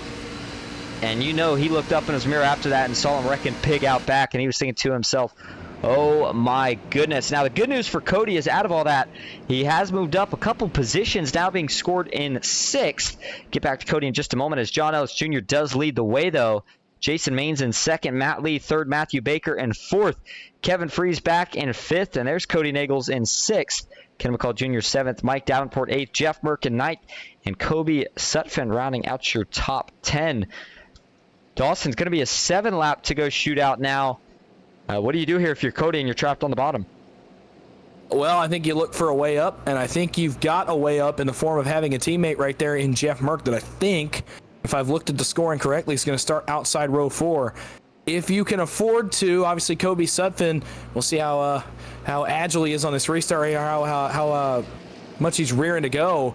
And you know he looked up in his mirror after that and saw him wrecking Pig out back, and he was thinking to himself, oh my goodness. Now the good news for Cody is, out of all that, he has moved up a couple positions, now being scored in 6th. Get back to Cody in just a moment, as John Ellis Jr. does lead the way, though. Jason Maines in 2nd, Matt Lee 3rd, Matthew Baker in 4th, Kevin Freeze back in 5th, and there's Cody Nagels in 6th. Ken McCall Jr. 7th, Mike Davenport 8th, Jeff Merkin 9th, and Kobe Sutphin rounding out your top 10. Dawson's going to be a 7-lap to go shootout now. What do you do here if you're Cody and you're trapped on the bottom? Well, I think you look for a way up, and I think you've got a way up in the form of having a teammate right there in Jeff Merck that I think, if I've looked at the scoring correctly, is going to start outside row 4. If you can afford to, obviously Kobe Sutphin, we'll see how agile he is on this restart, how much he's rearing to go.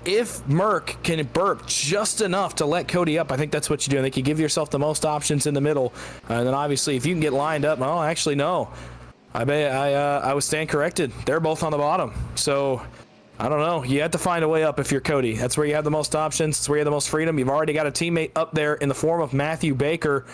If Merck can burp just enough to let Cody up, I think that's what you do. I think you give yourself the most options in the middle, and then obviously if you can get lined up, well, actually no, I would stand corrected. They're both on the bottom, so I don't know. You have to find a way up if you're Cody. That's where you have the most options. That's where you have the most freedom. You've already got a teammate up there in the form of Matthew Baker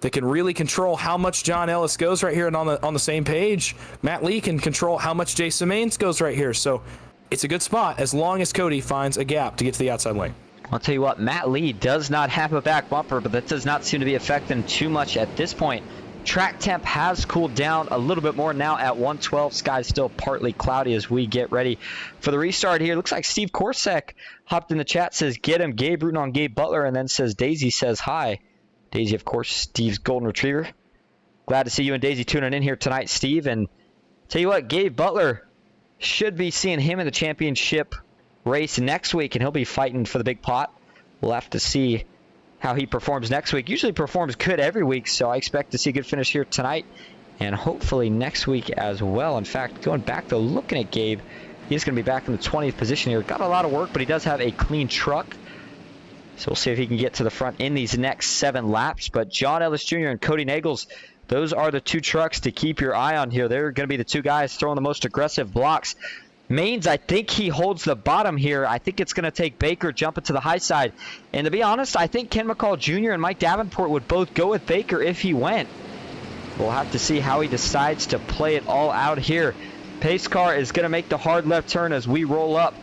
that can really control how much John Ellis goes right here, and on the same page, Matt Lee can control how much Jason Maines goes right here. So it's a good spot as long as Cody finds a gap to get to the outside lane. I'll tell you what, Matt Lee does not have a back bumper, but that does not seem to be affecting too much at this point. Track temp has cooled down a little bit more now at 112. Sky's still partly cloudy as we get ready for the restart here. Looks like Steve Korsek hopped in the chat, says get him, Gabe rooting on Gabe Butler, and then says Daisy says hi. Daisy, of course, Steve's golden retriever. Glad to see you and Daisy tuning in here tonight, Steve. And tell you what, Gabe Butler should be seeing him in the championship race next week, and he'll be fighting for the big pot. We'll have to see how he performs next week. Usually performs good every week, so I expect to see a good finish here tonight and hopefully next week as well. In fact, going back to looking at Gabe, he's going to be back in the 20th position here. Got a lot of work, but he does have a clean truck. So we'll see if he can get to the front in these next 7 laps. But John Ellis Jr. and Cody Nagels, those are the 2 trucks to keep your eye on here. They're going to be the 2 guys throwing the most aggressive blocks. Maines, I think he holds the bottom here. I think it's going to take Baker jumping to the high side. And to be honest, I think Ken McCall Jr. and Mike Davenport would both go with Baker if he went. We'll have to see how he decides to play it all out here. Pace car is going to make the hard left turn as we roll up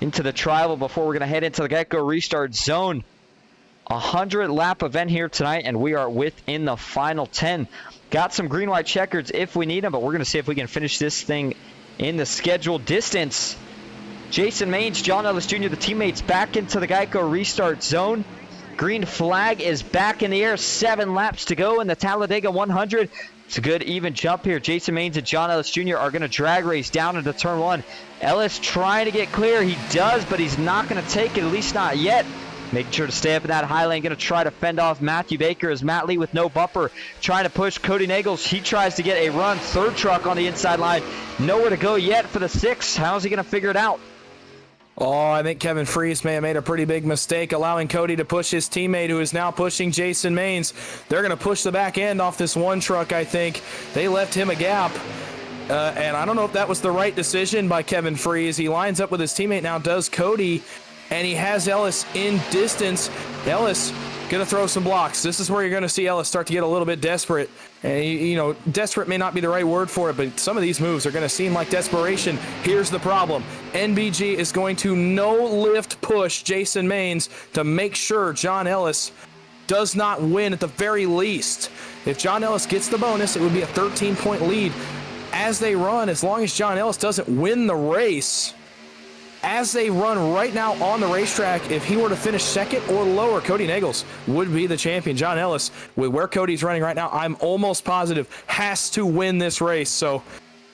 into the tribal before we're going to head into the Geico restart zone. 100-lap event here tonight, and we are within the final 10. Got some green-white checkers if we need them, but we're going to see if we can finish this thing in the scheduled distance. Jason Maines, John Ellis Jr., the teammates back into the Geico restart zone. Green flag is back in the air. 7 laps to go in the Talladega 100. It's a good even jump here. Jason Maines and John Ellis Jr. are going to drag race down into turn 1. Ellis trying to get clear. He does, but he's not going to take it, at least not yet. Making sure to stay up in that high lane. Going to try to fend off Matthew Baker as Matt Lee with no bumper. Trying to push Cody Nagels. He tries to get a run. Third truck on the inside line. Nowhere to go yet for the 6. How's he going to figure it out? Oh, I think Kevin Freese may have made a pretty big mistake allowing Cody to push his teammate, who is now pushing Jason Maines. They're going to push the back end off this one truck, I think. They left him a gap. And I don't know if that was the right decision by Kevin Freese. He lines up with his teammate now, does Cody, and he has Ellis in distance. Ellis going to throw some blocks. This is where you're going to see Ellis start to get a little bit desperate. And, you know, desperate may not be the right word for it, but some of these moves are going to seem like desperation. Here's the problem. NBG is going to no-lift push Jason Maines to make sure John Ellis does not win at the very least. If John Ellis gets the bonus, it would be a 13-point lead as they run, as long as John Ellis doesn't win the race. As they run right now on the racetrack, if he were to finish second or lower, Cody Nagels would be the champion. John Ellis, with where Cody's running right now, I'm almost positive has to win this race. So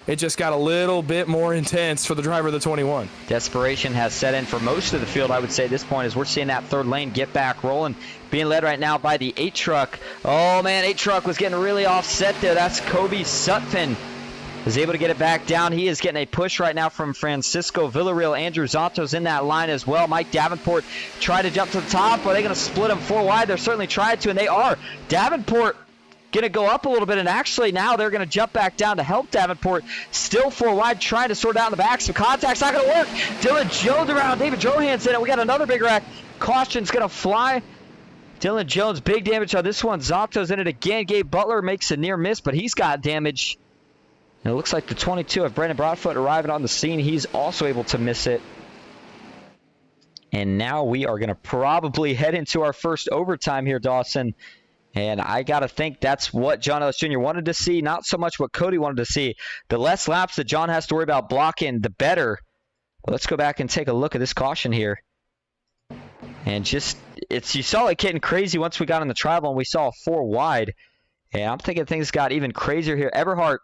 it just got a little bit more intense for the driver of the 21. Desperation has set in for most of the field, I would say, at this point, as we're seeing that third lane get back rolling. Being led right now by the 8 truck. Oh, man, 8 truck was getting really offset there. That's Kobe Sutphin. Is able to get it back down. He is getting a push right now from Francisco Villarreal. Andrew Zonto's in that line as well. Mike Davenport tried to jump to the top. Are they going to split him 4 wide? They're certainly trying to, and they are. Davenport going to go up a little bit, and actually now they're going to jump back down to help Davenport. Still 4 wide, trying to sort out in the back. Some contact's not going to work. Dylan Jones around. David Drohan's in it. We got another big wreck. Caution's going to fly. Dylan Jones, big damage on this one. Zonto's in it again. Gabe Butler makes a near miss, but he's got damage. And it looks like the 22 of Brandon Broadfoot arriving on the scene. He's also able to miss it. And now we are going to probably head into our first overtime here, Dawson. And I got to think that's what John Ellis Jr. wanted to see, not so much what Cody wanted to see. The less laps that John has to worry about blocking, the better. But let's go back and take a look at this caution here. And just, you saw it getting crazy once we got on the tribal and we saw 4 wide. And I'm thinking things got even crazier here. Everhart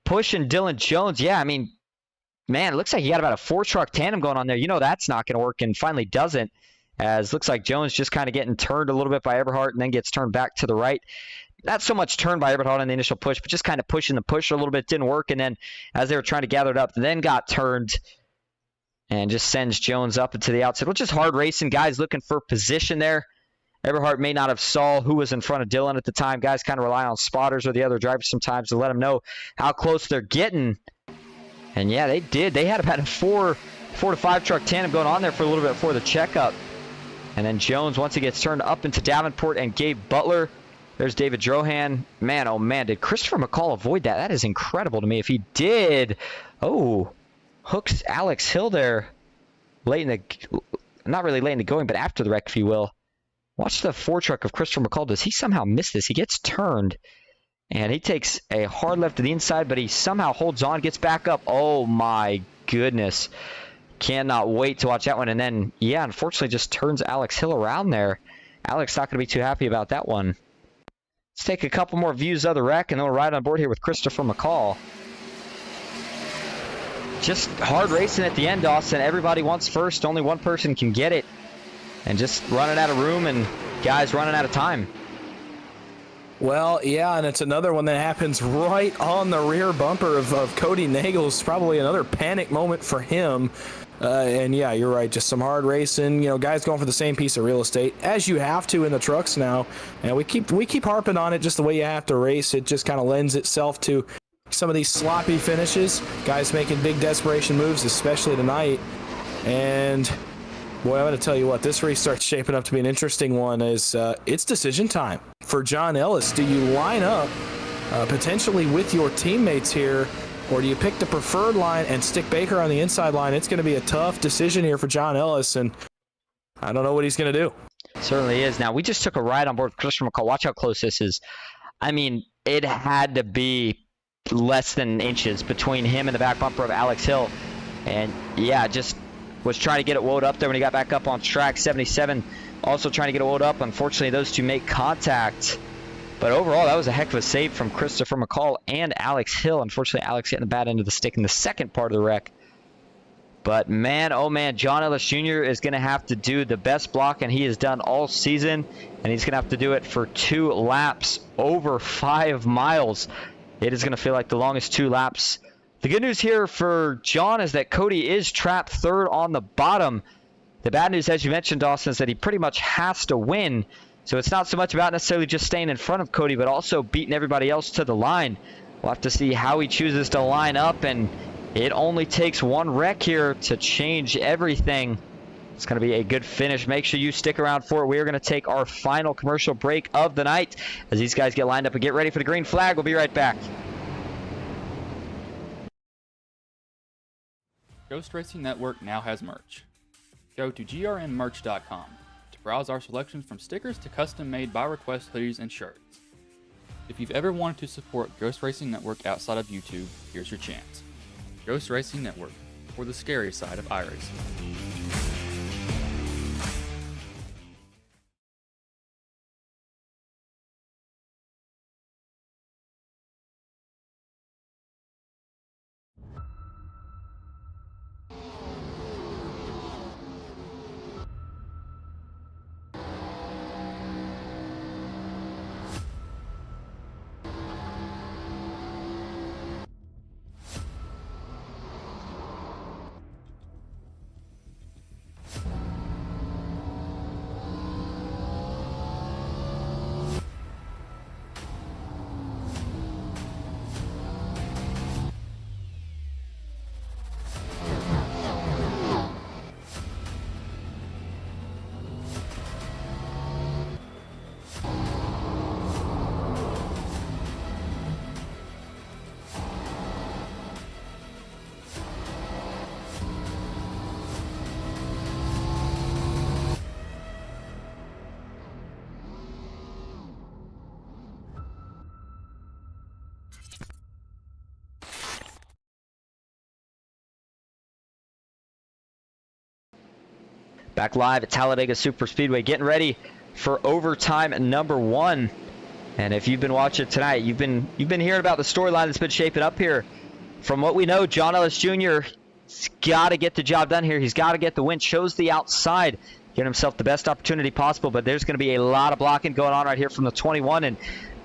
pushing Dylan Jones. Yeah, I mean, man, it looks like he got about a 4-truck tandem going on there. You know that's not going to work, and finally doesn't, as looks like Jones just kind of getting turned a little bit by Eberhardt and then gets turned back to the right. Not so much turned by Eberhardt on the initial push, but just kind of pushing the pusher a little bit. Didn't work, and then as they were trying to gather it up, then got turned and just sends Jones up into the outside. Well, just hard racing. Guys looking for position there. Eberhardt may not have saw who was in front of Dylan at the time. Guys kind of rely on spotters or the other drivers sometimes to let them know how close they're getting. And yeah, they did. They had about a 4 to 5 truck tandem going on there for a little bit before the checkup. And then Jones, once he gets turned up into Davenport and Gabe Butler. There's David Drohan. Man, oh man, did Christopher McCall avoid that? That is incredible to me. If he did, oh, hooks Alex Hill there late in the, not really late in the going, but after the wreck, if you will. Watch the 4 truck of Christopher McCall. Does he somehow miss this? He gets turned, and he takes a hard left to the inside, but he somehow holds on, gets back up. Oh, my goodness. Cannot wait to watch that one. And then, yeah, unfortunately just turns Alex Hill around there. Alex not going to be too happy about that one. Let's take a couple more views of the wreck, and then we'll ride on board here with Christopher McCall. Just hard racing at the end, Dawson. Everybody wants first. Only one person can get it. And just running out of room and guys running out of time. Well, yeah, and it's another one that happens right on the rear bumper of Cody Nagels. Probably another panic moment for him. And yeah, you're right. Just some hard racing. You know, guys going for the same piece of real estate as you have to in the trucks now. And we keep harping on it. Just the way you have to race, it just kind of lends itself to some of these sloppy finishes. Guys making big desperation moves, especially tonight. And boy, I'm going to tell you what, this race starts shaping up to be an interesting one. As it's decision time for John Ellis. Do you line up potentially with your teammates here, or do you pick the preferred line and stick Baker on the inside line? It's going to be a tough decision here for John Ellis, and I don't know what he's going to do. Certainly is. Now, we just took a ride on board with Christopher McCall. Watch how close this is. I mean, it had to be less than inches between him and the back bumper of Alex Hill. And yeah, just was trying to get it woed up there when he got back up on track. 77 also trying to get it woed up. Unfortunately, those two make contact. But overall, that was a heck of a save from Christopher McCall and Alex Hill. Unfortunately, Alex getting the bad end of the stick in the second part of the wreck. But man, oh man, John Ellis Jr. is going to have to do the best blocking he has done all season, and he's going to have to do it for 2 laps over 5 miles. It is going to feel like the longest 2 laps. The good news here for John is that Cody is trapped 3rd on the bottom. The bad news, as you mentioned, Dawson, is that he pretty much has to win. So it's not so much about necessarily just staying in front of Cody, but also beating everybody else to the line. We'll have to see how he chooses to line up, and it only takes 1 wreck here to change everything. It's going to be a good finish. Make sure you stick around for it. We are going to take our final commercial break of the night as these guys get lined up and get ready for the green flag. We'll be right back. Ghost Racing Network now has merch. Go to grnmerch.com to browse our selection from stickers to custom-made by request hoodies and shirts. If you've ever wanted to support Ghost Racing Network outside of YouTube, here's your chance. Ghost Racing Network, for the scary side of iRacing. Back live at Talladega Superspeedway, getting ready for overtime number 1. And if you've been watching tonight, you've been hearing about the storyline that's been shaping up here. From what we know, John Ellis Jr. has got to get the job done here. He's got to get the win. Chose the outside, giving himself the best opportunity possible. But there's going to be a lot of blocking going on right here from the 21. And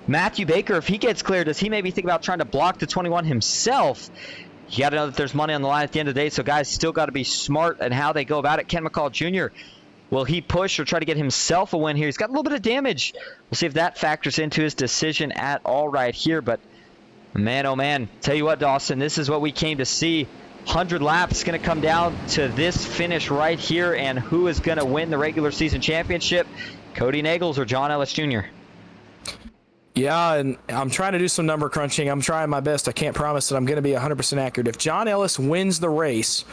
Matthew Baker, if he gets clear, does he maybe think about trying to block the 21 himself? You got to know that there's money on the line at the end of the day, so guys still got to be smart in how they go about it. Ken McCall Jr., will he push or try to get himself a win here? He's got a little bit of damage. We'll see if that factors into his decision at all right here. But, man, oh, man, tell you what, Dawson, this is what we came to see. 100 laps going to come down to this finish right here, and who is going to win the regular season championship? Cody Nagels or John Ellis Jr.? Yeah, and I'm trying to do some number crunching. I'm trying my best. I can't promise that I'm going to be 100% accurate. If John Ellis wins the race,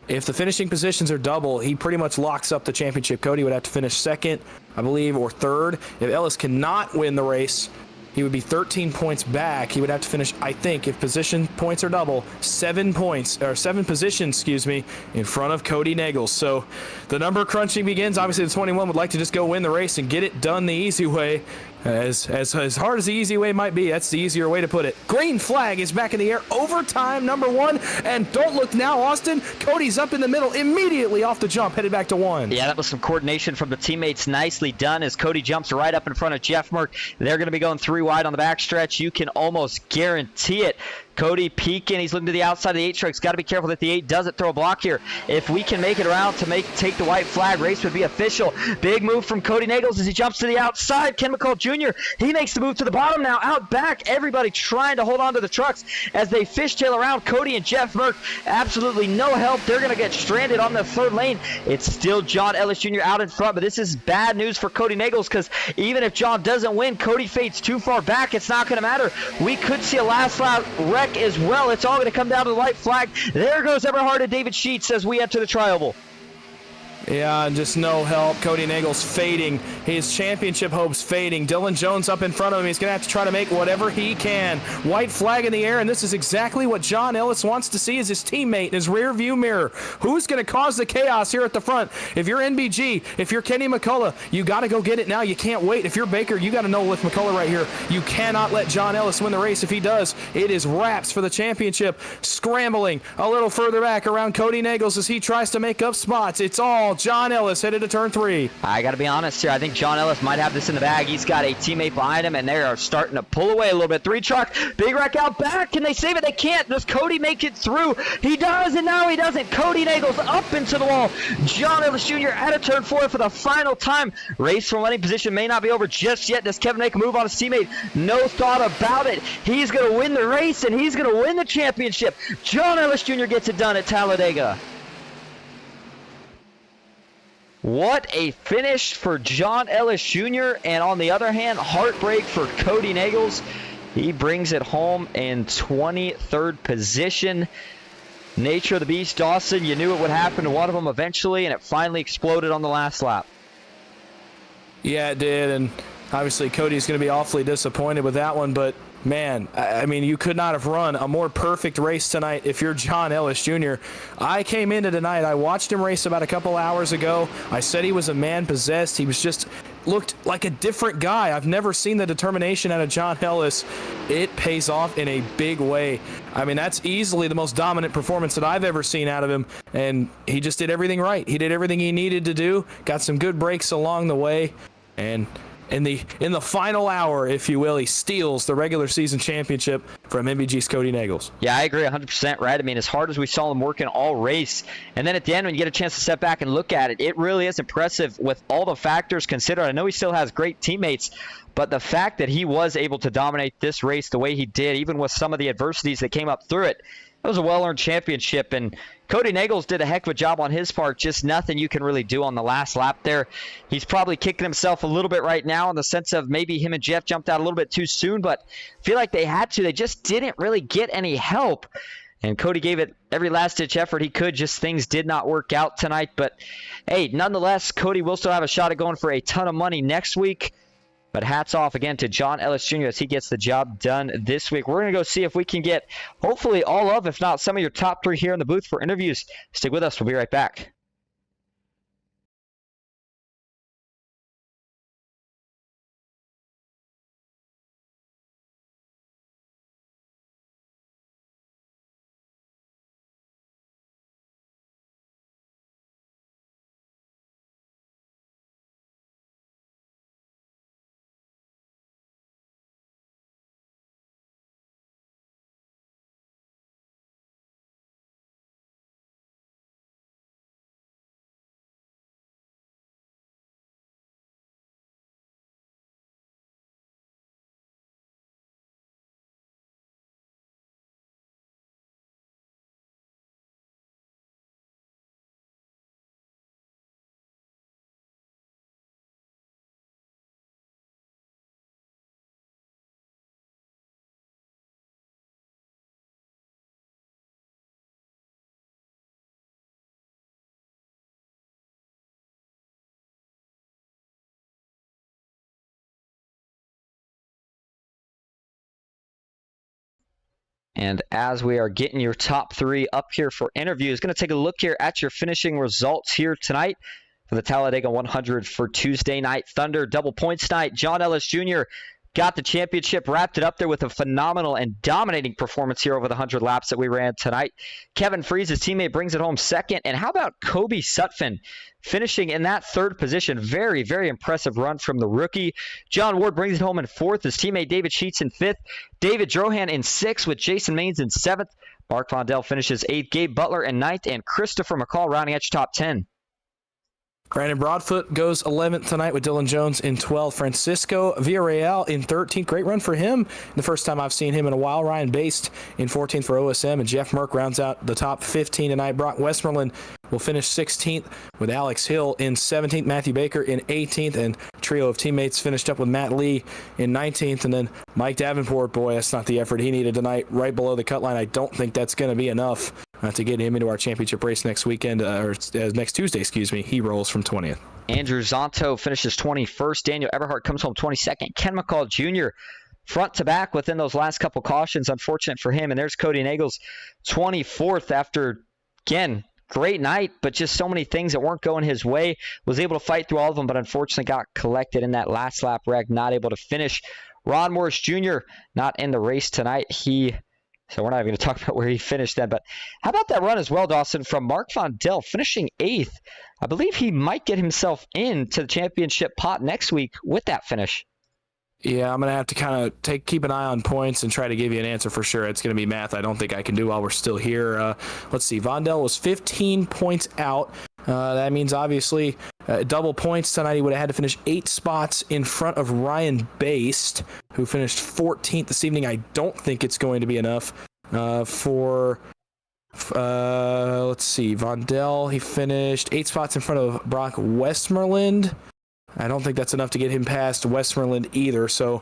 if the finishing positions are double, he pretty much locks up the championship. Cody would have to finish 2nd, I believe, or 3rd. If Ellis cannot win the race, he would be 13 points back. He would have to finish, I think, if position points are double, 7 positions, in front of Cody Nagels. So the number crunching begins. Obviously, the 21 would like to just go win the race and get it done the easy way. As hard as the easy way might be, that's the easier way to put it. Green flag is back in the air. Overtime number 1. And don't look now, Austin. Cody's up in the middle immediately off the jump, headed back to 1. Yeah, that was some coordination from the teammates. Nicely done as Cody jumps right up in front of Jeff Merck. They're going to be going 3 wide on the backstretch. You can almost guarantee it. Cody peeking. He's looking to the outside of the 8 truck. He's got to be careful that the 8 doesn't throw a block here. If we can make it around to take the white flag, race would be official. Big move from Cody Nagels as he jumps to the outside. Ken McCall Jr., he makes the move to the bottom now. Out back, everybody trying to hold on to the trucks as they fishtail around Cody and Jeff Merck. Absolutely no help. They're going to get stranded on the 3rd lane. It's still John Ellis Jr. out in front, but this is bad news for Cody Nagels because even if John doesn't win, Cody fades too far back. It's not going to matter. We could see a last lap wreck as well. It's all going to come down to the white flag. There goes Everhard and David Sheets as we enter the tri-oval. Yeah, just no help. Cody Nagle's fading. His championship hopes fading. Dylan Jones up in front of him. He's going to have to try to make whatever he can. White flag in the air, and this is exactly what John Ellis wants to see as his teammate in his rear view mirror. Who's going to cause the chaos here at the front? If you're NBG, if you're Kenny McCullough, you got to go get it now. You can't wait. If you're Baker, you got to know with McCullough right here, you cannot let John Ellis win the race. If he does, it is wraps for the championship. Scrambling a little further back around Cody Nagles as he tries to make up spots. It's all John Ellis headed to turn 3. I got to be honest here. I think John Ellis might have this in the bag. He's got a teammate behind him, and they are starting to pull away a little bit. 3 truck, big wreck out back. Can they save it? They can't. Does Cody make it through? He does, and now he doesn't. Cody Nagles up into the wall. John Ellis Jr. at a turn 4 for the final time. Race from winning position may not be over just yet. Does Kevin make a move on his teammate? No thought about it. He's going to win the race, and he's going to win the championship. John Ellis Jr. gets it done at Talladega. What a finish for John Ellis Jr. And on the other hand, heartbreak for Cody Nagles. He brings it home in 23rd position. Nature of the beast, Dawson, you knew it would happen to one of them eventually, and it finally exploded on the last lap. Yeah, it did, and obviously Cody's going to be awfully disappointed with that one, but man, I mean, you could not have run a more perfect race tonight if you're John Ellis Jr. I came into tonight, I watched him race about a couple hours ago. I said he was a man possessed. He was just looked like a different guy. I've never seen the determination out of John Ellis. It pays off in a big way. I mean, that's easily the most dominant performance that I've ever seen out of him, and he just did everything right. He did everything he needed to do, got some good breaks along the way, and in the final hour, if you will, he steals the regular season championship from MBG's Cody Nagles. Yeah, I agree 100%, right? I mean, as hard as we saw him working all race, and then at the end when you get a chance to step back and look at it, it really is impressive with all the factors considered. I know he still has great teammates, but the fact that he was able to dominate this race the way he did, even with some of the adversities that came up through it, it was a well-earned championship, and Cody Nagles did a heck of a job on his part. Just nothing you can really do on the last lap there. He's probably kicking himself a little bit right now in the sense of maybe him and Jeff jumped out a little bit too soon, but I feel like they had to. They just didn't really get any help, and Cody gave it every last-ditch effort he could. Just things did not work out tonight, but hey, nonetheless, Cody will still have a shot at going for a ton of money next week. But hats off again to John Ellis Jr. as he gets the job done this week. We're going to go see if we can get hopefully all of, if not some of your top 3 here in the booth for interviews. Stick with us. We'll be right back. And as we are getting your top 3 up here for interviews, going to take a look here at your finishing results here tonight for the Talladega 100 for Tuesday Night Thunder. Double points night. John Ellis Jr. got the championship, wrapped it up there with a phenomenal and dominating performance here over the 100 laps that we ran tonight. Kevin Freese, his teammate, brings it home second. And how about Kobe Sutphin finishing in that 3rd position? Very, very impressive run from the rookie. John Ward brings it home in 4th. His teammate David Sheets in 5th. David Drohan in 6th with Jason Maines in 7th. Mark Vondell finishes 8th. Gabe Butler in 9th. And Christopher McCall rounding out your top 10. Brandon Broadfoot goes 11th tonight with Dylan Jones in 12th. Francisco Villarreal in 13th. Great run for him. The first time I've seen him in a while. Ryan Baste in 14th for OSM. And Jeff Merck rounds out the top 15 tonight. Brock Westmoreland will finish 16th with Alex Hill in 17th. Matthew Baker in 18th. And trio of teammates finished up with Matt Lee in 19th. And then Mike Davenport, boy, that's not the effort he needed tonight. Right below the cut line. I don't think that's going to be enough to get him into our championship race next weekend, or next Tuesday, excuse me. He rolls from 20th. Andrew Zonto finishes 21st. Daniel Eberhardt comes home 22nd. Ken McCall Jr. front to back within those last couple cautions. Unfortunate for him. And there's Cody Nagels 24th after, again, great night, but just so many things that weren't going his way. Was able to fight through all of them, but unfortunately got collected in that last lap wreck, not able to finish. Ron Morris Jr. not in the race tonight. So we're not even going to talk about where he finished then. But how about that run as well, Dawson, from Mark Vondell finishing 8th? I believe he might get himself into the championship pot next week with that finish. Yeah, I'm going to have to kind of keep an eye on points and try to give you an answer for sure. It's going to be math I don't think I can do while we're still here. Let's see. Vondell was 15 points out. That means obviously double points tonight. He would have had to finish 8 spots in front of Ryan Baste, who finished 14th this evening. I don't think it's going to be enough for... let's see. Vondell, he finished 8 spots in front of Brock Westmoreland. I don't think that's enough to get him past Westmoreland either. So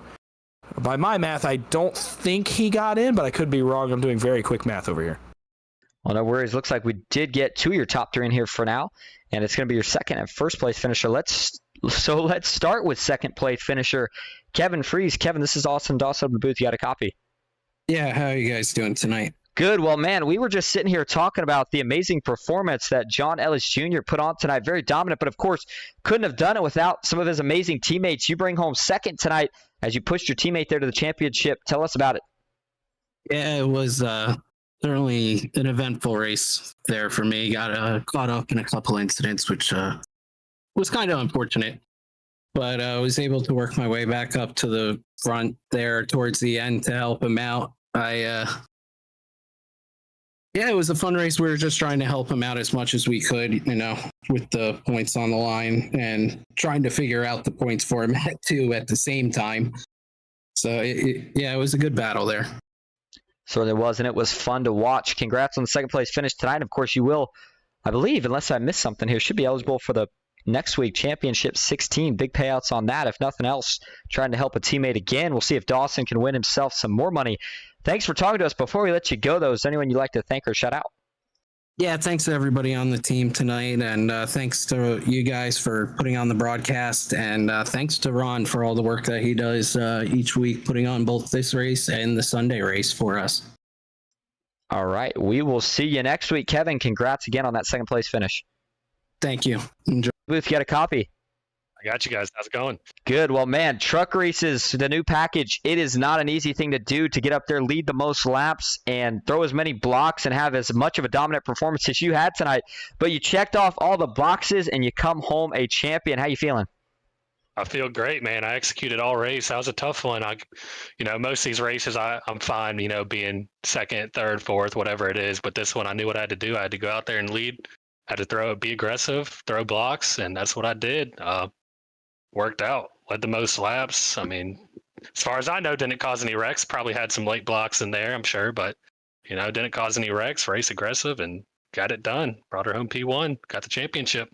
by my math, I don't think he got in, but I could be wrong. I'm doing very quick math over here. Well, no worries. Looks like we did get 2 of your top 3 in here for now, and it's going to be your second and first place finisher. Let's start with second place finisher Kevin Freeze. Kevin, this is Austin Dawson of the booth. You got a copy? Yeah, how are you guys doing tonight? Good. Well, man, we were just sitting here talking about the amazing performance that John Ellis Jr. put on tonight. Very dominant, but of course, couldn't have done it without some of his amazing teammates. You bring home second tonight as you pushed your teammate there to the championship. Tell us about it. Yeah, it was certainly an eventful race there for me. Got caught up in a couple incidents, which was kind of unfortunate. But I was able to work my way back up to the front there towards the end to help him out. Yeah, it was a fun race. We were just trying to help him out as much as we could, with the points on the line and trying to figure out the points for him at the same time. So, it was a good battle there. So there was, and it was fun to watch. Congrats on the second place finish tonight. Of course, you will, I believe, unless I missed something here, should be eligible for the next week championship 16. Big payouts on that. If nothing else, trying to help a teammate again. We'll see if Dawson can win himself some more money. Thanks for talking to us. Before we let you go, though, is there anyone you'd like to thank or shout out? Yeah, thanks to everybody on the team tonight, and thanks to you guys for putting on the broadcast, and thanks to Ron for all the work that he does each week, putting on both this race and the Sunday race for us. All right. We will see you next week. Kevin, congrats again on that second place finish. Thank you. Enjoy. Booth, you got a copy? I got you guys. How's it going? Good. Well, man, truck races, the new package, it is not an easy thing to do to get up there, lead the most laps, and throw as many blocks and have as much of a dominant performance as you had tonight. But you checked off all the boxes, and you come home a champion. How you feeling? I feel great, man. I executed all race. That was a tough one. Most of these races, I'm fine, being second, third, fourth, whatever it is. But this one, I knew what I had to do. I had to go out there and lead. I had to be aggressive, throw blocks, and that's what I did. Worked out, led the most laps. As far as I know, didn't cause any wrecks. Probably had some late blocks in there, I'm sure, but didn't cause any wrecks. Race aggressive and got it done. Brought her home P1, got the championship.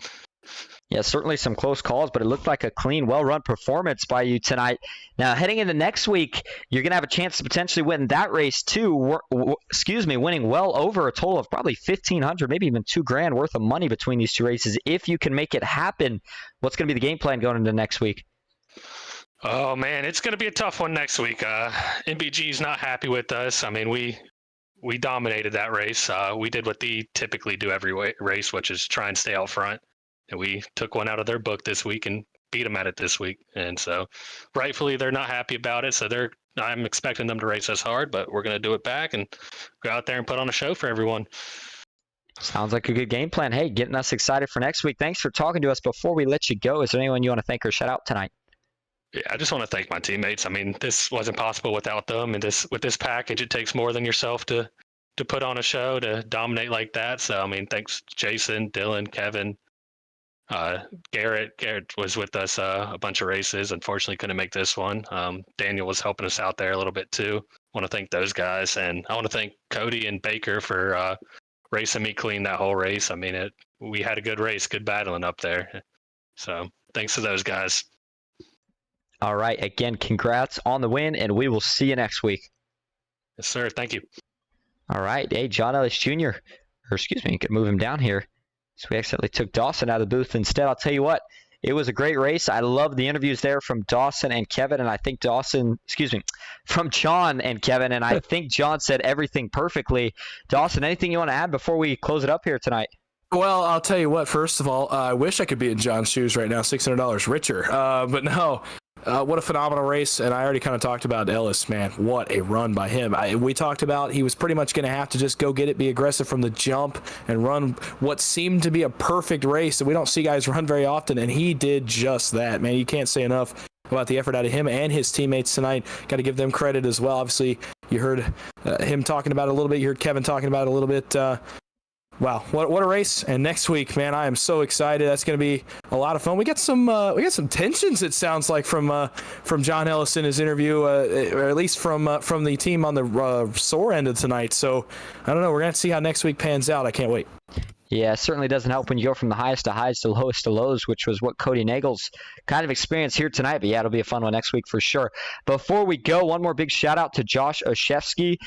Yeah, certainly some close calls, but it looked like a clean, well-run performance by you tonight. Now, heading into next week, you're going to have a chance to potentially win that race too. Winning well over a total of probably $1,500, maybe even $2,000 worth of money between these two races. If you can make it happen, what's going to be the game plan going into next week? Oh man, it's going to be a tough one next week. MBG's not happy with us. We dominated that race. We did what they typically do every race, which is try and stay out front. And we took one out of their book this week and beat them at it this week. And so rightfully, they're not happy about it. So I'm expecting them to race us hard, but we're going to do it back and go out there and put on a show for everyone. Sounds like a good game plan. Hey, getting us excited for next week. Thanks for talking to us. Before we let you go, is there anyone you want to thank or shout out tonight? Yeah, I just want to thank my teammates. This wasn't possible without them. And with this package, it takes more than yourself to put on a show, to dominate like that. So, thanks Jason, Dylan, Kevin, Garrett was with us a bunch of races. Unfortunately, couldn't make this one. Daniel was helping us out there a little bit too. Want to thank those guys, and I want to thank Cody and Baker for racing me clean that whole race. We had a good race, good battling up there. So thanks to those guys. All right. Again, congrats on the win, and we will see you next week. Yes, sir. Thank you. All right. Hey, John Ellis Jr., or excuse me, you could move him down here. So we accidentally took Dawson out of the booth instead. I'll tell you what, it was a great race. I love the interviews there from Dawson and Kevin, and I think from John and Kevin, and I think John said everything perfectly. Dawson, anything you want to add before we close it up here tonight? Well, I'll tell you what, first of all, I wish I could be in John's shoes right now, $600 richer. But no, what a phenomenal race. And I already kind of talked about Ellis, man. What a run by him. We talked about he was pretty much going to have to just go get it, be aggressive from the jump, and run what seemed to be a perfect race. And we don't see guys run very often, and he did just that, man. You can't say enough about the effort out of him and his teammates tonight. Got to give them credit as well. Obviously, you heard him talking about it a little bit. You heard Kevin talking about it a little bit. Wow, what a race! And next week, man, I am so excited. That's going to be a lot of fun. We got some tensions. It sounds like from John Ellis in his interview, or at least from the team on the sore end of tonight. So I don't know. We're going to see how next week pans out. I can't wait. Yeah, it certainly doesn't help when you go from the highest to highs to lowest to lows, which was what Cody Nagel's kind of experienced here tonight. But yeah, it'll be a fun one next week for sure. Before we go, one more big shout out to Josh Oshevsky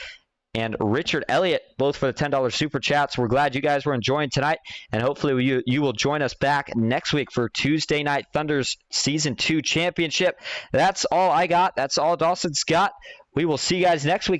and Richard Elliott, both for the $10 super chats. We're glad you guys were enjoying tonight, and hopefully you will join us back next week for Tuesday Night Thunder's Season 2 Championship. That's all I got. That's all Dawson's got. We will see you guys next week.